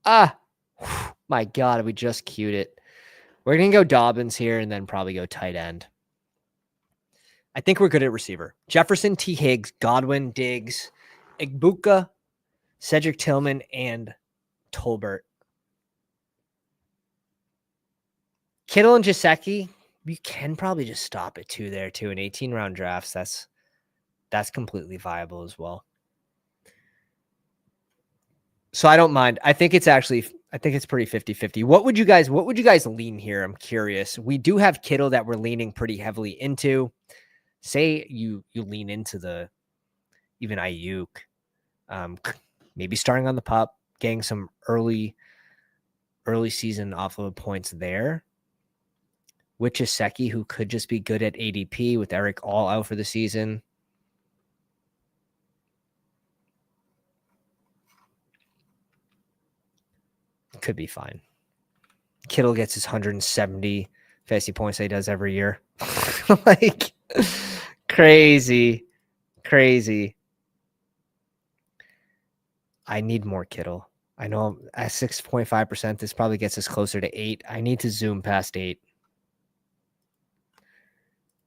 My God, we just queued it. We're going to go Dobbins here and then probably go tight end. I think we're good at receiver. Jefferson, T. Higgs, Godwin, Diggs, Igbuka, Cedric Tillman, and Tolbert. Kittle and Gesicki, you can probably just stop at 2 there too. In 18-round drafts, that's completely viable as well. So I don't mind. I think it's pretty 50-50. What would you guys lean here? I'm curious. We do have Kittle that we're leaning pretty heavily into. Say you lean into even Ayuk, maybe starting on the pup, getting some early season offload points there. With Gesicki, who could just be good at ADP with Eric all out for the season. Could be fine. Kittle gets his 170 fantasy points that he does every year. Like, crazy. I need more Kittle. I know at 6.5%, this probably gets us closer to 8. I need to zoom past 8.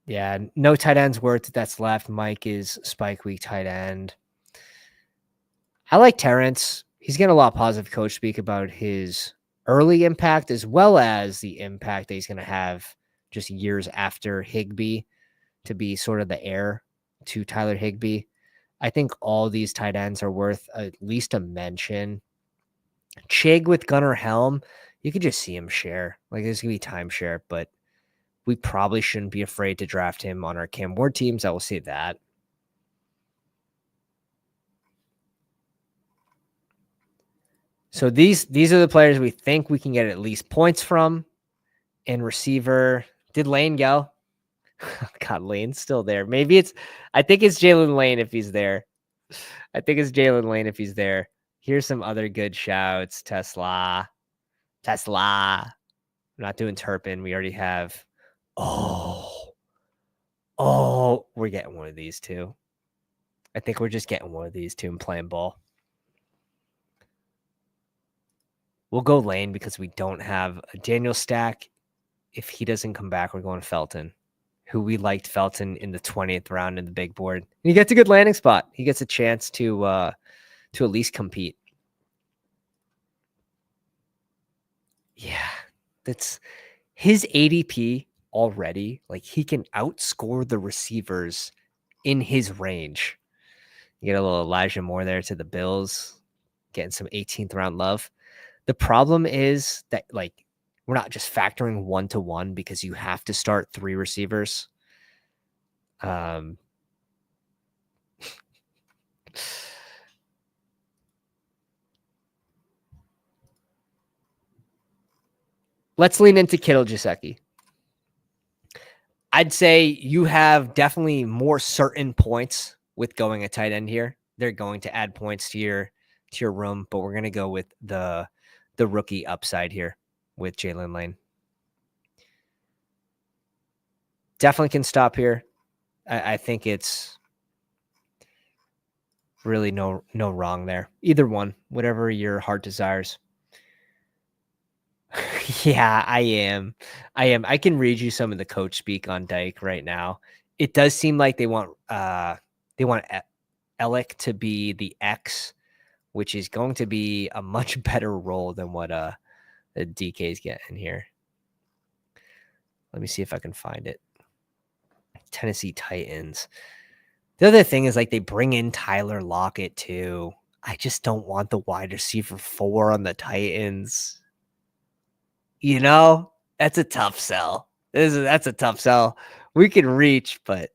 Yeah, no tight ends worth that's left. Mike is spike week tight end. I like Terrence. He's getting a lot of positive coach speak about his early impact as well as the impact that he's going to have just years after Higbee to be sort of the heir to Tyler Higbee. I think all these tight ends are worth at least a mention. Chig with Gunnar Helm, you could just see him share. Like, there's going to be timeshare, but we probably shouldn't be afraid to draft him on our Cam Ward teams. I will say that. So these are the players we think we can get at least points from. And receiver, did Lane go? God, Lane's still there. I think it's Jalen Lane if he's there. Here's some other good shouts. Tesla. I'm not doing Turpin. We already have. Oh, we're getting one of these two. I think we're just getting one of these two and playing ball. We'll go Lane because we don't have a Daniel Stack. If he doesn't come back, we're going Felton, who we liked Felton in the 20th round in the big board. And he gets a good landing spot. He gets a chance to at least compete. Yeah, that's his ADP already. Like, he can outscore the receivers in his range. You get a little Elijah Moore there to the Bills, getting some 18th round love. The problem is that, like, we're not just factoring 1-to-1 because you have to start 3 receivers. Let's lean into Kittle Gesicki. I'd say you have definitely more certain points with going a tight end here. They're going to add points to your room, but we're going to go with the rookie upside here with Jalen Lane. Definitely can stop here. I think it's really no wrong there. Either one, whatever your heart desires. Yeah, I am. I can read you some of the coach speak on Dyke right now. It does seem like they want Alec to be the X, which is going to be a much better role than what the DK's getting here. Let me see if I can find it. Tennessee Titans. The other thing is, like, they bring in Tyler Lockett too. I just don't want the wide receiver 4 on the Titans. You know, that's a tough sell. That's a tough sell. We can reach, but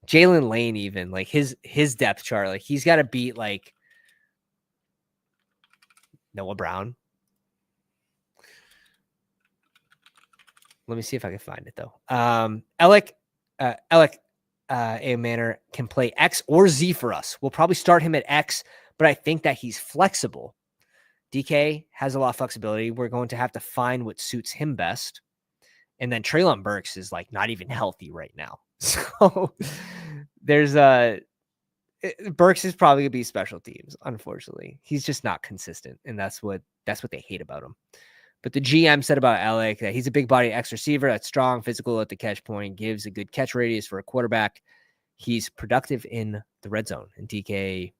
Jalen Lane, even like his depth chart, like he's got to beat like Noah Brown. Let me see if I can find it though. Alec A. Manor can play X or Z for us. We'll probably start him at X, but I think that he's flexible. DK has a lot of flexibility. We're going to have to find what suits him best. And then Treylon Burks is like not even healthy right now. So there's Burks is probably gonna be special teams. Unfortunately, he's just not consistent, and that's what they hate about him. But the GM said about Alec that he's a big body X receiver that's strong, physical at the catch point, gives a good catch radius for a quarterback. He's productive in the red zone, and DK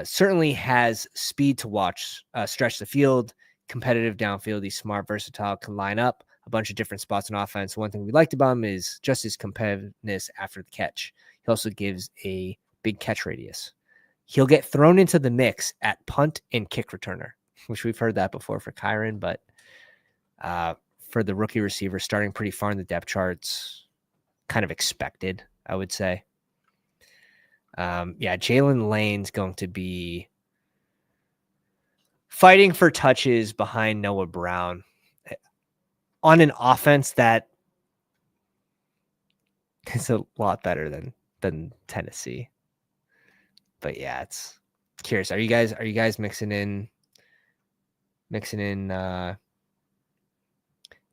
certainly has speed to watch, stretch the field, competitive downfield. He's smart, versatile, can line up a bunch of different spots in offense. One thing we liked about him is just his competitiveness after the catch. He also gives a big catch radius. He'll get thrown into the mix at punt and kick returner, which we've heard that before for Kyron, but for the rookie receiver, starting pretty far in the depth charts, kind of expected, I would say. Jalen Lane's going to be fighting for touches behind Noah Brown on an offense that is a lot better than Tennessee. But yeah, it's curious. Are you guys mixing in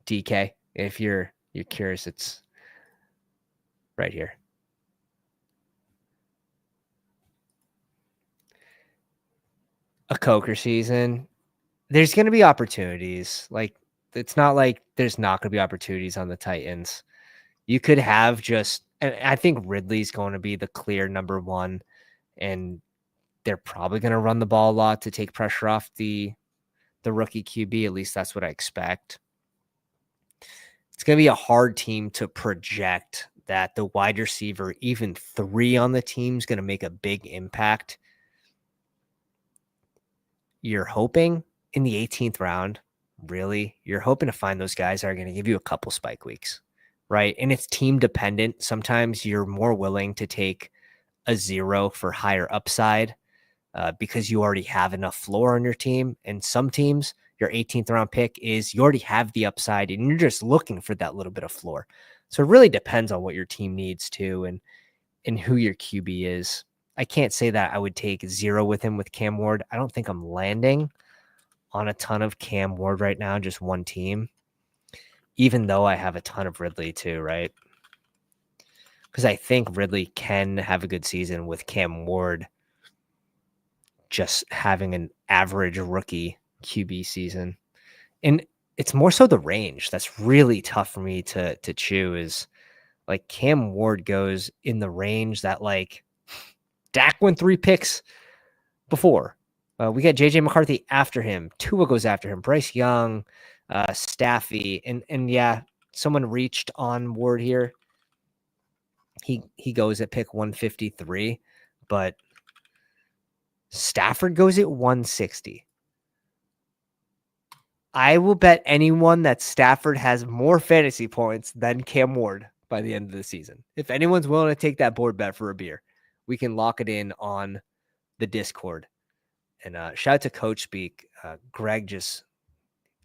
DK? If you're curious, it's right here. A Coker season. There's going to be opportunities. Like, it's not like there's not going to be opportunities on the Titans. You could have and I think Ridley's going to be the clear number 1, and they're probably going to run the ball a lot to take pressure off the rookie QB. At least that's what I expect. It's going to be a hard team to project that the wide receiver, even 3 on the team, is going to make a big impact. You're hoping in the 18th round, really, you're hoping to find those guys that are going to give you a couple spike weeks, right? And it's team dependent. Sometimes you're more willing to take a 0 for higher upside because you already have enough floor on your team. And some teams, your 18th round pick is you already have the upside and you're just looking for that little bit of floor. So it really depends on what your team needs to and who your QB is. I can't say that I would take 0 with him with Cam Ward. I don't think I'm landing on a ton of Cam Ward right now, just one team, even though I have a ton of Ridley too, right? Because I think Ridley can have a good season with Cam Ward just having an average rookie QB season. And it's more so the range that's really tough for me to chew is like Cam Ward goes in the range that like Dak went 3 picks before. We got JJ McCarthy after him. Tua goes after him. Bryce Young, Staffy, and yeah, someone reached on Ward here. He goes at pick 153, but Stafford goes at 160. I will bet anyone that Stafford has more fantasy points than Cam Ward by the end of the season. If anyone's willing to take that board bet for a beer, we can lock it in on the Discord. And shout out to Coach Speak. Greg just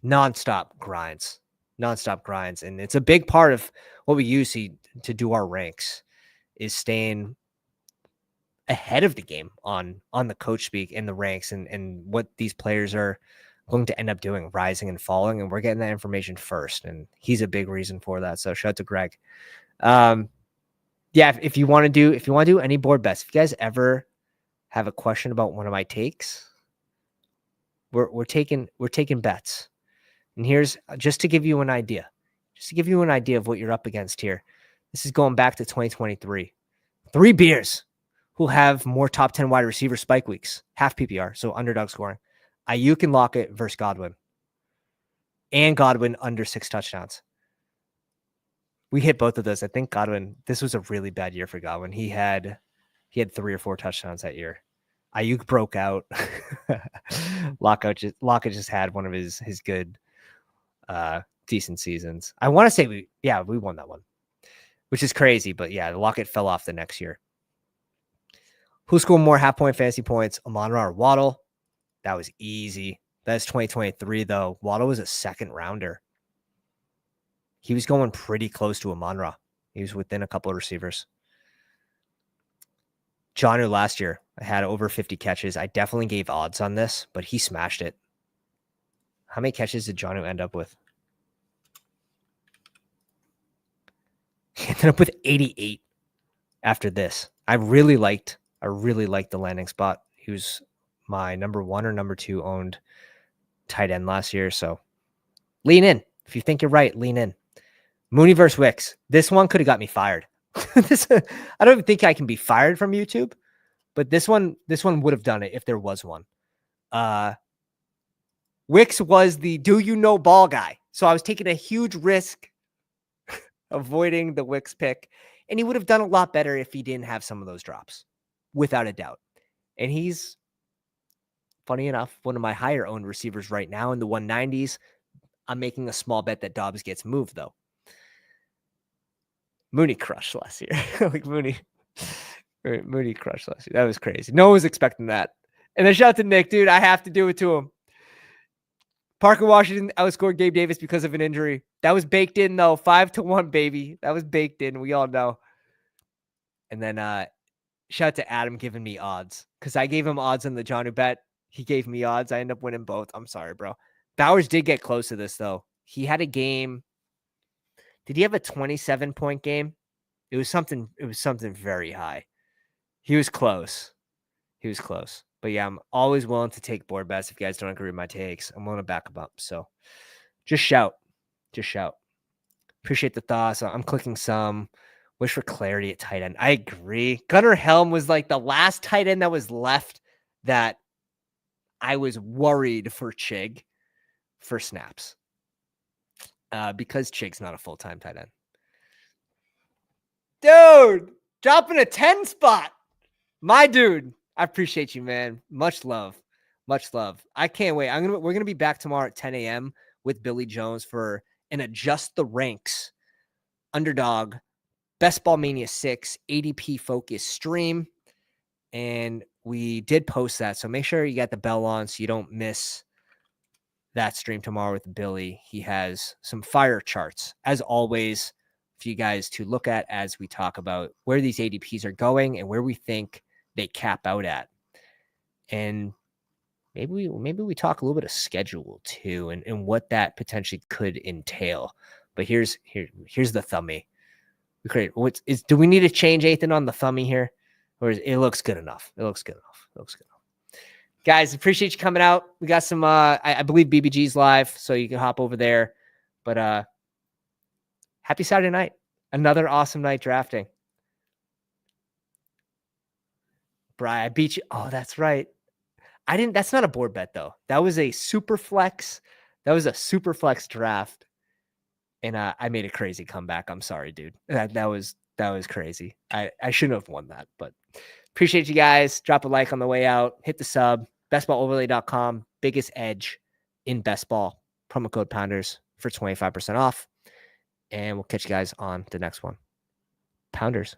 nonstop grinds. And it's a big part of what we use to do our ranks is staying ahead of the game on the Coach Speak in the ranks and what these players are going to end up doing, rising and falling. And we're getting that information first. And he's a big reason for that. So shout out to Greg. Yeah, if you want to do any board bets, if you guys ever have a question about one of my takes, we're taking bets. And here's just to give you an idea of what you're up against here. This is going back to 2023. 3 beers who have more top 10 wide receiver spike weeks, half PPR, so underdog scoring. Ayuk and Lockett versus Godwin. And Godwin under 6 touchdowns. We hit both of those. I think Godwin, this was a really bad year for Godwin. He had 3 or 4 touchdowns that year. Ayuk broke out. Lockett just had one of his good decent seasons. I want to say we won that one, which is crazy, but yeah, Lockett fell off the next year. Who scored more half-point fantasy points, Amon-Ra or Waddle? That was easy. That's 2023, though. Waddle was a second rounder. He was going pretty close to Amon-Ra. He was within a couple of receivers. Jonnu last year, I had over 50 catches. I definitely gave odds on this, but he smashed it. How many catches did Jonnu end up with? He ended up with 88 after this. I really liked the landing spot. He was my number 1 or number 2 owned tight end last year. So lean in. If you think you're right, lean in. Mooney versus Wicks. This one could have got me fired. I don't even think I can be fired from YouTube, but this one would have done it if there was one. Wicks was the do you know ball guy. So I was taking a huge risk avoiding the Wicks pick, and he would have done a lot better if he didn't have some of those drops, without a doubt. And he's, funny enough, one of my higher owned receivers right now in the 190s. I'm making a small bet that Dobbs gets moved, though. Mooney crushed last year. Mooney crushed last year. That was crazy. No one was expecting that. And then shout out to Nick, dude. I have to do it to him. Parker Washington outscored Gabe Davis because of an injury. That was baked in, though. 5-1, baby. That was baked in. We all know. And then shout out to Adam giving me odds because I gave him odds on the Jonnu bet. He gave me odds. I ended up winning both. I'm sorry, bro. Bowers did get close to this, though. He had a game. Did he have a 27-point game? It was something very high. He was close. But yeah, I'm always willing to take board bets. If you guys don't agree with my takes, I'm willing to back them up. So just shout. Appreciate the thoughts. I'm clicking some. Wish for clarity at tight end. I agree. Gunnar Helm was like the last tight end that was left that I was worried for Chig for snaps. Because Chig's not a full-time tight end. Dude, dropping a 10 spot. My dude. I appreciate you, man. Much love. I can't wait. We're gonna be back tomorrow at 10 a.m. with Billy Jones for an Adjust the Ranks Underdog Best Ball Mania 6 ADP focus stream. And we did post that. So make sure you got the bell on so you don't miss that stream tomorrow with Billy. He has some fire charts, as always, for you guys to look at as we talk about where these ADPs are going and where we think they cap out at. And maybe we talk a little bit of schedule too, and what that potentially could entail. But here's the thumbie. Do we need to change anything on the thumbie here? Or it looks good enough? It looks good enough. Guys, appreciate you coming out. We got some I believe BBG's live, so you can hop over there. But happy Saturday night. Another awesome night drafting. Bri, I beat you. Oh, that's right. That's not a board bet though. That was a super flex. That was a super flex draft. And I made a crazy comeback. I'm sorry, dude. That was crazy. I shouldn't have won that, but appreciate you guys. Drop a like on the way out. Hit the sub. bestballoverlay.com. Biggest edge in best ball. Promo code Pounders for 25% off. And we'll catch you guys on the next one. Pounders.